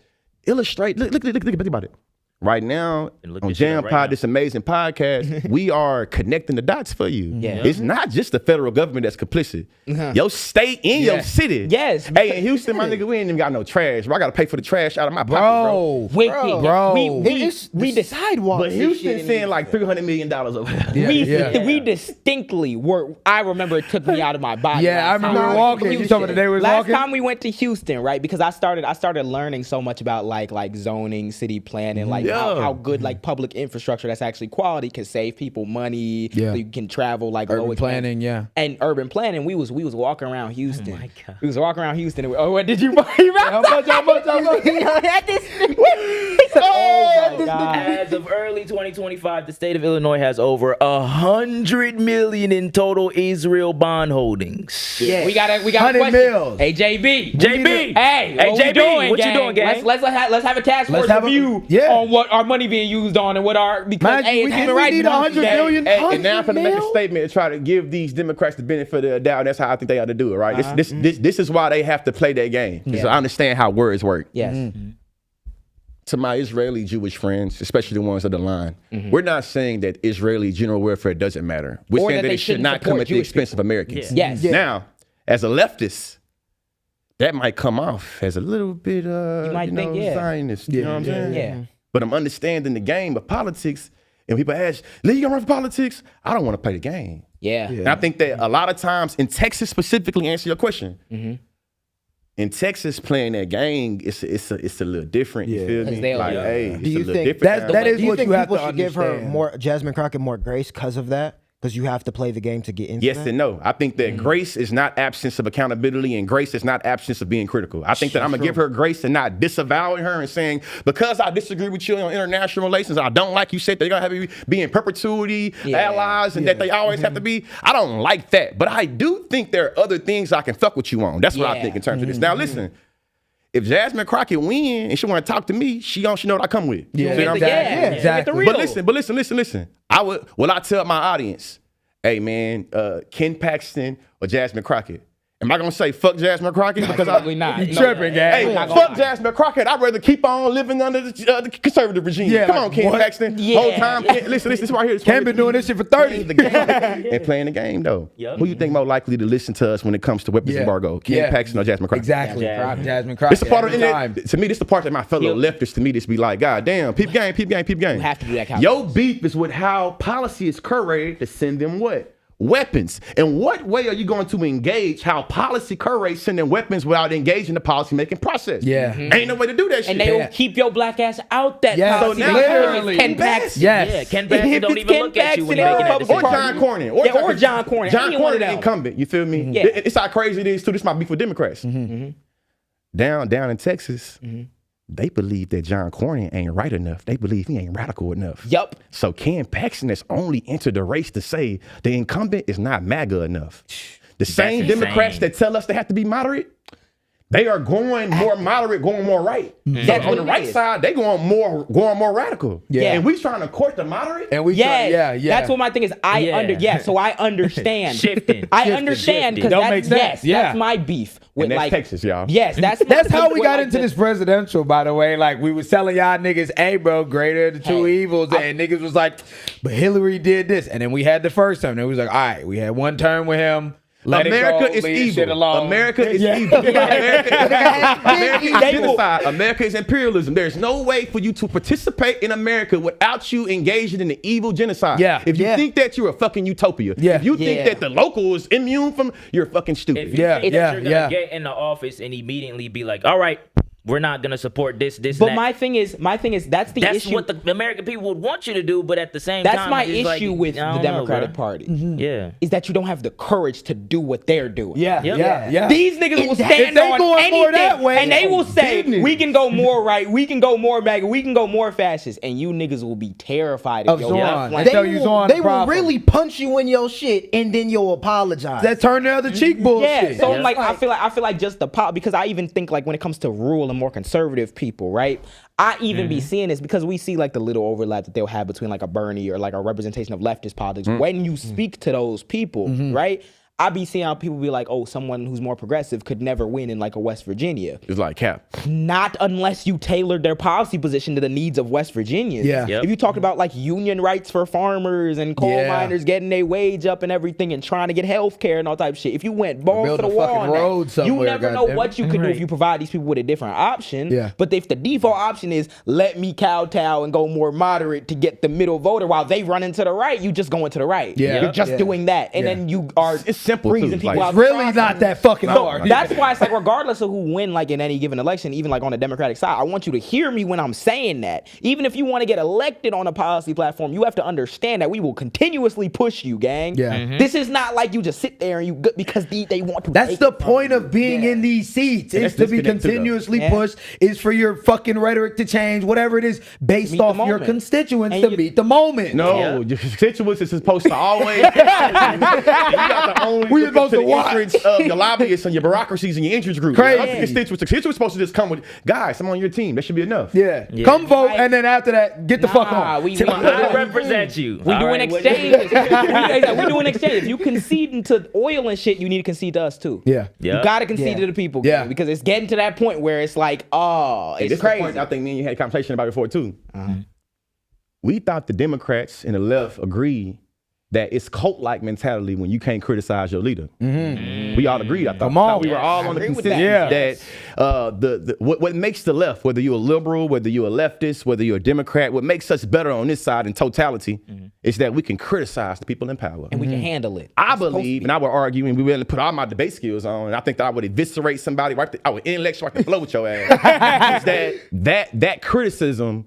Speaker 1: Illustrate. Look, think about it. Right now on JAAM Pod, this amazing podcast, we are connecting the dots for you.
Speaker 3: Yeah.
Speaker 1: It's not just the federal government that's complicit. Your state and your city.
Speaker 3: Yes.
Speaker 1: Hey, in Houston, my nigga, we ain't even got no trash. Bro, I gotta pay for the trash out of my pocket, bro.
Speaker 3: We
Speaker 5: the sidewalks.
Speaker 1: But Houston seeing like $300 million over there.
Speaker 3: We distinctly were. I remember it took me out of my body.
Speaker 2: Yeah, I remember walking. You told me the day we was
Speaker 3: Last
Speaker 2: walking.
Speaker 3: time we went to Houston, right? Because I started learning so much about like zoning, city planning, like how good like public infrastructure that's actually quality can save people money.
Speaker 2: Yeah.
Speaker 3: So you can travel like
Speaker 2: Urban
Speaker 3: low
Speaker 2: planning,
Speaker 3: and urban planning. We was walking around Houston.
Speaker 4: Oh my God.
Speaker 3: We was walking around Houston. And what did you buy? How much?
Speaker 2: How much?
Speaker 3: Oh my God.
Speaker 4: As of early 2025, the state of Illinois has over 100 million in total Israel bond holdings.
Speaker 3: Yeah. We got a
Speaker 2: 100
Speaker 3: question.
Speaker 2: mils.
Speaker 3: Hey JB.
Speaker 4: JB.
Speaker 3: Hey, what
Speaker 4: JB,
Speaker 3: we doing,
Speaker 4: what you
Speaker 3: gang?
Speaker 4: doing, gang?
Speaker 3: Let's have a task force
Speaker 2: have a-
Speaker 3: review
Speaker 2: yeah.
Speaker 3: on what our money being used on and what our because
Speaker 2: Man,
Speaker 3: it's human
Speaker 2: we
Speaker 3: rights
Speaker 2: need
Speaker 3: month,
Speaker 2: 100
Speaker 3: gang.
Speaker 2: million.
Speaker 1: And now for to make a statement and try to give these Democrats the benefit of the doubt, that's how I think they ought to do it, right? This is why they have to play that game. Because I understand how words work.
Speaker 3: Yes.
Speaker 1: To my Israeli Jewish friends, especially the ones on the line, we're not saying that Israeli general welfare doesn't matter. We're
Speaker 3: Or
Speaker 1: saying
Speaker 3: that
Speaker 1: that
Speaker 3: they
Speaker 1: it should
Speaker 3: shouldn't
Speaker 1: not come
Speaker 3: support
Speaker 1: at the
Speaker 3: Jewish
Speaker 1: expense of Americans.
Speaker 3: Yes.
Speaker 1: Now, as a leftist, that might come off as a little bit,
Speaker 3: might think,
Speaker 1: Zionist. You know what I'm saying?
Speaker 3: Yeah.
Speaker 1: But I'm understanding the game of politics. And people ask, Lee, you gonna run for politics? I don't want to play the game.
Speaker 3: Yeah.
Speaker 1: And I think that a lot of times in Texas specifically, answer your question. In Texas, playing that game, it's a little different. You feel me?
Speaker 3: they'll-
Speaker 1: Like,
Speaker 3: Yeah.
Speaker 1: hey,
Speaker 5: Do
Speaker 1: it's a
Speaker 5: you
Speaker 1: little
Speaker 5: think
Speaker 1: different.
Speaker 2: that is
Speaker 5: Do you
Speaker 2: what
Speaker 5: think
Speaker 2: you have
Speaker 5: people
Speaker 2: to
Speaker 5: should give her
Speaker 2: understand.
Speaker 5: Jasmine Crockett more grace because of that? Because you have to play the game to get into
Speaker 1: Yes
Speaker 5: that?
Speaker 1: and no. I think that grace is not absence of accountability, and grace is not absence of being critical. I think that I'm going to give her grace and not disavowing her and saying, because I disagree with you on international relations, I don't like you said they're going to have you be in perpetuity, allies, and that they always have to be. I don't like that. But I do think there are other things I can fuck with you on. That's what I think in terms of this. Now, listen. If Jasmine Crockett win and she want to talk to me, she know what I come with.
Speaker 2: Yeah,
Speaker 1: See what I'm saying?
Speaker 2: exactly.
Speaker 1: But listen. Will I tell my audience, hey man, Ken Paxton or Jasmine Crockett? Am I gonna say fuck Jasmine Crockett? Because
Speaker 3: Probably not.
Speaker 2: You tripping, gang.
Speaker 1: Hey, fuck Jasmine Crockett. I'd rather keep on living under the conservative regime.
Speaker 2: Yeah,
Speaker 1: Come
Speaker 2: like,
Speaker 1: on, Ken
Speaker 2: what?
Speaker 1: Paxton.
Speaker 3: Yeah.
Speaker 1: Whole time, listen, this right here.
Speaker 2: Ken been doing this shit for 30.
Speaker 1: The game and playing the game though.
Speaker 4: Yep.
Speaker 1: Who you think more likely to listen to us when it comes to weapons embargo? Ken Paxton or Jasmine Crockett?
Speaker 2: Exactly.
Speaker 4: Jasmine.
Speaker 2: Jasmine Crockett.
Speaker 1: This the part of
Speaker 2: time.
Speaker 1: to me. This the part that my fellow leftists to me just be like, God damn, peep game.
Speaker 3: You have to do that.
Speaker 1: Your beef is with how policy is curated to send them what? Weapons. And what way are you going to engage how policy curates sending weapons without engaging the policy making process?
Speaker 2: Yeah.
Speaker 1: Ain't no way to do that shit.
Speaker 3: And they will keep your black ass out that
Speaker 2: Yes,
Speaker 3: policy.
Speaker 1: so now-
Speaker 2: literally.
Speaker 3: Ken Paxton.
Speaker 2: Yes.
Speaker 4: Yeah, Ken Paxton
Speaker 3: If
Speaker 4: don't
Speaker 3: it's
Speaker 4: even
Speaker 3: Ken
Speaker 4: look at you when you're
Speaker 3: Paxton,
Speaker 4: making that
Speaker 1: Or
Speaker 4: decision.
Speaker 1: John Cornyn.
Speaker 3: Or John Cornyn.
Speaker 1: John
Speaker 3: Any one
Speaker 1: Cornyn,
Speaker 3: of
Speaker 1: the
Speaker 3: them.
Speaker 1: incumbent. You feel me?
Speaker 3: Yeah.
Speaker 1: It's how crazy it is too. This my beef with Democrats. Down in Texas, they believe that John Cornyn ain't right enough. They believe he ain't radical enough.
Speaker 3: Yup.
Speaker 1: So Ken Paxton has only entered the race to say the incumbent is not MAGA enough. The same
Speaker 4: insane.
Speaker 1: Democrats that tell us they have to be moderate, they are going more moderate, going more right. So
Speaker 3: That's
Speaker 1: on
Speaker 3: what
Speaker 1: the
Speaker 3: it
Speaker 1: right
Speaker 3: is.
Speaker 1: side, they going more radical.
Speaker 2: Yeah.
Speaker 1: And we trying to court the moderate.
Speaker 2: And we
Speaker 3: Yeah, that's what my thing is. So I understand.
Speaker 4: Shifting.
Speaker 3: I understand because
Speaker 2: Don't
Speaker 3: that's
Speaker 2: make sense.
Speaker 3: yes,
Speaker 2: Yeah.
Speaker 3: that's my beef with
Speaker 1: And that's
Speaker 3: like
Speaker 1: Texas, y'all.
Speaker 3: Yes, that's
Speaker 2: how we
Speaker 3: with,
Speaker 2: got
Speaker 3: like,
Speaker 2: into
Speaker 3: the-
Speaker 2: this presidential, by the way. Like, we was telling y'all niggas, hey, bro, greater the two
Speaker 3: Hey,
Speaker 2: evils. And niggas was like, but Hillary did this. And then we had the first term. And it was like, all right, we had one term with him. Let
Speaker 1: America
Speaker 2: it go,
Speaker 1: is
Speaker 2: leave shit
Speaker 1: evil.
Speaker 2: alone.
Speaker 1: America is evil. America is genocide. America is imperialism. There's no way for you to participate in America without you engaging in the evil genocide.
Speaker 2: Yeah.
Speaker 1: If you think that you're a fucking utopia.
Speaker 2: Yeah.
Speaker 1: If you think that the local is immune from, you're fucking stupid.
Speaker 4: If you
Speaker 2: Yeah,
Speaker 4: think
Speaker 2: yeah,
Speaker 4: that you're gonna get in the office and immediately be like, all right, we're not gonna support this,
Speaker 3: But
Speaker 4: and
Speaker 3: my thing is that's the
Speaker 4: that's
Speaker 3: issue.
Speaker 4: what the American people would want you to do, but at the same
Speaker 3: That's
Speaker 4: time,
Speaker 3: my
Speaker 4: it's like,
Speaker 3: issue with
Speaker 4: I
Speaker 3: the
Speaker 4: don't know,
Speaker 3: Democratic
Speaker 4: bro.
Speaker 3: Party.
Speaker 4: Yeah.
Speaker 3: Is that you don't have the courage to do what they're doing.
Speaker 2: Yeah,
Speaker 4: Yep.
Speaker 2: yeah.
Speaker 3: These niggas will stand
Speaker 2: they
Speaker 3: on
Speaker 2: going for
Speaker 3: anything,
Speaker 2: that way,
Speaker 3: and they will say
Speaker 2: business.
Speaker 3: we can go more right, we can go more MAGA, we can go more fascist, and you niggas will be terrified
Speaker 2: Of
Speaker 3: your
Speaker 2: Zorn.
Speaker 3: left flank.
Speaker 2: They tell you Zorn the
Speaker 5: They will
Speaker 2: problem.
Speaker 5: really punch you in your shit and then you'll apologize.
Speaker 2: That turn the other cheek bullshit.
Speaker 3: Yeah, so
Speaker 4: Yeah.
Speaker 3: like I feel like just the pop, because I even think like when it comes to rural and more conservative people, right? I even be seeing this because we see like the little overlap that they'll have between like a Bernie or like a representation of leftist politics. When you speak to those people, right? I be seeing how people be like, oh, someone who's more progressive could never win in like a West Virginia.
Speaker 1: It's like Cap.
Speaker 3: Not unless you tailored their policy position to the needs of West Virginians.
Speaker 2: Yeah.
Speaker 4: Yep.
Speaker 3: If you talk about like union rights for farmers and coal
Speaker 2: Yeah.
Speaker 3: miners getting their wage up and everything and trying to get health care and all type of shit. If you went balls
Speaker 2: build
Speaker 3: to the
Speaker 2: a
Speaker 3: wall
Speaker 2: fucking
Speaker 3: on that,
Speaker 2: road
Speaker 3: you
Speaker 2: somewhere,
Speaker 3: never know
Speaker 2: goddammit.
Speaker 3: what you could do if
Speaker 4: Right.
Speaker 3: you provide these people with a different option.
Speaker 2: Yeah.
Speaker 3: But if the default option is let me kowtow and go more moderate to get the middle voter while they run into the right, you just going to the right.
Speaker 2: Yeah.
Speaker 3: You're just
Speaker 2: Yeah.
Speaker 3: doing that. And
Speaker 2: Yeah.
Speaker 3: then you are
Speaker 1: It's simple, too.
Speaker 3: freezing people
Speaker 1: Like,
Speaker 3: out
Speaker 2: It's
Speaker 3: the
Speaker 2: really
Speaker 3: process.
Speaker 2: not that fucking hard.
Speaker 3: That's why it's like, regardless of who win, like in any given election, even like on the Democratic side, I want you to hear me when I'm saying that. Even if you want to get elected on a policy platform, you have to understand that we will continuously push you, gang.
Speaker 2: Yeah.
Speaker 3: This is not like you just sit there and you good because they want to.
Speaker 2: That's
Speaker 3: take
Speaker 2: the
Speaker 3: it from
Speaker 2: point
Speaker 3: you.
Speaker 2: of being
Speaker 3: Yeah.
Speaker 2: in these seats.
Speaker 1: Yeah,
Speaker 2: Is
Speaker 1: that's
Speaker 2: to be
Speaker 1: disconnect too, though.
Speaker 2: continuously
Speaker 3: Yeah.
Speaker 2: pushed, is for your fucking rhetoric to change, whatever it is, based
Speaker 3: Meet the
Speaker 2: off your
Speaker 3: moment.
Speaker 2: constituents
Speaker 3: And
Speaker 2: to
Speaker 3: you-
Speaker 2: meet the moment.
Speaker 1: No, your constituents is supposed to always. You got to only
Speaker 2: We
Speaker 1: look
Speaker 2: supposed
Speaker 1: to
Speaker 2: to
Speaker 1: the
Speaker 2: watch.
Speaker 1: interests of your lobbyists and your bureaucracies and your interest groups.
Speaker 2: Crazy.
Speaker 1: The constituents supposed to just come with, guys, I'm on your team. That should be enough.
Speaker 2: Yeah.
Speaker 4: Yeah.
Speaker 2: Come vote,
Speaker 3: Right.
Speaker 2: and then after that, get the fuck
Speaker 3: Nah,
Speaker 2: on.
Speaker 3: we
Speaker 4: I represent you.
Speaker 3: We
Speaker 4: All
Speaker 3: doing
Speaker 4: right, what-
Speaker 3: exchanges. We doing exchanges. If you concede to oil and shit, you need to concede to us too.
Speaker 2: Yeah.
Speaker 4: Yeah.
Speaker 3: You gotta concede
Speaker 5: Yeah.
Speaker 3: to the people,
Speaker 2: Yeah.
Speaker 3: gang, because it's getting to that point where it's like, oh,
Speaker 1: Hey,
Speaker 3: it's
Speaker 1: this is the
Speaker 3: crazy.
Speaker 1: point I think me and you had a conversation about before too. We thought the Democrats and the left agreed that it's cult-like mentality when you can't criticize your leader. We all agreed. I thought.
Speaker 2: Come on.
Speaker 1: I thought we were all
Speaker 3: I
Speaker 1: on the
Speaker 3: agree with
Speaker 1: consensus
Speaker 2: that.
Speaker 1: that what makes the left, whether you're a liberal, whether you're a leftist, whether you're a Democrat, what makes us better on this side in totality is that we can criticize the people in power.
Speaker 3: And we can handle it.
Speaker 1: I
Speaker 3: It's supposed to
Speaker 1: believe,
Speaker 3: be.
Speaker 1: and I would argue, and we will put all my debate skills on, and I think that I would eviscerate somebody, I would intellectual, I could blow with your ass. is that criticism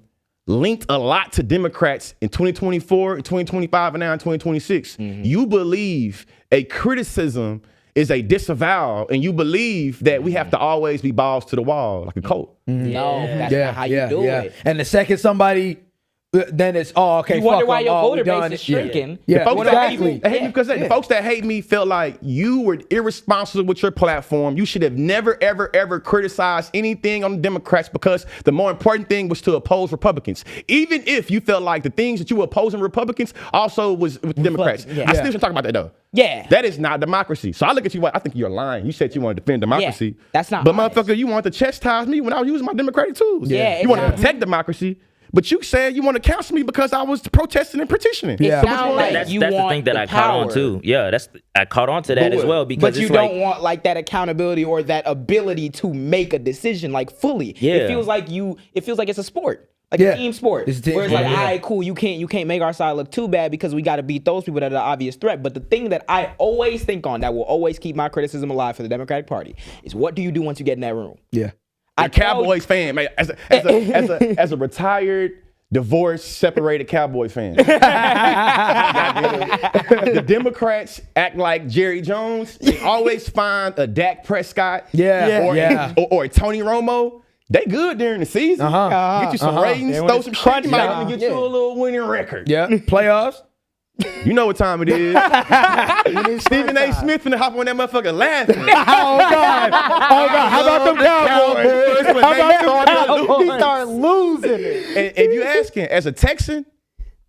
Speaker 1: linked a lot to Democrats in 2024, 2025, and now in 2026. You believe a criticism is a disavowal, and you believe that we have to always be balls to the wall like a cult.
Speaker 3: No, that's not how you do it.
Speaker 2: And the second somebody, then it's okay.
Speaker 3: You wonder why your voter base is shrinking.
Speaker 2: Yeah,
Speaker 1: the folks that hate me, the folks that hate me felt like you were irresponsible with your platform. You should have never, ever, ever criticized anything on the Democrats because the more important thing was to oppose Republicans. Even if you felt like the things that you were opposing Republicans also was with Democrats. I still should talk about that though.
Speaker 3: Yeah.
Speaker 1: That is not democracy. So I look at you, I think you're lying. You said you want to defend democracy.
Speaker 3: Yeah, that's not
Speaker 1: But
Speaker 3: honest.
Speaker 1: motherfucker, you want to chastise me when I was using my democratic tools.
Speaker 3: Yeah,
Speaker 1: You want to protect democracy. But you said you want to counsel me because I was protesting and petitioning.
Speaker 3: Yeah.
Speaker 1: So which one?
Speaker 3: Like
Speaker 4: that's
Speaker 3: you
Speaker 4: the
Speaker 3: want
Speaker 4: thing that
Speaker 3: the
Speaker 4: I caught on
Speaker 3: power.
Speaker 4: to. Yeah, I caught on to that as well because
Speaker 3: But you
Speaker 4: it's
Speaker 3: don't
Speaker 4: like,
Speaker 3: want like that accountability or that ability to make a decision like fully.
Speaker 4: Yeah.
Speaker 3: It feels like it's a sport. Like a team sport.
Speaker 2: It's a team
Speaker 3: where it's
Speaker 2: sport,
Speaker 3: like, all right, cool, you can't make our side look too bad because we gotta beat those people that are the obvious threat. But the thing that I always think on that will always keep my criticism alive for the Democratic Party is what do you do once you get in that room?
Speaker 2: Yeah.
Speaker 1: A Cowboys fan, man. As a retired, divorced, separated Cowboy fan. The Democrats act like Jerry Jones. They always find a Dak Prescott or a Tony Romo. They good during the season. Get you some ratings, throw some shit, might even get you a little winning record.
Speaker 2: Yeah. Playoffs.
Speaker 1: You know what time it is. Stephen A. Smith finna hop on that motherfucker laughing.
Speaker 2: Oh God. How about them Cowboys? How about them Cowboys?
Speaker 5: He started losing it.
Speaker 1: And if you asking, as a Texan,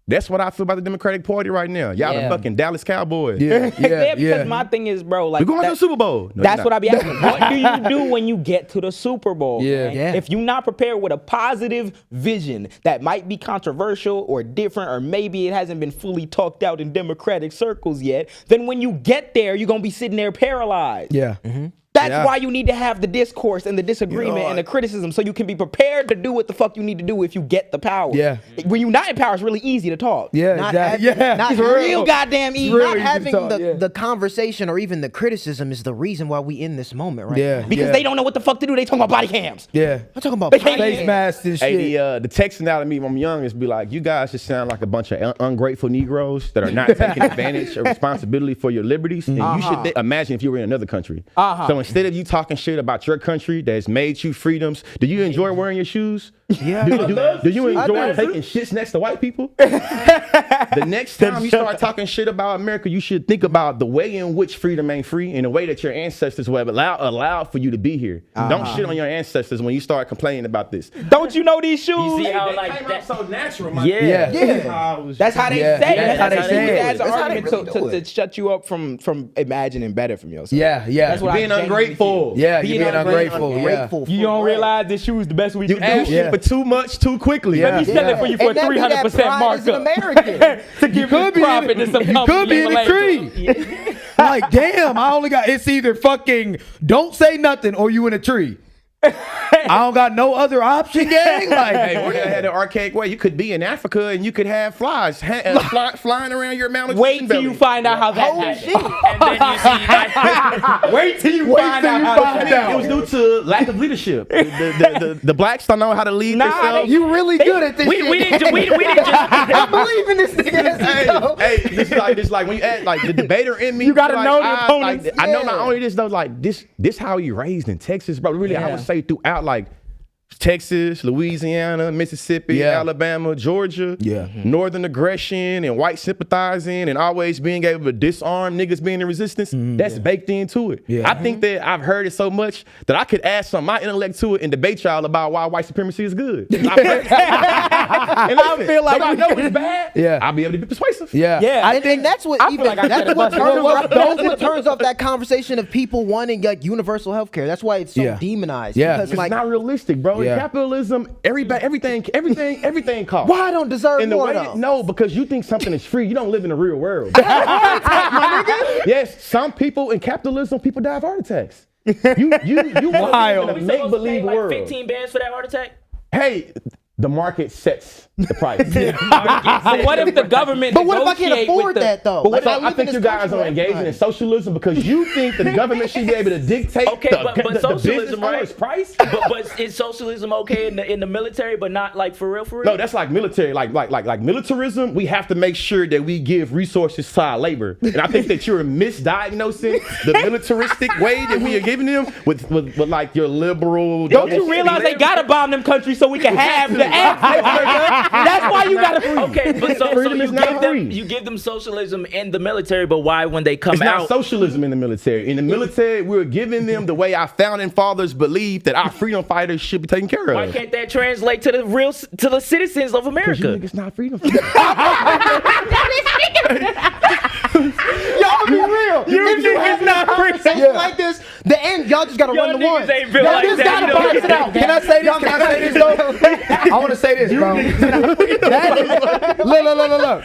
Speaker 1: that's what I feel about the Democratic Party right now. Y'all the fucking Dallas Cowboys.
Speaker 3: Because my thing is, bro, like
Speaker 1: We're going to the Super Bowl. No,
Speaker 3: that's what I be asking. What do you do when you get to the Super Bowl?
Speaker 2: Yeah.
Speaker 3: Man? If you're not prepared with a positive vision that might be controversial or different, or maybe it hasn't been fully talked out in Democratic circles yet, then when you get there, you're gonna be sitting there paralyzed.
Speaker 2: Yeah.
Speaker 3: That's why you need to have the discourse and the disagreement and the criticism so you can be prepared to do what the fuck you need to do if you get the power.
Speaker 2: Yeah.
Speaker 3: When you're not in power, it's really easy to talk.
Speaker 2: Yeah.
Speaker 5: Not
Speaker 2: Exactly.
Speaker 5: having- not
Speaker 3: It's real goddamn easy.
Speaker 2: real
Speaker 5: Not
Speaker 2: easy to
Speaker 5: having
Speaker 2: talk,
Speaker 5: the conversation or even the criticism is the reason why we in this moment right
Speaker 2: Yeah.
Speaker 5: now.
Speaker 3: Because they don't know what the fuck to do. They talking about body cams.
Speaker 2: Yeah.
Speaker 5: I'm talking about
Speaker 2: Face masks and shit.
Speaker 1: Hey, the Texan out of me when I'm young is be like, you guys just sound like a bunch of ungrateful Negroes that are not taking advantage of responsibility for your liberties. And you should imagine if you were in another country. So instead of you talking shit about your country that's made you freedoms, do you enjoy wearing your shoes?
Speaker 5: Yeah.
Speaker 1: Do you enjoy taking shits next to white people? The next time you start talking shit about America, you should think about the way in which freedom ain't free and the way that your ancestors were allowed for you to be here. Don't shit on your ancestors when you start complaining about this.
Speaker 3: Don't you know these shoes?
Speaker 4: you see how
Speaker 1: They
Speaker 4: like
Speaker 1: came
Speaker 4: that,
Speaker 1: out so natural, my
Speaker 2: Yeah.
Speaker 1: nigga.
Speaker 3: That's how they
Speaker 2: Yeah.
Speaker 3: say it.
Speaker 2: Yeah,
Speaker 3: That's how they
Speaker 2: say it.
Speaker 3: As an
Speaker 5: That's how they
Speaker 3: argument
Speaker 5: really do
Speaker 3: to shut you up from imagining better from yourself.
Speaker 2: Yeah. Yeah.
Speaker 3: That's what I
Speaker 1: Being
Speaker 3: genuinely
Speaker 1: ungrateful.
Speaker 3: feel.
Speaker 2: Yeah. You being ungrateful. Yeah.
Speaker 5: Ungrateful
Speaker 3: You
Speaker 5: for
Speaker 3: don't
Speaker 5: what?
Speaker 3: realize this shoe is the best we
Speaker 1: You
Speaker 3: can
Speaker 1: ask
Speaker 3: do.
Speaker 2: Yeah.
Speaker 1: shit for too much too quickly.
Speaker 2: Yeah.
Speaker 3: Let me sell it for you for a
Speaker 5: And that be that
Speaker 3: 300%
Speaker 5: pride as an
Speaker 3: markup.
Speaker 5: American.
Speaker 3: To give
Speaker 2: could be
Speaker 3: you profit
Speaker 2: in
Speaker 3: to some
Speaker 2: it. You could be in the
Speaker 3: company
Speaker 2: tree. Like, damn, I only got, it's either fucking don't say nothing or you in a tree. I don't got no other option, gang. Like,
Speaker 1: Hey, or they had an archaic way. You could be in Africa and you could have flies flying around your mountain.
Speaker 3: Wait till you find out how that happened.
Speaker 4: and then you see like,
Speaker 3: Wait till you find out how that
Speaker 1: It was
Speaker 3: happened.
Speaker 1: due to lack of leadership. The blacks don't know how to lead themselves.
Speaker 5: You really good at this
Speaker 4: we
Speaker 5: shit.
Speaker 4: didn't just
Speaker 5: I believe in this nigga.
Speaker 1: Hey, this like when you act like the debater in me.
Speaker 3: You gotta
Speaker 1: like,
Speaker 3: know the opponents.
Speaker 1: I know not only this though, like this how you raised in Texas, bro. Really, I would say throughout like Texas, Louisiana, Mississippi, Alabama, Georgia, northern aggression and white sympathizing and always being able to disarm niggas being in resistance, that's baked into it. I think that I've heard it so much that I could add some of my intellect to it and debate y'all about why white supremacy is good. And I
Speaker 3: feel like
Speaker 1: I know it's bad. I'll be able to be persuasive.
Speaker 5: And that's what
Speaker 3: I feel like I
Speaker 5: that's
Speaker 3: said
Speaker 5: what
Speaker 3: it
Speaker 5: turns
Speaker 3: about
Speaker 5: off what turns off that conversation of people wanting like universal health care. That's why it's so demonized. Because
Speaker 1: It's
Speaker 5: like
Speaker 1: not realistic, bro. In capitalism, everything costs.
Speaker 5: why I don't deserve
Speaker 1: And the
Speaker 5: more
Speaker 1: way
Speaker 5: though?
Speaker 1: no, because you think something is free. You don't live in the real world. Yes, some people in capitalism, people die of heart attacks. You live in a
Speaker 4: we supposed to
Speaker 1: make-believe
Speaker 4: pay like
Speaker 1: world.
Speaker 4: 15 bands for that heart attack?
Speaker 1: Hey, the market sets the price.
Speaker 3: But what if the government?
Speaker 5: But what if I can't afford that though?
Speaker 1: But I think you guys are engaging in socialism because you think the government should be able to dictate
Speaker 4: but
Speaker 1: the
Speaker 4: socialism,
Speaker 1: business owner's price.
Speaker 4: But is socialism okay in the military, but not like for real?
Speaker 1: No, that's like military, like militarism. We have to make sure that we give resources to our labor, and I think that you're misdiagnosing the militaristic way that we are giving them with like your liberal.
Speaker 3: Don't you realize they gotta bomb them countries so we can have the access? That's why you gotta.
Speaker 4: Okay, but so you give them socialism in the military, but why when they come
Speaker 1: it's
Speaker 4: out?
Speaker 1: Not socialism in the military. In the military, we're giving them the way our founding fathers believed that our freedom fighters should be taken care of.
Speaker 4: Why can't that translate to the citizens of America?
Speaker 1: You niggas not freedom fighters.
Speaker 5: Y'all be real.
Speaker 3: You niggas not free.
Speaker 5: Something like this, the end, y'all just gotta run the one.
Speaker 4: Ain't built
Speaker 5: Y'all
Speaker 4: like
Speaker 5: just
Speaker 4: that,
Speaker 5: gotta box it out.
Speaker 2: Can I say this? Can I say this though? I want to say this, bro. That is, look.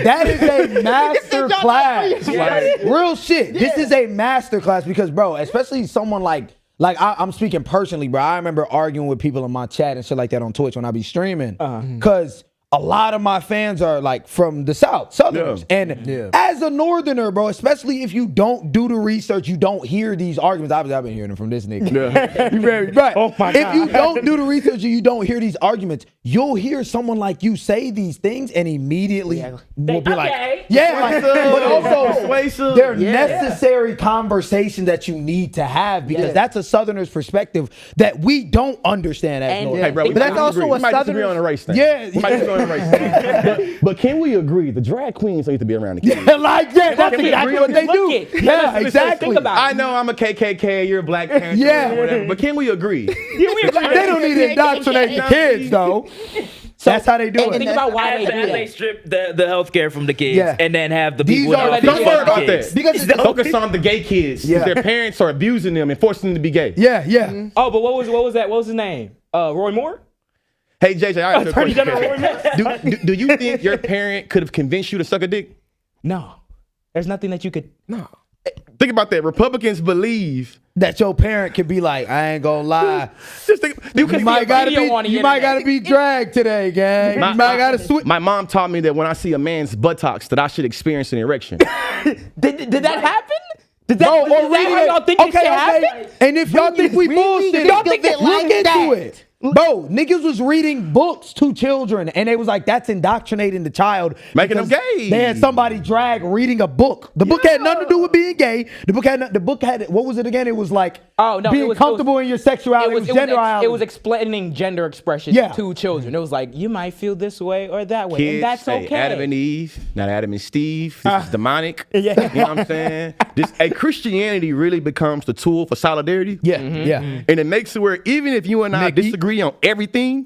Speaker 2: That is a master class. Like, real shit. This is a master class because, bro, especially someone like I'm speaking personally, bro. I remember arguing with people in my chat and shit like that on Twitch when I be streaming, because a lot of my fans are like from the South, Southerners.
Speaker 1: Yeah.
Speaker 2: And as a Northerner, bro, especially if you don't do the research, you don't hear these arguments. Obviously, I've been hearing them from this nigga. Right.
Speaker 3: Oh my
Speaker 2: If
Speaker 3: God.
Speaker 2: you don't do the research and you don't hear these arguments, you'll hear someone like you say these things and immediately will be like, but also they're necessary conversations that you need to have because that's a Southerner's perspective that we don't understand as Northerners.
Speaker 1: Hey, bro,
Speaker 5: But that's also a
Speaker 1: we might disagree
Speaker 5: Southern
Speaker 1: on the race thing.
Speaker 2: Yeah.
Speaker 1: We might disagree on the race thing. But can we agree the drag queens need to be around the kids?
Speaker 2: Like that. That's exactly what they do.
Speaker 3: Look
Speaker 2: Yeah, exactly.
Speaker 3: Think about it.
Speaker 1: I know I'm a KKK, you're a Black Panther,
Speaker 2: Yeah.
Speaker 1: or whatever, but can we agree?
Speaker 2: They don't need to indoctrinate the kids, though. That's how they do
Speaker 3: And
Speaker 2: it.
Speaker 3: think about why they do
Speaker 4: They
Speaker 3: that.
Speaker 4: strip the health care from the kids
Speaker 2: Yeah.
Speaker 4: and then have the
Speaker 2: These
Speaker 4: people
Speaker 2: are-
Speaker 4: without
Speaker 1: Don't worry about
Speaker 4: kids.
Speaker 1: that.
Speaker 5: Because it's
Speaker 1: Focus on the gay kids.
Speaker 2: Yeah.
Speaker 1: Their parents are abusing them and forcing them to be gay.
Speaker 2: Yeah.
Speaker 3: Oh, but what was that? What was his name? Roy Moore?
Speaker 1: Hey, JJ, I have a
Speaker 3: Attorney
Speaker 1: question.
Speaker 3: General Roy Moore?
Speaker 1: Do you think your parent could have convinced you to suck a dick?
Speaker 3: No. There's nothing that you could.
Speaker 1: No. Think about that. Republicans believe.
Speaker 2: That your parent can be like, I ain't gonna lie.
Speaker 1: Just think, you
Speaker 2: might gotta be dragged today, gang. You might gotta switch.
Speaker 1: My mom taught me that when I see a man's buttocks, that I should experience an erection.
Speaker 3: Did that happen? Did that,
Speaker 2: Bro,
Speaker 3: is that how y'all think this shit happened?
Speaker 2: And if y'all think we bullshit,
Speaker 5: y'all think it
Speaker 2: look
Speaker 5: like
Speaker 2: into
Speaker 5: that.
Speaker 2: it. Bro, niggas was reading books to children, and they was like, that's indoctrinating the child.
Speaker 1: Making them
Speaker 2: because
Speaker 1: gay.
Speaker 2: They had somebody drag reading a book. The book had nothing to do with being gay. The book had what was it again? It was like being comfortable in your sexuality. It was gender
Speaker 3: it was explaining gender expression to children. It was like, you might feel this way or that way,
Speaker 1: Kids,
Speaker 3: and that's
Speaker 1: hey,
Speaker 3: okay.
Speaker 1: Adam and Eve, not Adam and Steve. This is demonic. You know what I'm saying? Christianity really becomes the tool for solidarity.
Speaker 2: Yeah.
Speaker 1: And it makes it where even if you and I disagree on everything,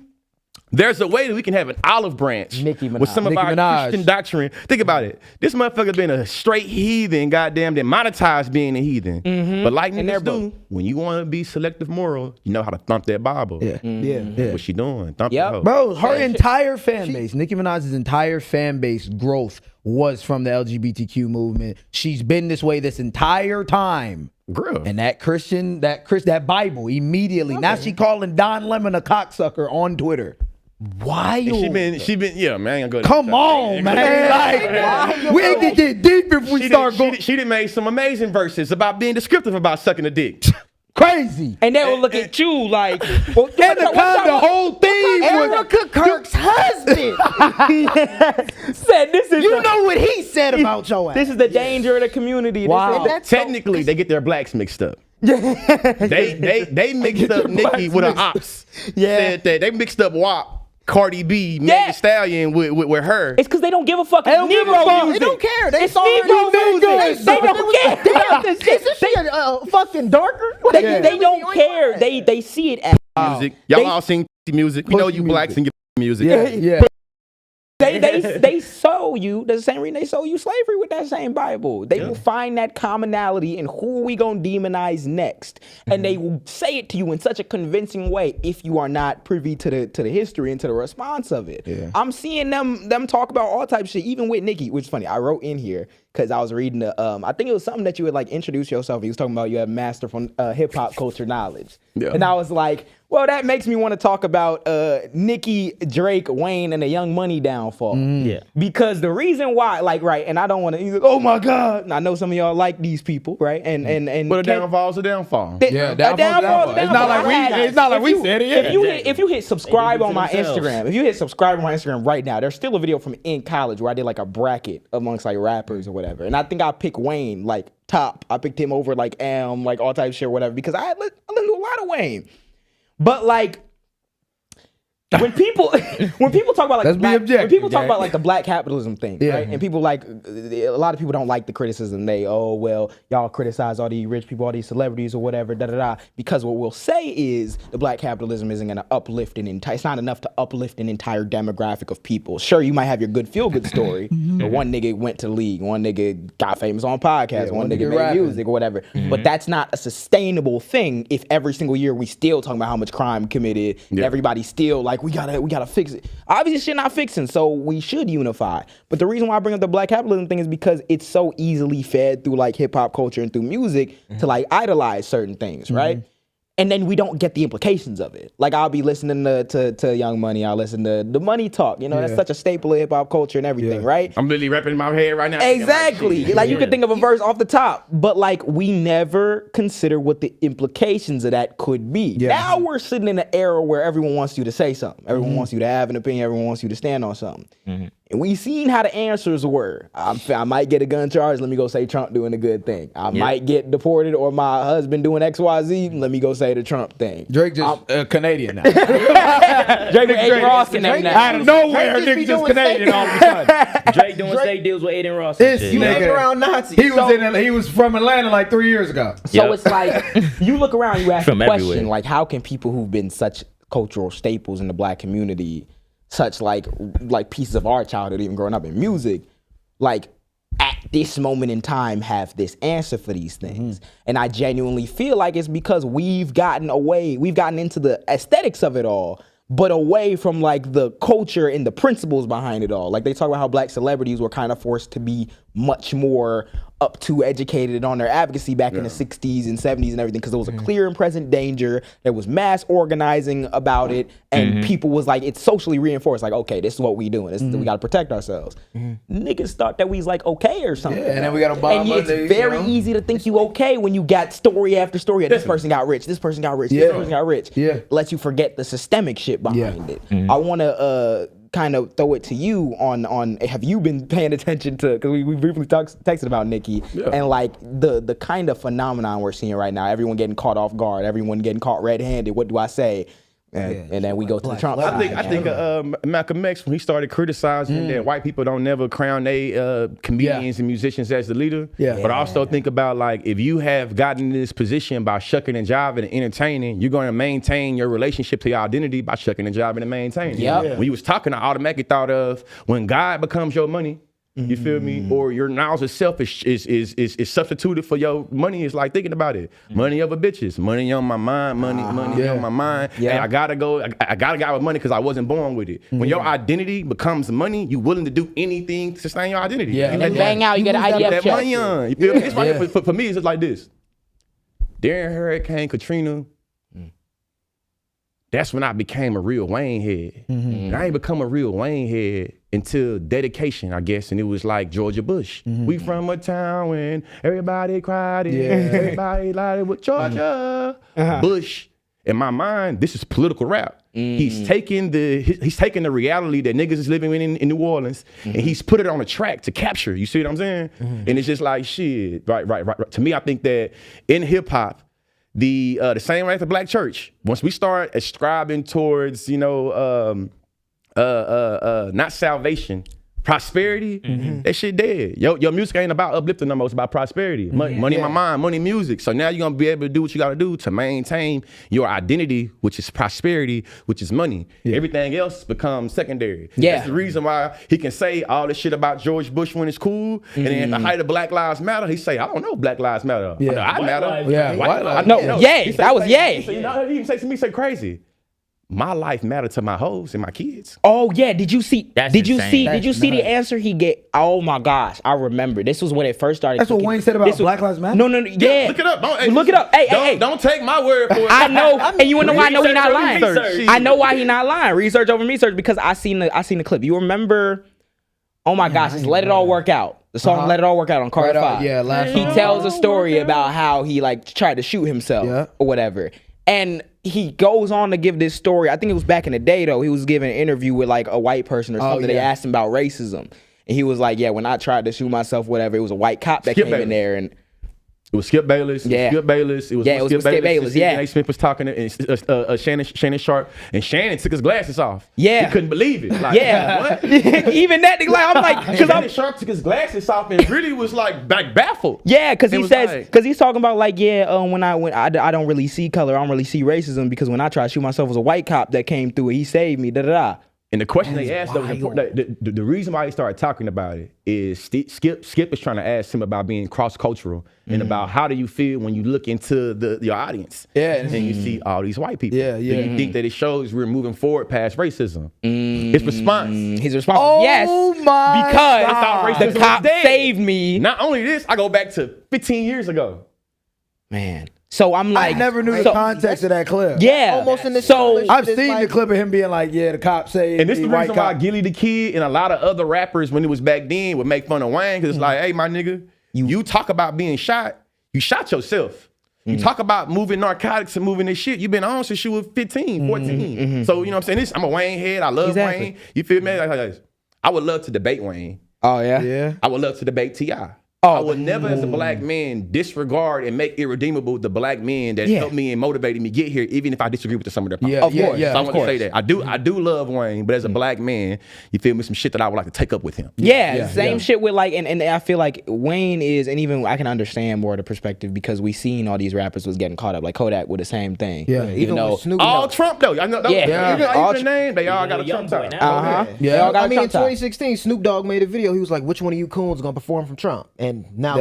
Speaker 1: there's a way that we can have an olive branch with some of our Christian doctrine. Think about it. This motherfucker been a straight heathen, goddamn, that monetized being a heathen. But like niggas do, when you want to be selective moral, you know how to thump that Bible.
Speaker 2: Yeah.
Speaker 1: What she doing? Thump the hoe.
Speaker 2: Bro, her entire fan base, Nicki Minaj's entire fan base growth was from the LGBTQ movement. She's been this way this entire time.
Speaker 1: Girl.
Speaker 2: And that Bible immediately. Now she calling Don Lemon a cocksucker on Twitter. Why?
Speaker 1: She been, yeah, man. Go
Speaker 2: Come on, man. Like, we ain't gonna get deep if we start going.
Speaker 1: She done made some amazing verses about being descriptive about sucking a dick.
Speaker 2: Crazy.
Speaker 3: And they will look at you like, well,
Speaker 2: the whole thing
Speaker 5: Erica Kirk's husband
Speaker 3: said this is
Speaker 5: you know what he said about your ass.
Speaker 3: this is the danger of the community.
Speaker 2: Wow.
Speaker 1: Technically, they get their blacks mixed up. they mixed up Nicki with an ops. Said that they mixed up WAP, Cardi B, Megan Thee Stallion with her.
Speaker 3: It's because they don't give a fuck. It's Negro music.
Speaker 5: They don't care. They
Speaker 3: It's
Speaker 5: saw her
Speaker 3: Negro music. They don't care.
Speaker 5: Isn't she fucking darker?
Speaker 3: They don't care. They see it as
Speaker 1: Music. Y'all all sing music. We know you blacks and your music.
Speaker 2: Yeah.
Speaker 3: they sold you, that's the same reason they sold you slavery with that same Bible. They will find that commonality in who are we going to demonize next. And they will say it to you in such a convincing way if you are not privy to the history and to the response of it. Yeah. I'm seeing them talk about all types of shit, even with Nicki, which is funny. I wrote in here because I was reading I think it was something that you would like introduce yourself. He was talking about you have master from hip hop culture knowledge. Yeah. And I was like, well, that makes me want to talk about Nicki, Drake, Wayne, and the Young Money downfall. Yeah. Because the reason why, like, right, and I don't want to, oh my God. And I know some of y'all like these people, right? And
Speaker 1: but a downfall is a downfall.
Speaker 3: Downfall. It's
Speaker 2: not like we said it.
Speaker 3: If you hit subscribe on my Instagram, right now, there's still a video from in college where I did like a bracket amongst like rappers or whatever. And I think I picked Wayne like top. I picked him over like like all types of shit or whatever because I listened to a lot of Wayne. But like when people talk about like the black capitalism thing, right? And people like a lot of people don't like the criticism. They y'all criticize all these rich people, all these celebrities or whatever, because what we'll say is the black capitalism isn't gonna uplift it's not enough to uplift an entire demographic of people. Sure, you might have your good feel-good story, but one nigga went to the league, one nigga got famous on podcasts, one nigga made music or whatever. But that's not a sustainable thing if every single year we still talking about how much crime committed, everybody's still like we gotta fix it. Obviously shit not fixing, so we should unify. But the reason why I bring up the black capitalism thing is because it's so easily fed through like hip hop culture and through music to like idolize certain things, right? And then we don't get the implications of it. Like I'll be listening to Young Money, I'll listen to the Money Talk. That's such a staple of hip hop culture and everything, right?
Speaker 1: I'm literally rapping in my head right now.
Speaker 3: Exactly. Like you could think of a verse off the top, but like we never consider what the implications of that could be. Now we're sitting in an era where everyone wants you to say something. Everyone wants you to have an opinion. Everyone wants you to stand on something. And we seen how the answers were. I might get a gun charge. Let me go say Trump doing a good thing. I might get deported or my husband doing XYZ. Let me go say the Trump thing.
Speaker 2: Drake just Canadian now.
Speaker 3: Drake with Aiden Ross and everything.
Speaker 2: Out of nowhere, Drake just Canadian all of a sudden.
Speaker 4: Drake doing state deals with Aiden Ross and shit.
Speaker 5: You look around Nazis.
Speaker 2: He was from Atlanta like 3 years ago.
Speaker 3: So it's like, you look around, you ask the question, like how can people who've been such cultural staples in the black community, such like pieces of our childhood, even growing up in music, like at this moment in time have this answer for these things. And I genuinely feel like it's because we've gotten into the aesthetics of it all, but away from like the culture and the principles behind it all. Like they talk about how black celebrities were kind of forced to be much more up to educated on their advocacy back in the 60s and 70s and everything, because there was a clear and present danger. There was mass organizing about it, and people was like, it's socially reinforced. Like, okay, this is what we doing. We got to protect ourselves. Niggas thought that we was like okay or something.
Speaker 2: And then we got Obama.
Speaker 3: And it's very easy to think you okay when you got story after story of this person got rich, this person got rich, this person got rich. Lets you forget the systemic shit behind it. I want to kind of throw it to you on have you been paying attention to, because we briefly texted about Nicki and like the kind of phenomenon we're seeing right now, everyone getting caught off guard, everyone getting caught red-handed. What do I say? And then we go to the Trump side.
Speaker 1: I think Malcolm X, when he started criticizing that white people don't never crown they comedians and musicians as the leader. But I also think about like, if you have gotten in this position by shucking and jiving and entertaining, you're going to maintain your relationship to your identity by shucking and jiving and maintaining. When you was talking, I automatically thought of when God becomes your money. You feel me? Or your knowledge of self is substituted for your money. It's like thinking about it. Money over bitches. Money on my mind. Money on my mind. And I gotta go. I gotta go with money because I wasn't born with it. When your identity becomes money, you willing to do anything to sustain your identity.
Speaker 3: And then bang out, you get an IDF check.
Speaker 1: Money on. You feel me? It's like, for me, it's just like this. During Hurricane Katrina, that's when I became a real Wayne head. And I ain't become a real Wayne head until dedication, I guess. And it was like Georgia Bush. We from a town when everybody cried and everybody lied with Georgia. Bush, in my mind, this is political rap. He's taking the reality that niggas is living in New Orleans and he's put it on a track to capture. You see what I'm saying? And it's just like shit. Right. To me, I think that in hip hop, the same way as the black church, once we start ascribing towards, not salvation, prosperity, that shit dead. Your music ain't about uplifting no more, it's about prosperity. Money in my mind, money music. So now you're gonna be able to do what you gotta do to maintain your identity, which is prosperity, which is money. Everything else becomes secondary. That's the reason why he can say all this shit about George Bush when it's cool, and then at the height of Black Lives Matter, he say, I don't know Black Lives Matter. I matter.
Speaker 2: White lives.
Speaker 3: No, yay. That was yay.
Speaker 1: You know, he even say to me, say crazy. My life mattered to my hoes and my kids.
Speaker 3: Oh yeah, did you see?
Speaker 4: That's
Speaker 3: did you
Speaker 4: insane.
Speaker 3: see? Did you see the answer he get? Oh my gosh, I remember. This was when it first started.
Speaker 2: That's what Wayne said about Black Lives Matter.
Speaker 3: No, yeah.
Speaker 1: Look it up.
Speaker 3: Look it up. Hey.
Speaker 1: Don't take my word for it.
Speaker 3: I know, and you wanna know why I know he's not lying.
Speaker 1: Research.
Speaker 3: I know why he's not lying. Research over research because I seen the clip. You remember? Oh my gosh, it's "Let It All Work Out." The song "Let It All Work Out" on Carter 5.
Speaker 2: Yeah, last
Speaker 3: He
Speaker 2: song.
Speaker 3: tells a story about how he like tried to shoot himself or whatever, and he goes on to give this story. I think it was back in the day though. He was giving an interview with like a white person or something. They asked him about racism, and he was like, "Yeah, when I tried to shoot myself, whatever, it was a white cop that came in there and."
Speaker 1: It was Skip Bayless. Skip Bayless. It was Skip Bayless.
Speaker 3: Yeah.
Speaker 1: Smith was talking to Shannon Sharp, and Shannon took his glasses off.
Speaker 3: Yeah.
Speaker 1: He couldn't believe it. Like, what?
Speaker 3: Even that nigga, like, I'm like, because
Speaker 1: Shannon Sharp took his glasses off and really was like baffled.
Speaker 3: Yeah, because he says,
Speaker 1: like,
Speaker 3: because he's talking about like, when I don't really see color, I don't really see racism because when I tried to shoot myself, it was a white cop that came through and he saved me. Da da da.
Speaker 1: And the question they asked, though, the reason why he started talking about it is Skip is trying to ask him about being cross-cultural and about how do you feel when you look into your audience and you see all these white people. Do you think that it shows we're moving forward past racism? His response.
Speaker 3: His response was yes.
Speaker 2: My
Speaker 3: because the cop saved me.
Speaker 1: Not only this, I go back to 15 years ago.
Speaker 3: Man. So I'm like,
Speaker 2: I never knew the context of that clip.
Speaker 3: Yeah.
Speaker 5: Almost in the
Speaker 3: so
Speaker 2: I've seen the clip of him being like, the cop saved
Speaker 1: and this is the
Speaker 2: white
Speaker 1: reason why
Speaker 2: cop.
Speaker 1: Gilly the Kid and a lot of other rappers when it was back then would make fun of Wayne because it's like, hey, my nigga, you talk about being shot, you shot yourself. You talk about moving narcotics and moving this shit. You've been on since you were 15, 14. So, you know what I'm saying? I'm a Wayne head. I love Wayne. You feel me? Like, I would love to debate Wayne.
Speaker 3: Oh, yeah?
Speaker 1: I would love to debate T.I. I would never, as a black man, disregard and make irredeemable the black men that helped me and motivated me get here, even if I disagree with some of their policies.
Speaker 3: Of course.
Speaker 1: So I want to say that. I do love Wayne, but as a black man, you feel me, some shit that I would like to take up with him.
Speaker 3: Same shit with like, and I feel like Wayne is, and even I can understand more of the perspective because we seen all these rappers was getting caught up, like Kodak with the same thing.
Speaker 2: Yeah.
Speaker 3: Even though
Speaker 1: all Trump though. I know, even the name, they all got a Trump top.
Speaker 3: They all got
Speaker 5: I mean, in
Speaker 3: Trump top.
Speaker 5: 2016, Snoop Dogg made a video. He was like, "Which one of you coons is gonna perform from Trump?" And now,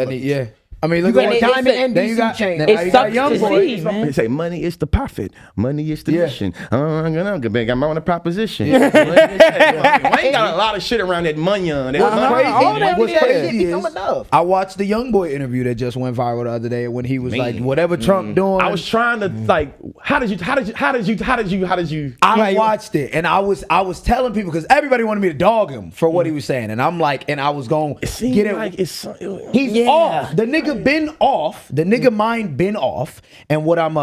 Speaker 2: I mean, look
Speaker 3: And
Speaker 2: at
Speaker 3: it's
Speaker 5: Diamond
Speaker 3: a-
Speaker 5: and
Speaker 2: then you
Speaker 5: DC
Speaker 2: got
Speaker 5: chain.
Speaker 3: It sucks to see, man.
Speaker 1: They say money is the profit, money is the mission. I'm on a proposition. Wayne got a lot of shit around that money on that.
Speaker 2: What's crazy is,
Speaker 5: become enough.
Speaker 2: I watched the YoungBoy interview that just went viral the other day when he was like, whatever Trump doing.
Speaker 1: I was trying to like, how did you?
Speaker 2: I watched it and I was telling people because everybody wanted me to dog him for what he was saying, and I'm like, and I was going to get it.
Speaker 1: Like
Speaker 2: He's off. The nigga been off. The nigga mind been off. And what I'm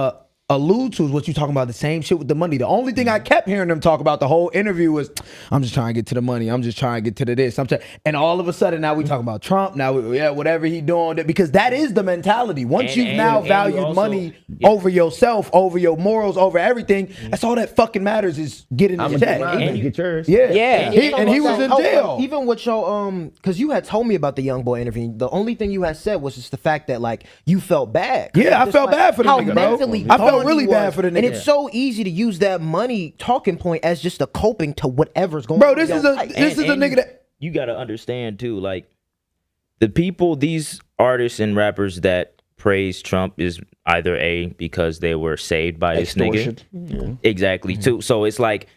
Speaker 2: allude to is what you talking about, the same shit with the money. The only thing I kept hearing them talk about the whole interview was, I'm just trying to get to the money. I'm just trying to get to the this. And all of a sudden now we talking about Trump. Now, whatever he doing. Because that is the mentality. Once you've now valued money over yourself, over your morals, over everything, that's all that fucking matters is getting the check.
Speaker 1: Get yours.
Speaker 2: Yeah. He was in jail.
Speaker 5: Even with your because you had told me about the young boy interview. The only thing you had said was just the fact that like you felt bad.
Speaker 2: Yeah, I
Speaker 5: Just,
Speaker 2: felt
Speaker 5: like,
Speaker 2: bad for the
Speaker 5: how
Speaker 2: nigga, bro.
Speaker 5: mentally
Speaker 2: I felt
Speaker 5: gone
Speaker 2: really
Speaker 5: he
Speaker 2: bad
Speaker 5: was.
Speaker 2: for the nigga.
Speaker 5: And it's so easy to use that money talking point as just a coping to whatever's going
Speaker 2: Bro,
Speaker 5: on.
Speaker 2: this is a nigga that
Speaker 4: you gotta understand too, like the people, these artists and rappers that praise Trump is either because they were saved by this nigga, exactly too. So it's like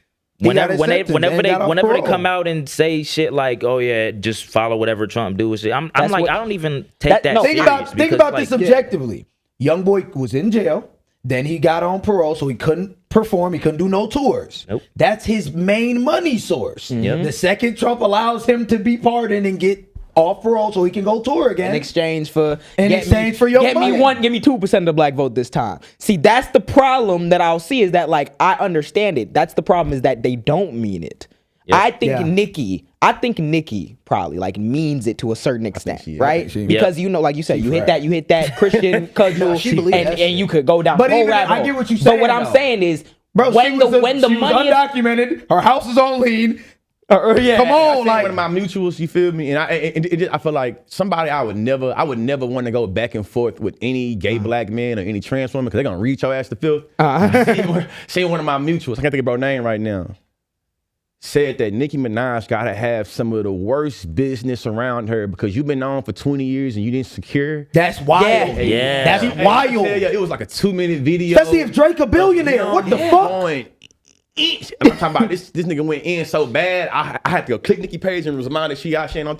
Speaker 4: whenever they come out and say shit like, oh yeah, just follow whatever Trump do, I'm like, I don't even take that serious.
Speaker 2: Think about this objectively. YoungBoy was in jail, then he got on parole, so he couldn't perform, he couldn't do no tours.
Speaker 4: Nope.
Speaker 2: That's his main money source.
Speaker 4: Yep.
Speaker 2: The second Trump allows him to be pardoned and get off parole so he can go tour again.
Speaker 3: In exchange for
Speaker 2: your money.
Speaker 3: Give me 2% of the black vote this time. See, that's the problem that I'll see is that like I understand it. That's the problem is that they don't mean it. Yep. I think Nicki probably like means it to a certain extent, right? Because you know, like you said, you hit that Christian cudgel, and you could go down.
Speaker 2: But
Speaker 3: even
Speaker 2: I get what you're saying.
Speaker 3: But what I'm saying is,
Speaker 2: bro,
Speaker 3: when the
Speaker 2: she was
Speaker 3: money is
Speaker 2: undocumented, her house is on lien.
Speaker 3: Yeah.
Speaker 2: Come on,
Speaker 1: One
Speaker 2: like
Speaker 1: of my mutuals, you feel me? And I feel like somebody I would never want to go back and forth with any gay black man or any trans woman because they're gonna reach your ass to filth. Seeing one of my mutuals, I can't think of bro name right now, said that Nicki Minaj gotta have some of the worst business around her because you've been on for 20 years and you didn't secure.
Speaker 2: that's wild.
Speaker 4: Yeah.
Speaker 2: That's wild.
Speaker 1: Yeah, it was like a 2-minute video.
Speaker 2: Especially if Drake a billionaire. What the fuck?
Speaker 1: I'm talking about this nigga went in so bad. I had to go click Nicki page and was reminded she out shit on.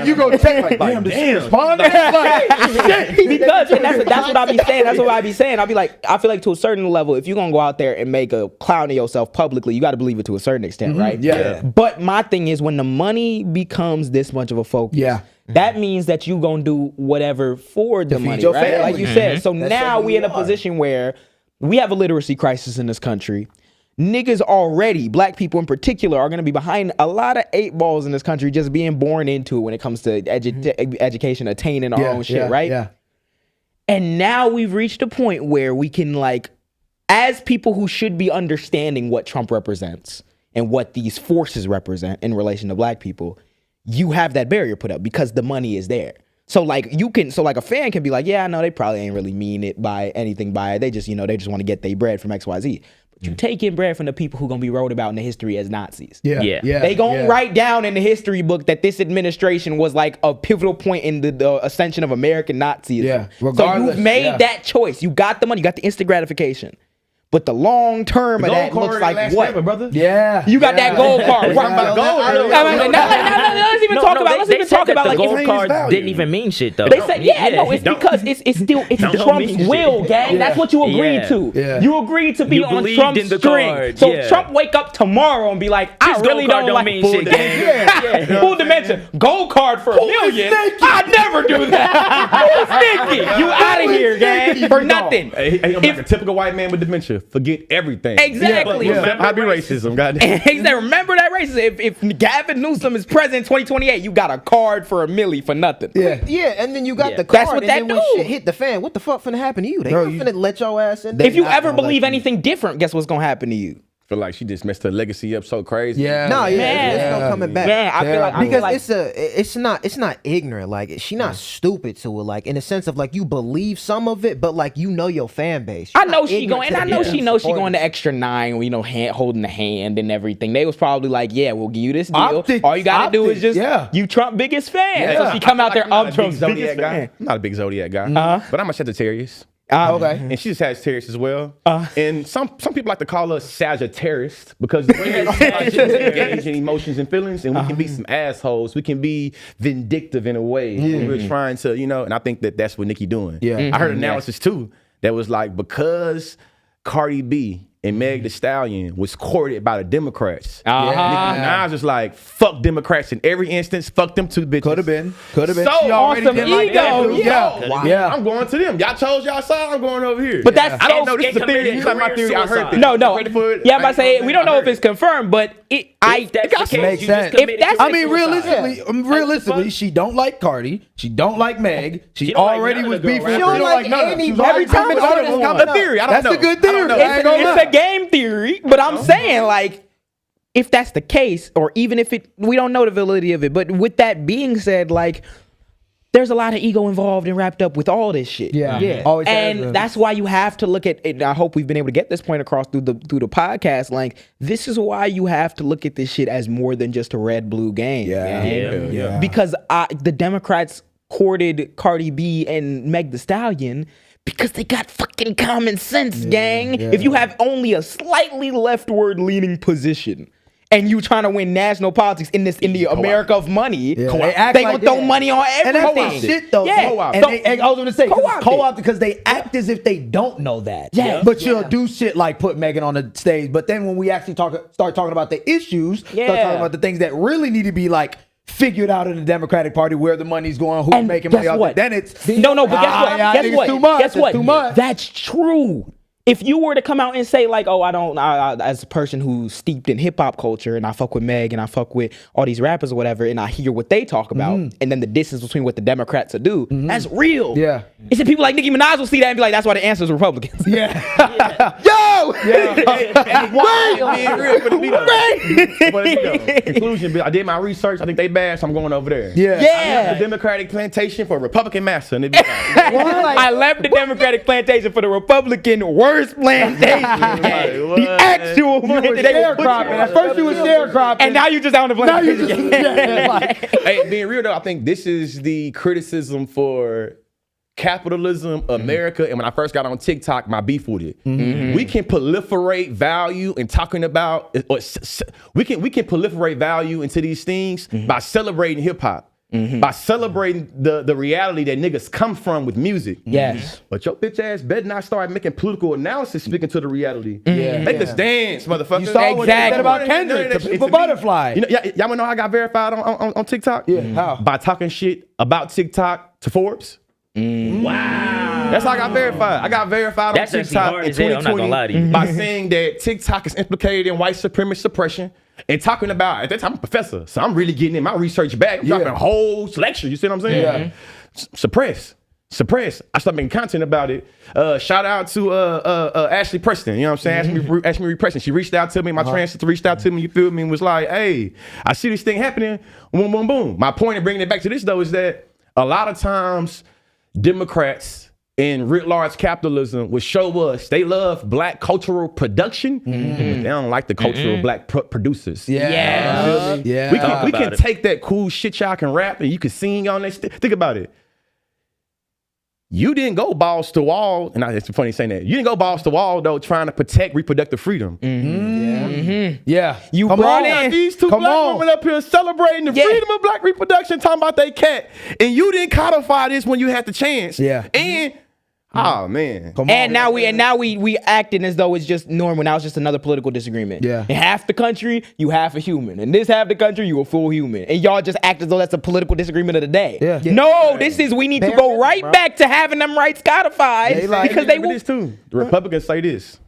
Speaker 2: You go check like, damn, respond.
Speaker 3: Because that's what I be saying. That's what I be saying. I'll be like, I feel like to a certain level, if you're gonna go out there and make a clown of yourself publicly, you got to believe it to a certain extent, right?
Speaker 2: Yeah.
Speaker 3: But my thing is, when the money becomes this much of a focus, that means that you gonna do whatever for the money,
Speaker 2: your
Speaker 3: right?
Speaker 2: family.
Speaker 3: Like you said. So now we in a position where we have a literacy crisis in this country. Niggas already, black people in particular, are going to be behind a lot of 8 balls in this country just being born into it when it comes to education, attaining our own shit, right?
Speaker 2: Yeah.
Speaker 3: And now we've reached a point where we can, like, as people who should be understanding what Trump represents and what these forces represent in relation to black people, you have that barrier put up because the money is there. So like a fan can be like, yeah, I know they probably ain't really mean it by anything by it. They just, they just want to get their bread from XYZ. But you taking bread from the people who gonna be wrote about in the history as Nazis.
Speaker 4: Yeah.
Speaker 3: They gonna write down in the history book that this administration was like a pivotal point in the ascension of American Nazism.
Speaker 2: Yeah.
Speaker 3: So
Speaker 2: Regardless,
Speaker 3: you've made that choice. You got the money, you got the instant gratification. But the long term of that looks like what?
Speaker 1: Forever, brother.
Speaker 2: Yeah.
Speaker 3: You got that gold card. Let's even talk about. Let's even talk about
Speaker 4: the
Speaker 3: like
Speaker 4: gold card didn't even mean shit though.
Speaker 3: They said, it's because it's still Trump's will, gang. That's what you agreed to.
Speaker 2: Yeah.
Speaker 3: You agreed to be
Speaker 4: You
Speaker 3: on
Speaker 4: believed
Speaker 3: Trump's
Speaker 4: in the
Speaker 3: string.
Speaker 4: card,
Speaker 3: So
Speaker 4: yeah.
Speaker 3: Trump wake up tomorrow and be like, I really don't like
Speaker 4: mean
Speaker 3: full
Speaker 4: shit, gang.
Speaker 3: Full dimension. Gold card for $1 million. I'd never do that. Who's Nicky? You out of here, gang. For nothing.
Speaker 1: Hey, I'm like a typical white man with dementia. Forget everything.
Speaker 3: Exactly.
Speaker 1: I be racism, goddamn.
Speaker 3: He said, remember that racism. If Gavin Newsom is president in 2028, you got a card for $1 million for nothing.
Speaker 5: Yeah, and then you got the card.
Speaker 3: That's what
Speaker 5: and
Speaker 3: that
Speaker 5: then when
Speaker 3: do.
Speaker 5: shit hit the fan, what the fuck finna happen to you? They not finna let your ass in.
Speaker 3: If you ever believe anything different, guess what's gonna happen to you?
Speaker 1: Feel like she just messed her legacy up so crazy.
Speaker 2: Yeah.
Speaker 5: No,
Speaker 3: Man.
Speaker 5: it's no coming back.
Speaker 3: Man, I feel like
Speaker 5: it's not ignorant. Like she not stupid to it. Like in the sense of like you believe some of it, but like your fan base.
Speaker 3: I know she going, and I know she knows she going the extra 9. Holding the hand and everything. They was probably like, yeah, we'll give you this deal. All you gotta do is just you Trump biggest fan. So she come out there, I'm Trump's biggest fan.
Speaker 1: I'm not a big Zodiac guy, but I'm a Sagittarius.
Speaker 3: Okay.
Speaker 1: And she's Sagittarius as well. And some people like to call us Sagittarius because we engage in emotions and feelings, and we can be some assholes. We can be vindictive in a way. We're trying to, and I think that's what Nicki doing.
Speaker 2: Yeah.
Speaker 1: I heard analysis too that was like because Cardi B and Meg Thee Stallion was courted by the Democrats. Nicki Minaj was like, fuck Democrats in every instance. Fuck them two bitches.
Speaker 2: Could have been.
Speaker 3: So
Speaker 2: She
Speaker 3: on some
Speaker 2: didn't like
Speaker 3: ego.
Speaker 2: that.
Speaker 3: Yeah.
Speaker 1: I'm going to them. Y'all chose y'all side. I'm going over here.
Speaker 3: But that's
Speaker 1: I don't know.
Speaker 4: so
Speaker 1: This is a theory. It's not my theory. I heard this.
Speaker 3: No.
Speaker 1: Ready for it?
Speaker 3: Yeah, I'm about to say we don't know if it's confirmed, but
Speaker 4: If that's the case,
Speaker 2: Makes
Speaker 4: you
Speaker 2: sense.
Speaker 4: just committed
Speaker 3: If that's-
Speaker 2: I mean,
Speaker 4: suicide.
Speaker 2: realistically, she don't like Cardi. She don't like Meg. She
Speaker 4: don't like
Speaker 2: already
Speaker 4: none
Speaker 2: was
Speaker 4: of the girl
Speaker 2: beefing.
Speaker 4: rappers.
Speaker 2: She
Speaker 5: don't like
Speaker 2: none of them.
Speaker 5: any-
Speaker 2: She's already
Speaker 5: every time
Speaker 2: beefing
Speaker 5: I
Speaker 2: all
Speaker 5: hear
Speaker 2: of
Speaker 5: this
Speaker 2: them.
Speaker 5: come
Speaker 1: a theory. I don't
Speaker 2: That's
Speaker 1: know.
Speaker 2: a good
Speaker 1: I don't
Speaker 2: theory.
Speaker 1: know.
Speaker 2: I ain't gonna lie.
Speaker 3: It's a game theory, but I'm saying like if that's the case, or even if we don't know the validity of it, but with that being said, like there's a lot of ego involved and wrapped up with all this shit.
Speaker 2: Yeah. Always has
Speaker 3: And
Speaker 2: been.
Speaker 3: that's why you have to look at it. And I hope we've been able to get this point across through the podcast. Like this is why you have to look at this shit as more than just a red-blue game.
Speaker 2: Yeah.
Speaker 3: Because the Democrats courted Cardi B and Meg Thee Stallion because they got fucking common sense, gang. If you have only a slightly leftward leaning position and you trying to win national politics in the America of money,
Speaker 2: They
Speaker 3: they
Speaker 2: act
Speaker 3: gonna
Speaker 2: like
Speaker 3: throw
Speaker 2: that.
Speaker 3: money on
Speaker 2: And
Speaker 3: everything.
Speaker 2: that's the shit though.
Speaker 3: Yeah.
Speaker 2: And I was gonna say
Speaker 3: Co-opted.
Speaker 2: co-opted because they act as if they don't know that.
Speaker 3: Yeah.
Speaker 2: But you'll do shit like put Megan on the stage. But then when we actually start talking about the issues, start talking about the things that really need to be like figured out in the Democratic Party, where the money's going, who's
Speaker 3: And
Speaker 2: making
Speaker 3: guess
Speaker 2: money off
Speaker 3: what?
Speaker 2: it, then it's
Speaker 3: No, but guess what?
Speaker 2: I think it's too much.
Speaker 3: Guess what?
Speaker 2: It's too much.
Speaker 3: That's true. if you were to come out and say like, oh, I as a person who's steeped in hip hop culture and I fuck with Meg and I fuck with all these rappers or whatever, and I hear what they talk about, and then the distance between what the Democrats will do, that's real.
Speaker 2: Yeah.
Speaker 3: It's that people like Nicki Minaj will see that and be like, that's why the answer is Republicans.
Speaker 2: Yeah.
Speaker 3: Yo!
Speaker 1: Conclusion, I did my research. I think they bad, so I'm going over there.
Speaker 2: Yeah.
Speaker 1: I left the Democratic plantation for a Republican master. And
Speaker 3: I left the Democratic plantation for the Republican worst plantation. The actual plantation.
Speaker 2: Sharecropping. At first you was sharecropping.
Speaker 3: And now you just on the plantation.
Speaker 1: Hey, being real though, I think this is the criticism for capitalism, America, and when I first got on TikTok, my beef with it. We can proliferate value in talking about, we can proliferate value into these things by celebrating hip hop. By celebrating the reality that niggas come from with music.
Speaker 3: Yes.
Speaker 1: But your bitch ass better not start making political analysis speaking to the reality. Make us dance, motherfucker.
Speaker 2: You saw what they said about Kendrick, the butterfly.
Speaker 1: You know, y'all wanna know how I got verified on TikTok?
Speaker 2: Yeah, how?
Speaker 1: By talking shit about TikTok to Forbes.
Speaker 4: Wow.
Speaker 1: That's how I got verified. I got verified on TikTok in 2020
Speaker 4: I'm not gonna lie to you.
Speaker 1: by saying that TikTok is implicated in white supremacist suppression and talking about, at that time I'm a professor, so I'm really getting in my research back. I'm dropping a whole lecture, you see what I'm saying?
Speaker 2: Yeah.
Speaker 1: Suppress. I started making content about it. Shout out to Ashley Preston, you know what I'm saying? Ashley Preston. She reached out to me, my trans sister reached out to me, you feel me, and was like, hey, I see this thing happening, boom, boom, boom. My point in bringing it back to this though is that a lot of times Democrats and writ large capitalism would show us they love black cultural production, but they don't like the cultural black producers.
Speaker 2: Yeah.
Speaker 1: We can take that cool shit y'all can rap and you can sing on that. Think about it. You didn't go balls to wall, and it's funny saying that. You didn't go balls to wall though, trying to protect reproductive freedom.
Speaker 2: Yeah.
Speaker 3: You
Speaker 2: Come
Speaker 3: brought
Speaker 2: on.
Speaker 3: in
Speaker 1: These two black women up here celebrating the freedom of black reproduction, talking about they cat, and you didn't codify this when you had the chance.
Speaker 2: Yeah.
Speaker 1: And oh man.
Speaker 2: Come
Speaker 3: And
Speaker 2: on.
Speaker 3: now we acting as though it's just normal. Now it's just another political disagreement.
Speaker 2: Yeah.
Speaker 3: In half the country, you half a human. In this half the country, you a full human. And y'all just act as though that's a political disagreement of the day.
Speaker 2: Yeah.
Speaker 3: No, this is we need to go right back to having them rights codified because they will.
Speaker 1: This too. The Republicans say this: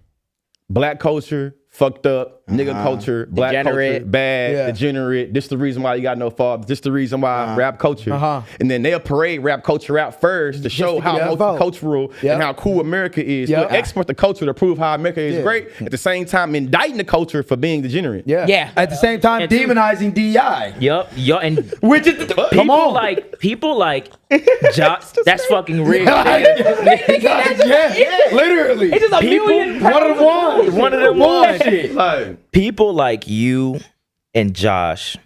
Speaker 1: black culture fucked up, nigga culture, black
Speaker 3: Degenerate.
Speaker 1: culture bad, degenerate. This the reason why you got no father. This the reason why rap culture. And then they'll parade rap culture out first to show how multicultural and how cool America is. We'll export the culture to prove how America is great. At the same time, indicting the culture for being degenerate.
Speaker 3: Yeah.
Speaker 2: At the same time, demonizing DI.
Speaker 4: Yup. And
Speaker 2: Which is
Speaker 4: people like Josh. That's fucking real.
Speaker 2: Literally.
Speaker 3: It's just a million.
Speaker 4: One of them ones.
Speaker 1: Like,
Speaker 4: People like you and Josh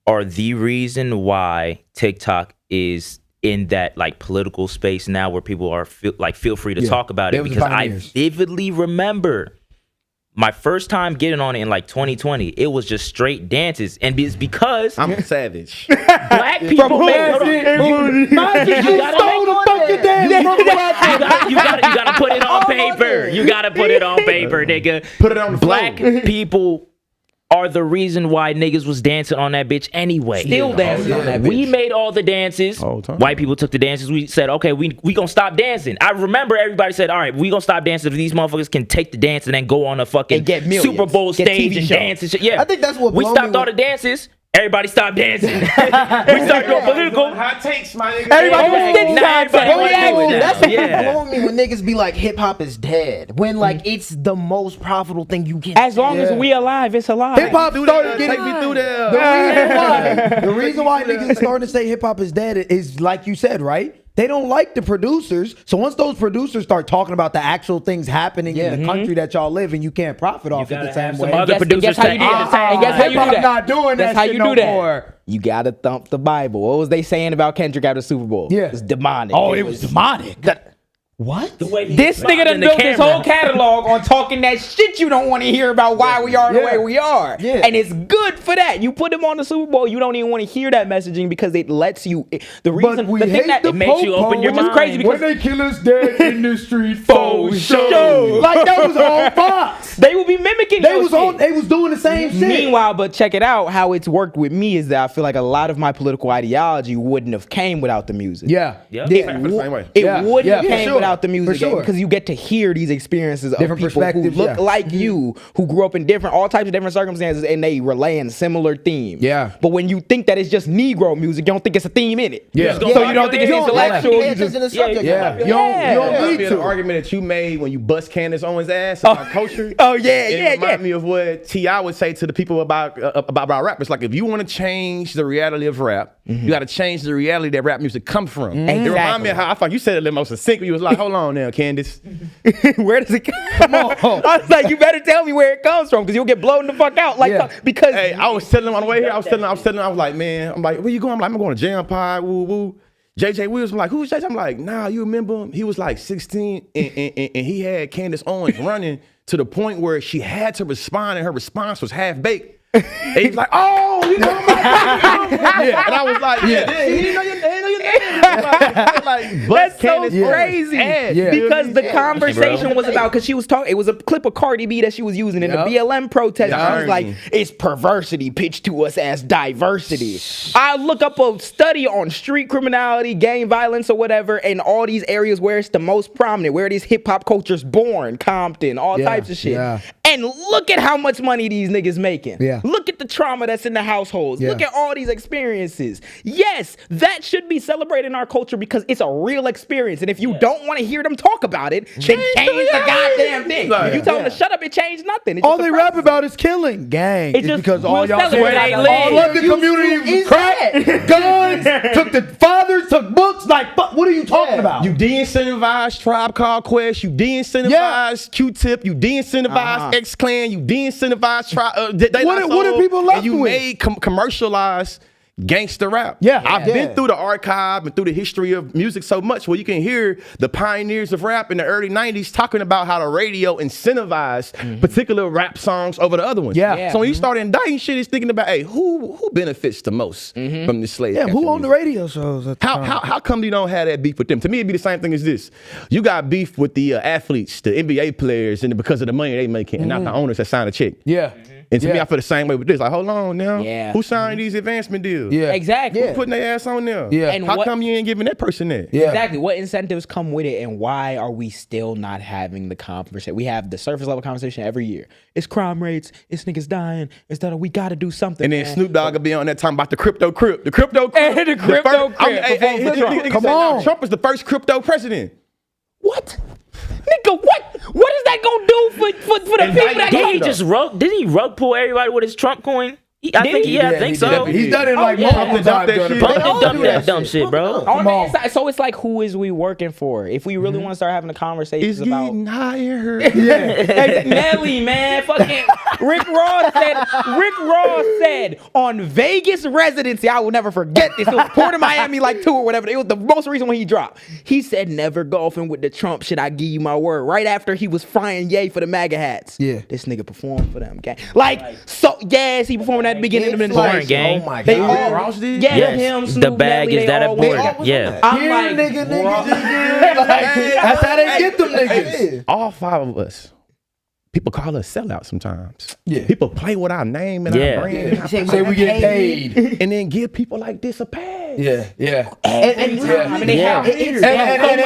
Speaker 4: are the reason why TikTok is in that like political space now where people are feel free to talk about it, because I vividly remember my first time getting on it in like 2020. It was just straight dances, and it's because
Speaker 1: I'm a savage.
Speaker 4: black people make you gotta put it on paper. You gotta put it on paper, nigga.
Speaker 1: Put it on the
Speaker 4: Black people are the reason why niggas was dancing on that bitch anyway.
Speaker 3: Still dancing on that bitch.
Speaker 4: We made all the dances. White people took the dances. We said, okay, we gonna stop dancing. I remember everybody said, all right, we gonna stop dancing if these motherfuckers can take the dance and then go on a fucking Super Bowl stage and dance and shit. Yeah,
Speaker 5: I think that's what
Speaker 4: we stopped all the dances. Everybody stopped dancing. We started going political.
Speaker 1: Hot takes, my nigga.
Speaker 2: Everybody was
Speaker 5: That's what blowing me when niggas be like hip hop is dead. When like it's the most profitable thing you can.
Speaker 3: As long as we alive, it's alive.
Speaker 2: Hip hop started getting
Speaker 1: Take me through there.
Speaker 2: the reason why niggas are starting to say hip hop is dead is like you said, right? They don't like the producers. So once those producers start talking about the actual things happening in the country that y'all live in, you can't profit off it the same way.
Speaker 4: Other producers
Speaker 3: how you do that? And guess how you do that?
Speaker 2: Not doing
Speaker 3: That's
Speaker 2: that
Speaker 3: how
Speaker 2: shit
Speaker 3: you
Speaker 2: no
Speaker 3: do that.
Speaker 2: more.
Speaker 3: You gotta thump the Bible. What was they saying about Kendrick after the Super Bowl?
Speaker 2: Yeah.
Speaker 3: It was demonic.
Speaker 2: Oh, it was demonic. What?
Speaker 3: This nigga done built his whole catalog on talking that shit you don't want to hear about why we are the way we are.
Speaker 2: Yeah.
Speaker 3: And it's good for that. You put him on the Super Bowl, you don't even want to hear that messaging because it lets you. The reason,
Speaker 2: we
Speaker 3: the thing
Speaker 2: hate
Speaker 3: that
Speaker 2: the
Speaker 3: it makes you open your
Speaker 2: which is
Speaker 3: mind.
Speaker 2: crazy because when they kill us dead in the street for show. Like that was all Fox.
Speaker 3: They will be mimicking.
Speaker 2: They was doing the same shit.
Speaker 3: Meanwhile, but check it out. How it's worked with me is that I feel like a lot of my political ideology wouldn't have came without the music.
Speaker 2: Yeah.
Speaker 3: It wouldn't have came without the music because you get to hear these experiences of
Speaker 2: Different
Speaker 3: people who
Speaker 2: perspectives,
Speaker 3: look like you, who grew up in all types of different circumstances, and they relay in similar themes.
Speaker 2: Yeah.
Speaker 3: But when you think that it's just Negro music, you don't think it's a theme in it.
Speaker 2: Yeah.
Speaker 3: So you don't think it's intellectual.
Speaker 5: You
Speaker 2: don't need to.
Speaker 1: The argument that you made when you bust Candace Owens' ass about culture.
Speaker 3: Oh yeah,
Speaker 1: It reminded me of what T.I. would say to the people about rap. It's like, if you want to change the reality of rap, you got to change the reality that rap music comes from. It reminded me of how I thought you said it the most succinct. You was like, hold on now, Candace.
Speaker 3: Where does it come on? I was like, you better tell me where it comes from because you'll get blown the fuck out. Like, because
Speaker 1: hey, I was telling him on the way here. I was like, man, I'm like, where you going? I'm going to JAAM Pod. Woo woo. JJ Wills. I'm like, who's JJ? I'm like, nah, you remember him? He was like 16 and he had Candace Owens running to the point where she had to respond and her response was half baked. And he was like, oh, you know what I'm like? And I was like, he didn't know your name.
Speaker 3: That's so crazy. Because the conversation was about, because she was talking, it was a clip of Cardi B that she was using in the BLM protest. She was like, it's perversity pitched to us as diversity. I look up a study on street criminality, gang violence or whatever, and all these areas where it's the most prominent, where these hip hop culture's born, Compton, all types of shit. And look at how much money these niggas making. Look at the trauma that's in the households. Look at all these experiences. Yes, that should be celebrated in our culture because it's a real experience. And if you don't want to hear them talk about it, then change the goddamn thing. If you tell them to shut up, it changed nothing.
Speaker 2: All they rap about is killing. Gang.
Speaker 3: It's just
Speaker 2: because all y'all
Speaker 3: where they live.
Speaker 2: All of the community crack, guns, took the fathers, took books. Like, what are you talking about?
Speaker 1: You de-incentivized Tribe Called Quest. You de-incentivized Q-Tip. You de-incentivized X-Clan. You de-incentivized
Speaker 2: What are people left
Speaker 1: and you
Speaker 2: with?
Speaker 1: made commercialized gangster rap. I've been through the archive and through the history of music so much where you can hear the pioneers of rap in the early 90s talking about how the radio incentivized particular rap songs over the other ones. So when you start indicting shit, it's thinking about, hey, who benefits the most from this slave?
Speaker 2: Who on the radio shows?
Speaker 1: How come you don't have that beef with them? To me, it'd be the same thing as this. You got beef with the athletes, the NBA players, and because of the money they making, and not the owners that sign a check. And to me, I feel the same way with this. Like, hold on now. Who signed these advancement deals?
Speaker 3: Exactly.
Speaker 1: Who putting their ass on there?
Speaker 3: And
Speaker 1: how come you ain't giving that person that?
Speaker 3: Exactly. What incentives come with it, and why are we still not having the conversation? We have the surface level conversation every year. It's crime rates. It's niggas dying. It's that we got to do something.
Speaker 1: And then Snoop Dogg will be on that talking about the crypto crip. The crypto crip.
Speaker 3: And the crypto crip.
Speaker 1: Come on. Trump was the first crypto president.
Speaker 3: What? Nigga, what is that gonna do for the people that
Speaker 4: did he rug pull everybody with his Trump coin? I think so.
Speaker 2: He's done it like multiple times.
Speaker 4: Dump that dumb shit, bro.
Speaker 3: So it's like, who is we working for? If we really want to start having a conversation about
Speaker 1: getting higher.
Speaker 3: Nelly, man, fucking Rick Ross said on Vegas residency, I will never forget this. It was Port of Miami like 2 or whatever. It was the most recent one he dropped. He said, never golfing with the Trump shit, I give you my word. Right after he was frying Ye for the MAGA hats. This nigga performed for them, gang. He performed at the beginning of the
Speaker 4: Porn gang.
Speaker 5: Oh my God.
Speaker 1: Ross did?
Speaker 3: Him, Snoop,
Speaker 4: The bag
Speaker 3: Nelly,
Speaker 4: is that
Speaker 3: all
Speaker 4: important.
Speaker 3: went. I'm like,
Speaker 2: That's how they get them niggas.
Speaker 1: All 5 of us. People call us sellouts sometimes. People play with our name and our brand.
Speaker 2: Say we get paid.
Speaker 1: And then give people like this a pass.
Speaker 2: And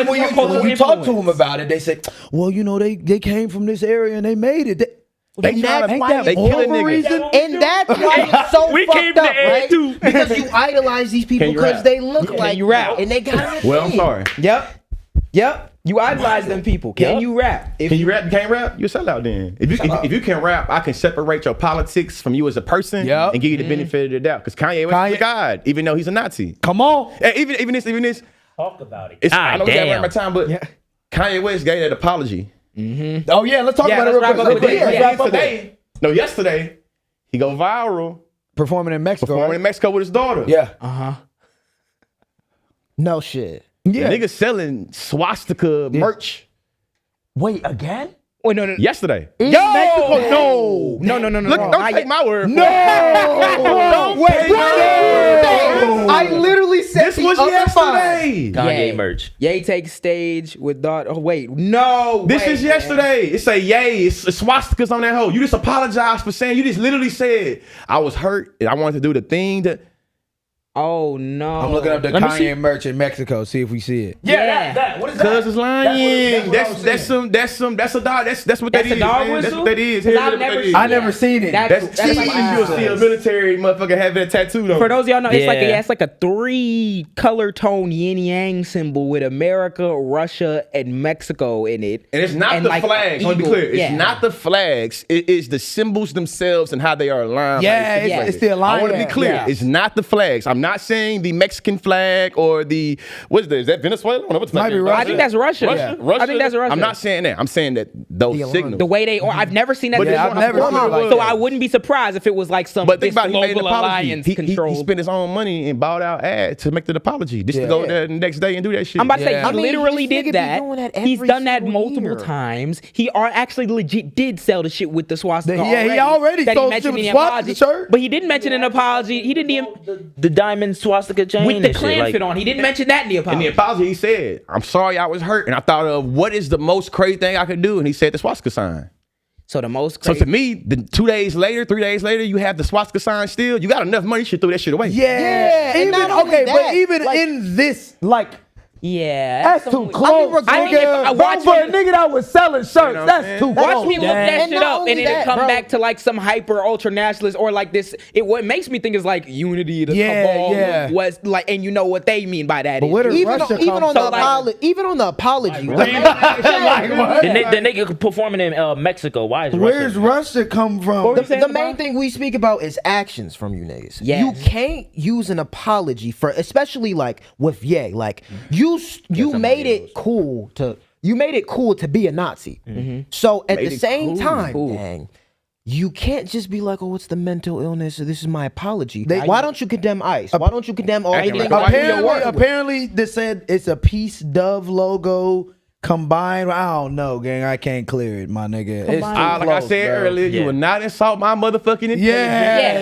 Speaker 2: when you talk to them about it, they say, well, you know, they came from this area and they made it.
Speaker 1: They killing niggas.
Speaker 5: And that's why it's so fucked up, right? Because you idolize these people because they look like
Speaker 3: you rap.
Speaker 5: And they got it.
Speaker 1: Well, I'm sorry.
Speaker 3: Yep. You idolize them people. Can you rap?
Speaker 1: Can you rap? You can't rap? You're a sellout then. If you can rap, I can separate your politics from you as a person and give you the benefit of the doubt. Because Kanye was a god, even though he's a Nazi.
Speaker 2: Come on.
Speaker 1: Even this.
Speaker 4: Talk about it.
Speaker 1: I know we got my time, but Kanye West gave that apology.
Speaker 2: Oh yeah, let's talk about it real quick.
Speaker 1: Yesterday, he go viral.
Speaker 2: Performing in Mexico.
Speaker 1: With his daughter.
Speaker 5: No shit.
Speaker 1: Niggas selling swastika merch.
Speaker 2: Wait, again?
Speaker 3: Wait, no.
Speaker 1: Yesterday.
Speaker 3: Yo!
Speaker 2: Mexico?
Speaker 3: No.
Speaker 1: Look, don't take my word.
Speaker 2: No. Wait.
Speaker 5: I literally said
Speaker 1: This was yesterday.
Speaker 4: Kanye merch.
Speaker 3: Ye takes stage with daughter. Oh, wait. No.
Speaker 1: This is yesterday. It say yay. It's swastikas on that hoe. You just apologized for saying. You just literally said I was hurt and I wanted to do the thing that.
Speaker 3: Oh no.
Speaker 2: I'm looking up the Kanye merch in Mexico. See if we see it.
Speaker 3: Yeah.
Speaker 4: That. What is
Speaker 1: Cuz is lying. That's what that is. That's what that is. That's what that is. Here,
Speaker 3: I've
Speaker 1: look what
Speaker 3: never
Speaker 1: that is.
Speaker 2: I never seen it.
Speaker 1: That's
Speaker 3: like
Speaker 1: you'll see a military motherfucker having a tattoo though.
Speaker 3: For those of y'all know,
Speaker 4: Yeah.
Speaker 3: it's like a 3 color tone yin yang symbol with America, Russia, and Mexico in it.
Speaker 1: And it's not the
Speaker 3: like
Speaker 1: flags. Let me be
Speaker 3: eagle.
Speaker 1: clear. It's not the flags. It is the symbols themselves and how they are aligned.
Speaker 2: Yeah, it's the alignment.
Speaker 1: I want to be clear.
Speaker 2: Yeah.
Speaker 1: It's not the flags. I'm not saying the Mexican flag or the what is that? Is that Venezuela? I don't know what's
Speaker 2: Might be
Speaker 1: that.
Speaker 2: Russia.
Speaker 3: I think that's Russia.
Speaker 1: Russia?
Speaker 3: Yeah. I think that's Russia.
Speaker 1: I'm not saying that. I'm saying that those signals.
Speaker 3: The way they, or I've never seen that.
Speaker 1: But
Speaker 3: before.
Speaker 1: I've never seen it like
Speaker 3: So
Speaker 1: that.
Speaker 3: I wouldn't be surprised if it was like some
Speaker 1: But think about it, he made an
Speaker 3: global
Speaker 1: apology.
Speaker 3: alliance
Speaker 1: He
Speaker 3: controlled.
Speaker 1: spent his own money and bought out ads to make the apology. Just to go there the next day and do that shit.
Speaker 3: I'm about to say
Speaker 2: Yeah.
Speaker 3: he literally
Speaker 5: this nigga
Speaker 3: did
Speaker 5: be
Speaker 3: that.
Speaker 5: doing that
Speaker 3: He's
Speaker 5: every
Speaker 3: done that
Speaker 5: single
Speaker 3: multiple
Speaker 5: year.
Speaker 3: times. He actually legit did sell the shit with the swastika.
Speaker 2: Yeah, he already
Speaker 3: that
Speaker 2: sold
Speaker 3: he
Speaker 2: the shit
Speaker 3: mentioned
Speaker 2: with
Speaker 3: in
Speaker 2: the
Speaker 3: the
Speaker 2: swastika
Speaker 3: apology.
Speaker 2: shirt.
Speaker 3: But he didn't mention an apology. He didn't even
Speaker 4: The diamond swastika chain
Speaker 3: with the
Speaker 4: and shit,
Speaker 3: clan
Speaker 4: like-
Speaker 3: fit on. He didn't mention that in the
Speaker 1: In
Speaker 3: apology.
Speaker 1: the apology, he said, "I'm sorry, I was hurt," and I thought of what is the most crazy thing I could do, and he said the swastika sign.
Speaker 3: So the most
Speaker 1: So
Speaker 3: crazy.
Speaker 1: to me, 3 days later, you have the swastika sign still. You got enough money, you should throw that shit away.
Speaker 2: Yeah.
Speaker 5: and
Speaker 2: Even
Speaker 5: not only
Speaker 2: okay,
Speaker 5: that,
Speaker 2: but even
Speaker 5: like-
Speaker 2: in this, like.
Speaker 3: yeah,
Speaker 2: That's too close,
Speaker 3: I mean, if I
Speaker 2: nigga.
Speaker 3: watch
Speaker 2: For a
Speaker 3: me-
Speaker 2: nigga that was selling shirts,
Speaker 1: what I'm
Speaker 2: that's
Speaker 1: saying?
Speaker 2: too
Speaker 3: Watch
Speaker 2: close.
Speaker 3: me look that
Speaker 5: And
Speaker 3: shit
Speaker 5: not
Speaker 3: up,
Speaker 5: only
Speaker 3: and it'll
Speaker 5: that,
Speaker 3: come
Speaker 5: bro.
Speaker 3: back to like some hyper ultra nationalist or like this. What makes me think is like unity, the
Speaker 2: Yeah,
Speaker 3: cabal
Speaker 2: yeah.
Speaker 3: was like, and you know what they mean by that.
Speaker 2: But
Speaker 3: is-
Speaker 2: where the
Speaker 5: Even
Speaker 2: Russia
Speaker 5: on, even
Speaker 2: come
Speaker 5: on the
Speaker 3: from?
Speaker 5: apology, even on the apology,
Speaker 4: Then they get performing in Mexico. Why is
Speaker 2: Where's
Speaker 4: Russia?
Speaker 2: Russia come from?
Speaker 5: the main thing we speak about is actions from you niggas.
Speaker 3: Yes.
Speaker 5: You can't use an apology for, especially like with Ye. Like you made it cool to be a Nazi. So at the same time, dang, you can't just be like, oh, it's the mental illness. Or this is my apology. Why don't you condemn ICE? Why don't you condemn all everything?
Speaker 2: Apparently, they said it's a peace dove logo combined. I don't know, gang. I can't clear it, my nigga. It's too
Speaker 1: Like I
Speaker 2: close,
Speaker 1: said
Speaker 2: bro.
Speaker 1: earlier, you will not insult my motherfucking intelligence.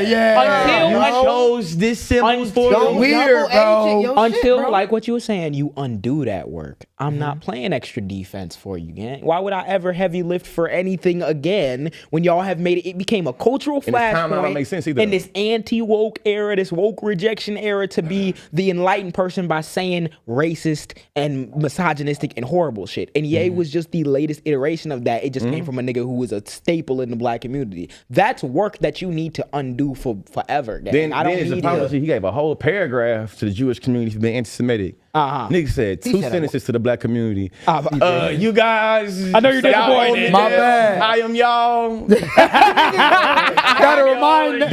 Speaker 2: Yeah.
Speaker 1: You chose this symbol for
Speaker 5: Don't
Speaker 2: Weird,
Speaker 5: double
Speaker 2: bro.
Speaker 5: agent your shit,
Speaker 3: Until,
Speaker 5: bro.
Speaker 3: like what you were saying, you undo that work. I'm not playing extra defense for you, gang. Why would I ever heavy lift for anything again when y'all have made it? It became a cultural
Speaker 1: this timeline don't
Speaker 3: flashpoint
Speaker 1: make sense either,
Speaker 3: in
Speaker 1: though.
Speaker 3: this anti-woke era, this woke rejection era, to be the enlightened person by saying racist and misogynistic and horrible shit. And Ye was just the latest iteration of that. It just came from a nigga who was a staple in the black community. That's work that you need to undo for forever, gang.
Speaker 1: Then,
Speaker 3: I don't
Speaker 1: his
Speaker 3: need
Speaker 1: apology, he gave a whole paragraph to the Jewish community for being anti-Semitic. Nigga said two sentences to the black community. You guys,
Speaker 3: I know you're disappointed.
Speaker 2: My bad.
Speaker 1: I am y'all.
Speaker 2: Gotta remind us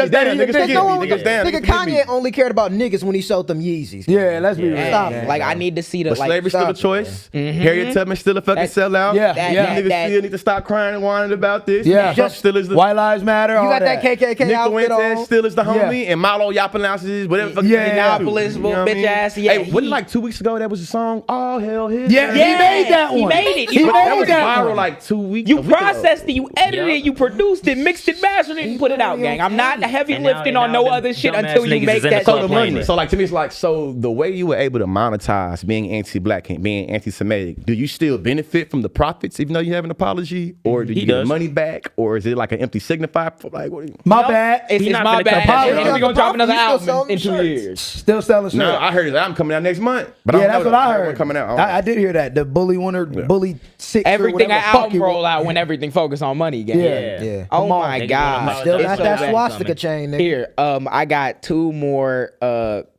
Speaker 2: that he a
Speaker 1: Niggas
Speaker 2: nigga.
Speaker 5: Nigga Kanye only cared about niggas when he sold them Yeezys.
Speaker 2: Yeah, let's be real.
Speaker 5: Stop
Speaker 3: Damn.
Speaker 5: it.
Speaker 3: Like I need to see the
Speaker 1: But
Speaker 3: like.
Speaker 1: slavery's still a choice. Harriet Tubman's still a fucking sellout.
Speaker 2: Yeah,
Speaker 3: That-
Speaker 2: yeah.
Speaker 1: You niggas
Speaker 3: that-
Speaker 1: still need to stop crying and whining about this.
Speaker 2: Yeah.
Speaker 1: Trump still is the
Speaker 2: White Lives Matter.
Speaker 5: You
Speaker 2: all
Speaker 5: got that KKK
Speaker 1: Nick
Speaker 5: outfit
Speaker 1: Fuentes
Speaker 5: on.
Speaker 1: still is the homie, and Malo Yiannopoulos whatever the fuck his
Speaker 2: Yeah.
Speaker 1: name is.
Speaker 3: Yiannopoulos,
Speaker 1: You know what I
Speaker 3: bitch
Speaker 1: mean?
Speaker 3: ass, yeah,
Speaker 1: Hey, wasn't
Speaker 3: he-
Speaker 1: it like 2 weeks ago that was a song? All hell his.
Speaker 2: Yeah, he made that one.
Speaker 3: He made it.
Speaker 2: He
Speaker 3: You-
Speaker 2: made
Speaker 1: That was
Speaker 2: that
Speaker 1: viral
Speaker 2: one.
Speaker 1: like 2 weeks.
Speaker 3: You
Speaker 1: a week ago.
Speaker 3: processed it, you edited it, you produced it, mixed it, mastered it, and put it out, gang. I'm not heavy
Speaker 4: And now-
Speaker 3: lifting
Speaker 4: and
Speaker 3: on
Speaker 4: now
Speaker 3: no
Speaker 4: them
Speaker 3: other shit
Speaker 4: dumbass
Speaker 3: until you
Speaker 4: niggas
Speaker 3: make
Speaker 4: is in
Speaker 3: that
Speaker 4: the
Speaker 3: so
Speaker 4: club
Speaker 3: the
Speaker 4: playing
Speaker 3: money.
Speaker 4: it.
Speaker 1: So like to me, it's like, so the way you were able to monetize being anti-black and being anti-Semitic, do you still benefit from the profits even though you have an apology, or do
Speaker 4: He
Speaker 1: you get
Speaker 4: does.
Speaker 1: money back, or is it like an empty signifier? Like what?
Speaker 2: My bad.
Speaker 3: It's
Speaker 4: He not
Speaker 3: my
Speaker 4: finna cut
Speaker 3: bad.
Speaker 4: that shit
Speaker 3: And
Speaker 4: off.
Speaker 3: we're gonna drop another
Speaker 5: He's still
Speaker 3: album
Speaker 5: selling
Speaker 3: in 2
Speaker 5: shirts.
Speaker 3: years.
Speaker 2: Still selling shit.
Speaker 1: No, I heard his album coming out next month. But I
Speaker 2: Yeah,
Speaker 1: don't
Speaker 2: that's
Speaker 1: know
Speaker 2: what I
Speaker 1: though.
Speaker 2: heard.
Speaker 1: Coming out.
Speaker 2: I did hear that. The Bully winner, Bully 6.
Speaker 3: Everything
Speaker 2: or
Speaker 3: I
Speaker 2: whatever the fuck
Speaker 3: album
Speaker 2: it
Speaker 3: roll
Speaker 2: was.
Speaker 3: out when everything focus on money, gang.
Speaker 2: Yeah.
Speaker 5: Yeah.
Speaker 3: Oh
Speaker 2: Come on.
Speaker 3: my
Speaker 4: Niggas
Speaker 3: god.
Speaker 4: wanna
Speaker 5: Still
Speaker 4: It's
Speaker 5: got
Speaker 4: so
Speaker 5: that
Speaker 4: bad
Speaker 5: swastika
Speaker 4: coming.
Speaker 5: chain, nigga.
Speaker 3: Here, I got 2 more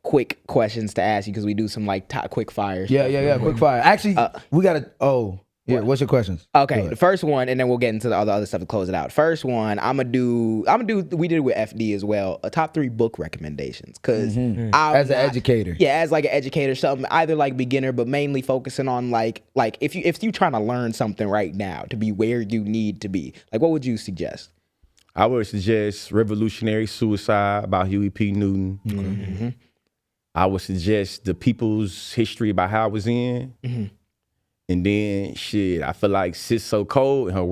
Speaker 3: quick questions to ask you because we do some like quick fires.
Speaker 2: Yeah. Quick fire. Actually, we gotta. Oh, yeah. What's your questions?
Speaker 3: Okay, the first one, and then we'll get into the other stuff to close it out. First one, I'm gonna do. We did it with FD as well. A top 3 book recommendations, because
Speaker 2: As an educator.
Speaker 3: yeah, as like an educator, something either like beginner, but mainly focusing on like if you trying to learn something right now to be where you need to be, like what would you suggest?
Speaker 1: I would suggest Revolutionary Suicide by Huey P. Newton. I would suggest The People's History by Howard Zinn. And then shit, I feel like Sis so cold and her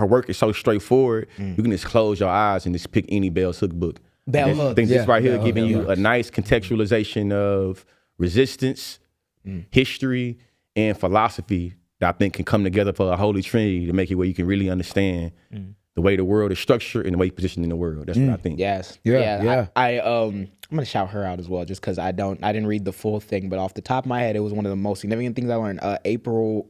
Speaker 1: work is so straightforward. You can just close your eyes and just pick any Bell Hooks book. I think this right here giving you a nice contextualization of resistance, history, and philosophy that I think can come together for a holy trinity to make it where you can really understand the way the world is structured and the way you position in the world. That's what I think.
Speaker 3: Yes.
Speaker 2: Yeah.
Speaker 3: I'm gonna shout her out as well, just because I didn't read the full thing, but off the top of my head, it was one of the most significant things I learned. April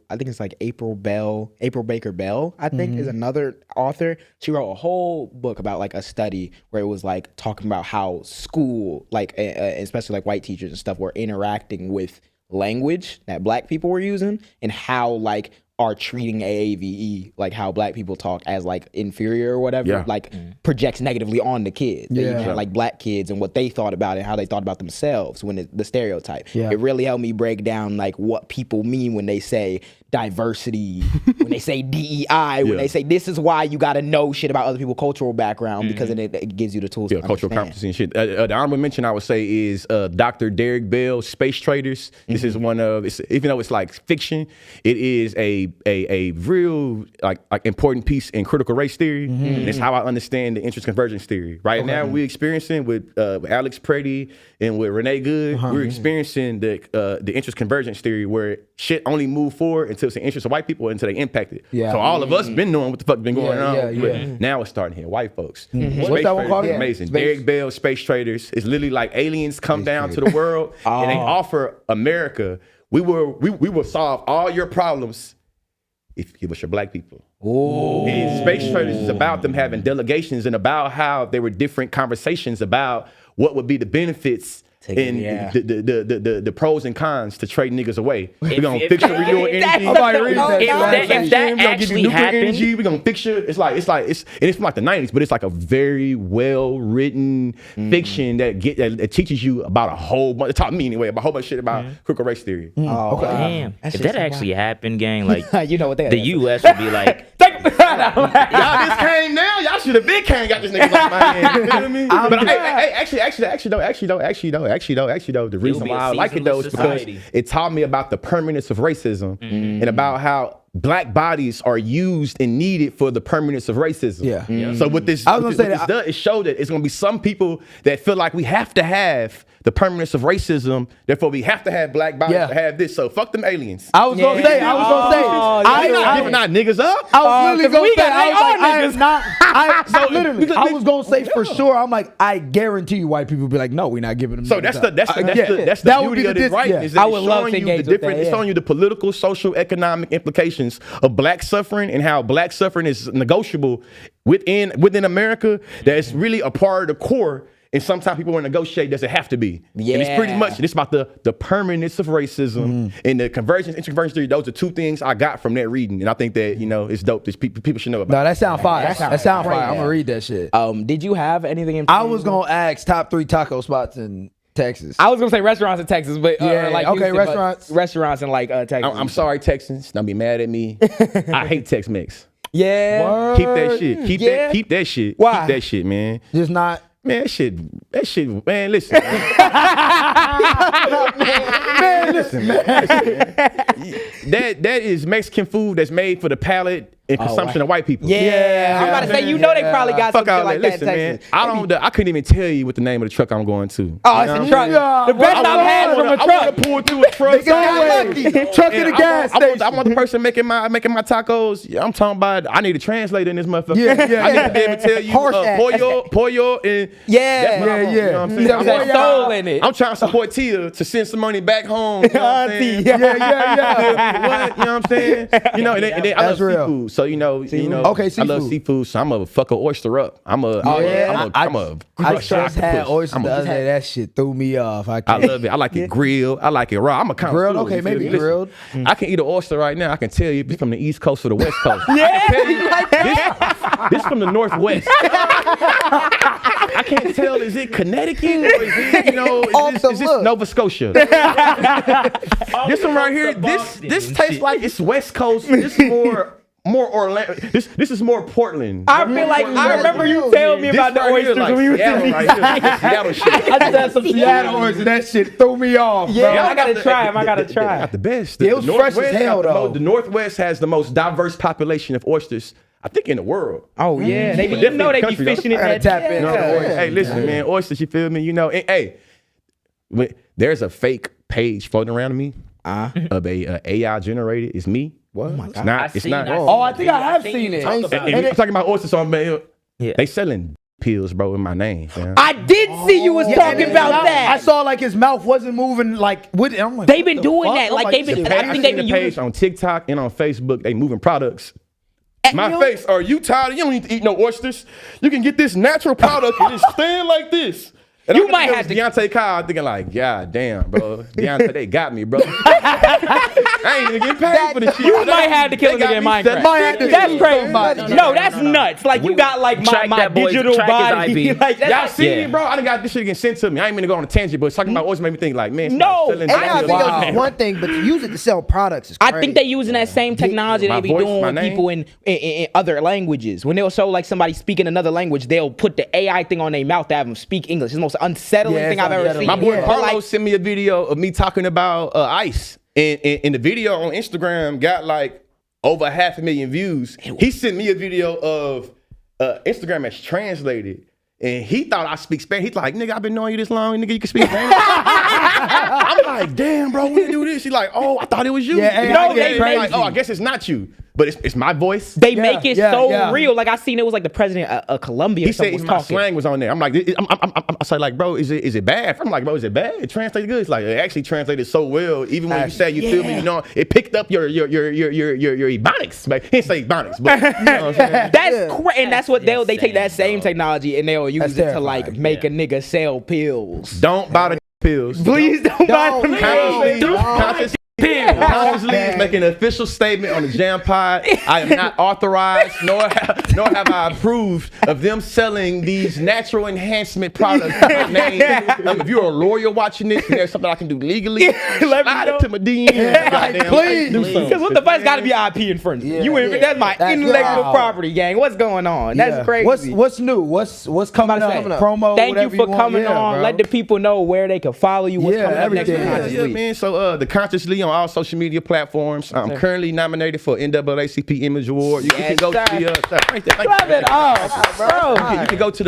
Speaker 3: Baker Bell, I think, is another author. She wrote a whole book about like a study where it was like talking about how school, like especially like white teachers and stuff, were interacting with language that black people were using and how like are treating AAVE, like how black people talk as like inferior or whatever, like projects negatively on the kids. Like black kids and what they thought about it, how they thought about themselves when the stereotype. It really helped me break down like what people mean when they say diversity, when they say DEI, when they say this is why you got to know shit about other people's cultural background because it gives you the tools to
Speaker 1: cultural
Speaker 3: understand.
Speaker 1: competency and shit. The honorable mention I would say is Dr. Derek Bell's Space Traders. This is one of, even though it's like fiction, it is a real like important piece in critical race theory. And it's how I understand the interest convergence theory. Right now we're experiencing with Alex Preddy and with Renee Good, we're experiencing the interest convergence theory where shit only move forward until it's the interest of white people until they impact it. So all of us been knowing what the fuck been going on. But now it's starting to hit white folks.
Speaker 2: What's that one called?
Speaker 1: Amazing. Derek Bell, Space Traders. It's literally like aliens come down to the world and they offer America, we will solve all your problems if you give us your black people. And Space Traders is about them having delegations and about how there were different conversations about what would be the benefits and the pros and cons to trade niggas away. We're gonna fix your renewable energy.
Speaker 4: If that actually happened,
Speaker 1: we're gonna fix your. It's from like the 90s, but it's like a very well written fiction that teaches you about a whole bunch. It taught me anyway about a whole bunch of shit about critical race theory.
Speaker 4: Damn. If that actually happened, gang, like
Speaker 3: you know what
Speaker 4: the U.S. would be like,
Speaker 1: y'all just came now. Y'all should have been came got this nigga off my hand. You know what I mean? But actually though, the reason why I like it though is because it taught me about the permanence of racism and about how black bodies are used and needed for the permanence of racism. So with this, it showed that it's gonna be some people that feel like we have to have the permanence of racism, therefore we have to have black bodies to have this. So fuck them aliens.
Speaker 2: I was gonna say,
Speaker 1: I'm not giving our niggas up.
Speaker 2: I was literally gonna say for sure. I'm like, I guarantee you, white people be like, no, we're not giving them.
Speaker 1: So that's the beauty of this writing. Is that it's showing you the different. It's showing you the political, social, economic implications of black suffering and how black suffering is negotiable within America. That it's really a part of the core. And sometimes people want to negotiate, does it have to be? And it's pretty much, it's about the permanence of racism and the convergence, interconvergence theory. Those are two things I got from that reading. And I think that, it's dope. People should know about it.
Speaker 2: No, that sound fire. That sound fire. I'm going to read that shit.
Speaker 3: Did you have anything in
Speaker 2: I was going to ask top 3 taco spots in Texas.
Speaker 3: I was going to say restaurants in Texas, but restaurants in like Texas.
Speaker 1: I'm sorry, Texans. Don't be mad at me. I hate Tex-Mex.
Speaker 3: Yeah.
Speaker 2: Word.
Speaker 1: Keep that shit. Keep that shit.
Speaker 2: Why?
Speaker 1: Keep that shit, man.
Speaker 2: Just not.
Speaker 1: Man, that shit, man, listen. That is Mexican food that's made for the palate and consumption of white people.
Speaker 3: I'm about to say, they probably got some shit like that in Texas.
Speaker 1: I couldn't even tell you what the name of the truck I'm going to.
Speaker 3: Oh, it's a truck. The best I've had from a truck.
Speaker 1: I want to pull through a truck.
Speaker 2: Truck in the gas station.
Speaker 1: I want the person making my tacos. I'm talking about, I need a translator in this motherfucker. I need to be able to tell you pollo, and that's what I want. You know what I'm saying?
Speaker 3: There's soul in it.
Speaker 1: I'm trying to support Tia to send some money back home. You know what I'm saying?
Speaker 2: Yeah.
Speaker 1: What? You know what I'm saying? And then I love seafood. So
Speaker 2: okay,
Speaker 1: I love seafood, so I'm a fuck an oyster up.
Speaker 2: I just had oysters the other day. That shit threw me off. I
Speaker 1: love it. I like it grilled. I like it raw. I'm a connoisseur.
Speaker 2: Grilled, okay, maybe grilled.
Speaker 1: I can eat an oyster right now. I can tell you if it's from the East Coast or the West Coast. This from the Northwest. I can't tell. Is it Connecticut or is it is this Nova Scotia? This one right here. This tastes like it's West Coast. This more more Orlando. This is more Portland.
Speaker 3: I feel like I remember you telling me about the oysters when we were sitting.
Speaker 1: Seattle shit.
Speaker 2: I just had some Seattle oysters. That shit threw me off.
Speaker 3: Yeah,
Speaker 2: bro.
Speaker 3: I gotta try them. I gotta try.
Speaker 1: Got the best.
Speaker 2: It was fresh as hell, though.
Speaker 1: The Northwest has the most diverse population of oysters, I think, in the world.
Speaker 3: Oh yeah, they be,
Speaker 1: Definitely
Speaker 3: they be
Speaker 1: country, though.
Speaker 3: fishing in
Speaker 2: I gotta
Speaker 3: that
Speaker 2: tap in.
Speaker 1: You know, hey, listen, man, oysters. You feel me? You know, and, hey, there's a fake page floating around me of a AI generated. It's me.
Speaker 2: What?
Speaker 1: It's not. It's not.
Speaker 2: Oh, I think I have seen it.
Speaker 1: And you're talking about oysters on man.
Speaker 4: Yeah.
Speaker 1: They selling pills, bro, in my name. Man.
Speaker 3: I did see you was talking about
Speaker 2: I
Speaker 3: that.
Speaker 2: saw like his mouth wasn't moving like with it. I'm like,
Speaker 3: They've been
Speaker 2: what the
Speaker 3: doing
Speaker 2: fuck?
Speaker 3: that.
Speaker 2: I'm
Speaker 3: Like they've been.
Speaker 2: shit.
Speaker 3: I think they've been
Speaker 1: the page
Speaker 3: using.
Speaker 1: on TikTok and on Facebook. They moving products. My
Speaker 3: You know-
Speaker 1: face. Are you tired? You don't need to eat no oysters. You can get this natural product and just stand like this. And
Speaker 3: You
Speaker 1: I
Speaker 3: might
Speaker 1: think
Speaker 3: have
Speaker 1: it was Deontay Kyle thinking like, God damn, bro. Deontay, they got me, bro. I ain't even getting paid for this shit.
Speaker 3: You might have to kill a nigga in Minecraft. That's crazy. No, that's nuts. Like you got like
Speaker 4: Track
Speaker 3: my
Speaker 4: that boy's-
Speaker 3: digital
Speaker 4: track his
Speaker 3: body.
Speaker 4: IP.
Speaker 3: Like
Speaker 1: Y'all
Speaker 3: that's
Speaker 1: seen
Speaker 4: Yeah.
Speaker 1: it, bro? I done got this shit getting sent to me. I ain't mean to go on a tangent, but talking about oysters made me think like, man,
Speaker 3: No,
Speaker 1: selling
Speaker 3: I
Speaker 5: AI
Speaker 1: natural-
Speaker 5: videos is one thing, but to use it to sell products is
Speaker 3: I
Speaker 5: crazy.
Speaker 3: think they using that same technology
Speaker 1: My
Speaker 3: they be
Speaker 1: voice,
Speaker 3: doing
Speaker 1: my
Speaker 3: with
Speaker 1: name.
Speaker 3: people in other languages. When they'll show like somebody speaking another language, they'll put the AI thing on their mouth to have them speak English. It's the most unsettling
Speaker 2: Yeah,
Speaker 3: thing
Speaker 2: it's
Speaker 3: I've ever
Speaker 2: unsettling.
Speaker 3: seen.
Speaker 1: My boy
Speaker 3: But,
Speaker 1: Carlos
Speaker 3: like,
Speaker 1: sent me a video of me talking about ice. And the video on Instagram got like over 500,000 views. He sent me a video of Instagram as translated. And he thought I speak Spanish. He's like, nigga, I've been knowing you this long, nigga, you can speak Spanish. I'm like, damn, bro, when you do this? He's like, oh, I thought it was you.
Speaker 2: Yeah,
Speaker 1: You
Speaker 2: AI
Speaker 1: know,
Speaker 2: get
Speaker 1: they like,
Speaker 2: crazy.
Speaker 1: oh, I guess it's not you. But it's my voice.
Speaker 3: they make it
Speaker 2: yeah,
Speaker 3: so
Speaker 2: yeah.
Speaker 3: real. Like I seen it was like the president of Colombia.
Speaker 1: He
Speaker 3: Or something
Speaker 1: said
Speaker 3: was
Speaker 1: my
Speaker 3: talking.
Speaker 1: slang was on there. I'm like, I say like, bro, is it bad? I'm like, bro, is it bad? It translated good. It's like it actually translated so well. Even when you say you feel me, you know, it picked up your ebonics. Like, he didn't say ebonics, but you know what I'm saying?
Speaker 3: That's crazy, and that's what they take that same technology and they'll use
Speaker 2: That's
Speaker 3: it to like
Speaker 2: terrifying.
Speaker 3: make a nigga sell pills.
Speaker 1: Don't buy the pills.
Speaker 3: Please don't buy them pills.
Speaker 1: Consciously is making an official statement on the JAAM Pod. I am not authorized, nor have I approved of them selling these natural enhancement products. If you're a lawyer watching this, and there's something I can do legally, slide it to my DM. Goddamn,
Speaker 2: please.
Speaker 1: do something.
Speaker 3: Because what the fuck's got to be IP infringement? That's my intellectual property, gang. What's going on? That's crazy.
Speaker 2: What's new? What's coming up? Promo.
Speaker 3: Thank you
Speaker 2: whatever
Speaker 3: for
Speaker 2: want.
Speaker 3: coming
Speaker 2: Yeah,
Speaker 3: on.
Speaker 2: bro.
Speaker 3: Let the people know where they can follow you. What's
Speaker 2: Yeah,
Speaker 3: coming up next
Speaker 2: everything.
Speaker 3: week?
Speaker 2: Yeah,
Speaker 1: Yeah, man. So the Consciously on all social media platforms. I'm currently nominated for NAACP Image Award. You can go to the right there.
Speaker 3: Clap it up, bro.
Speaker 1: You can go to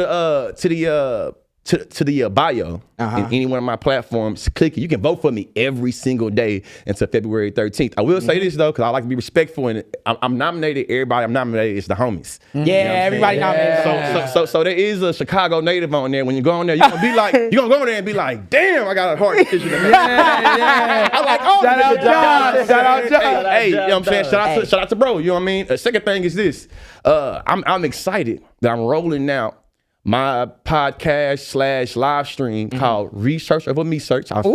Speaker 1: the bio in any one of my platforms. Click it. You can vote for me every single day until February 13th. I will say this though, because I like to be respectful, and I'm nominated. Everybody I'm nominated is the homies.
Speaker 3: Yeah, everybody nominated.
Speaker 1: So there is a Chicago native on there. When you go on there, you're gonna be like, you're gonna go on there and be like, damn, I got a heart condition. I'm like, oh,
Speaker 2: Shout out John. Shout out John.
Speaker 1: Hey, you know what I'm saying? Shout out to bro. You know what I mean? Second thing is this. I'm excited that I'm rolling out my podcast / live stream called Research Over Me Search. I was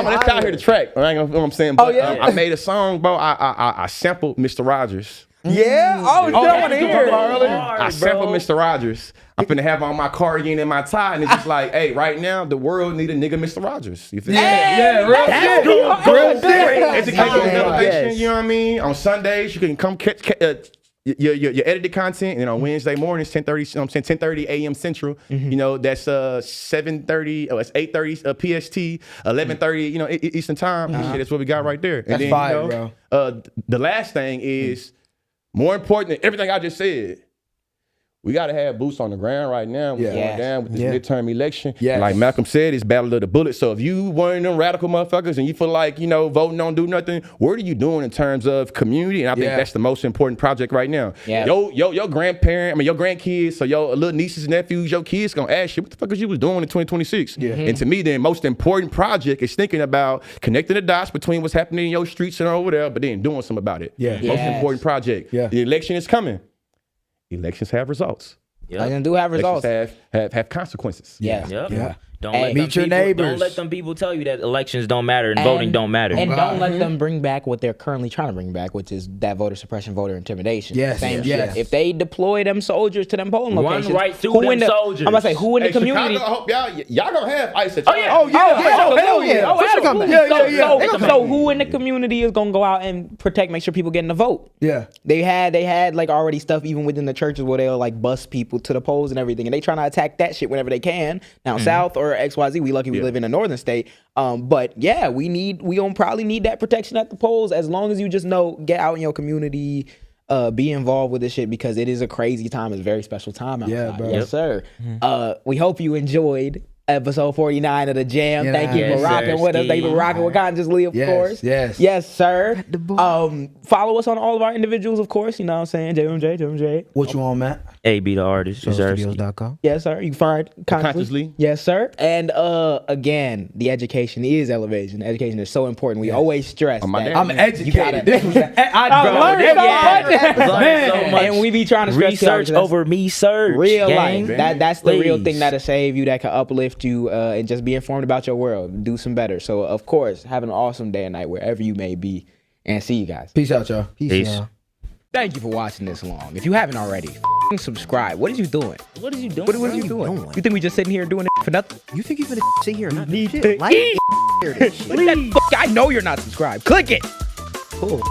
Speaker 1: let's out here to track. I ain't gonna, you know what I'm saying? But I made a song, bro. I sampled Mr. Rogers.
Speaker 2: Yeah. Oh, I want to hear it.
Speaker 1: I sampled Mr. Rogers. I'm finna have on my cardigan and my tie, and it's just like, hey, right now the world need a nigga Mr. Rogers. You feel me?
Speaker 2: Yeah, real shit. Real shit.
Speaker 1: Education and elevation. You know what I mean? On Sundays you can come catch your edited content, and then on Wednesday mornings, 10:30 a.m. Central. You know, that's 7:30. Oh, it's 8:30 PST, 11:30. You know, Eastern Time. Shit, that's what we got right there. And
Speaker 2: That's
Speaker 1: then,
Speaker 2: fire,
Speaker 1: you know, the last thing is more important than everything I just said. We got to have boots on the ground right now. We're going down with this midterm election.
Speaker 2: Yes.
Speaker 1: Like Malcolm said, it's battle of the bullet. So if you one of them radical motherfuckers and you feel like, you know, voting don't do nothing, what are you doing in terms of community? And I think that's the most important project right now.
Speaker 3: Yeah.
Speaker 1: Your grandparent, your grandkids, so your little nieces and nephews, your kids gonna ask you, what the fuck is you was doing in 2026? Yeah. And to me, the most important project is thinking about connecting the dots between what's happening in your streets and over there, but then doing something about it.
Speaker 2: Yeah.
Speaker 1: Most important project.
Speaker 2: Yeah.
Speaker 1: The election is coming. Elections have results.
Speaker 3: I do have results.
Speaker 1: Elections have have consequences.
Speaker 3: Yeah.
Speaker 4: Yep.
Speaker 2: Yeah.
Speaker 4: Don't
Speaker 3: Hey,
Speaker 4: let
Speaker 2: meet
Speaker 4: them
Speaker 2: your
Speaker 4: people,
Speaker 2: neighbors.
Speaker 4: Don't let them people tell you that elections don't matter and voting don't matter.
Speaker 3: And don't let them bring back what they're currently trying to bring back, which is that voter suppression, voter intimidation.
Speaker 2: Yes,
Speaker 3: Same
Speaker 2: yes.
Speaker 3: shit. If they deploy them soldiers to them polling
Speaker 4: Run
Speaker 3: locations,
Speaker 4: right through
Speaker 3: who
Speaker 4: them
Speaker 3: in the,
Speaker 4: soldiers.
Speaker 3: I'm about to say, who in the community?
Speaker 1: Chicago, I hope y'all gonna have ICE.
Speaker 4: Oh, yeah.
Speaker 2: Oh, yeah.
Speaker 3: hell yeah.
Speaker 2: Oh,
Speaker 3: absolutely.
Speaker 2: yeah.
Speaker 3: So who in the community is gonna go out and protect, make sure people getting the vote?
Speaker 2: Yeah.
Speaker 3: They had like already stuff even within the churches where they'll like bus people to the polls and everything, and they trying to attack that shit whenever they can. Now South or XYZ, we lucky we live in a northern state. But yeah, we gonna probably need that protection at the polls, as long as you just know, get out in your community, be involved with this shit, because it is a crazy time. It's a very special time outside.
Speaker 2: Yeah, bro.
Speaker 3: Yes, sir. We hope you enjoyed episode 49 of the Jam.
Speaker 2: Yeah,
Speaker 3: Thank you for
Speaker 4: yes,
Speaker 3: rocking
Speaker 4: sir,
Speaker 3: with us. Thank you for rocking with Consciously, of course. Yes, sir. Follow us on all of our individuals, of course. You know what I'm saying? JMJ.
Speaker 2: What you on, Matt?
Speaker 4: AB the artist.
Speaker 5: Studios.com.
Speaker 3: Yes, sir. You can find
Speaker 1: Consciously.
Speaker 3: Yes, sir. And again, the education is elevation. Education is so important. We always stress that.
Speaker 2: I'm educated.
Speaker 3: I learned so much.
Speaker 4: Man.
Speaker 3: And we be trying to stress
Speaker 4: Research over me search.
Speaker 3: real
Speaker 4: gang.
Speaker 3: life. That's the real
Speaker 4: Please.
Speaker 3: thing that'll save you, that can uplift you, and just be informed about your world. Do some better. So, of course, have an awesome day and night wherever you may be. And see you guys.
Speaker 2: Peace out, y'all.
Speaker 4: Peace.
Speaker 5: y'all.
Speaker 3: Thank you for watching this long. If you haven't already, subscribe. What is you doing?
Speaker 4: What are you doing?
Speaker 3: What are you doing? You think we just sitting here doing it for nothing?
Speaker 5: You think you're gonna sit here and not
Speaker 3: Need
Speaker 5: do
Speaker 3: to
Speaker 5: shit? Like, hear this shit.
Speaker 3: Click that I know you're not subscribed. Click it.
Speaker 5: Cool.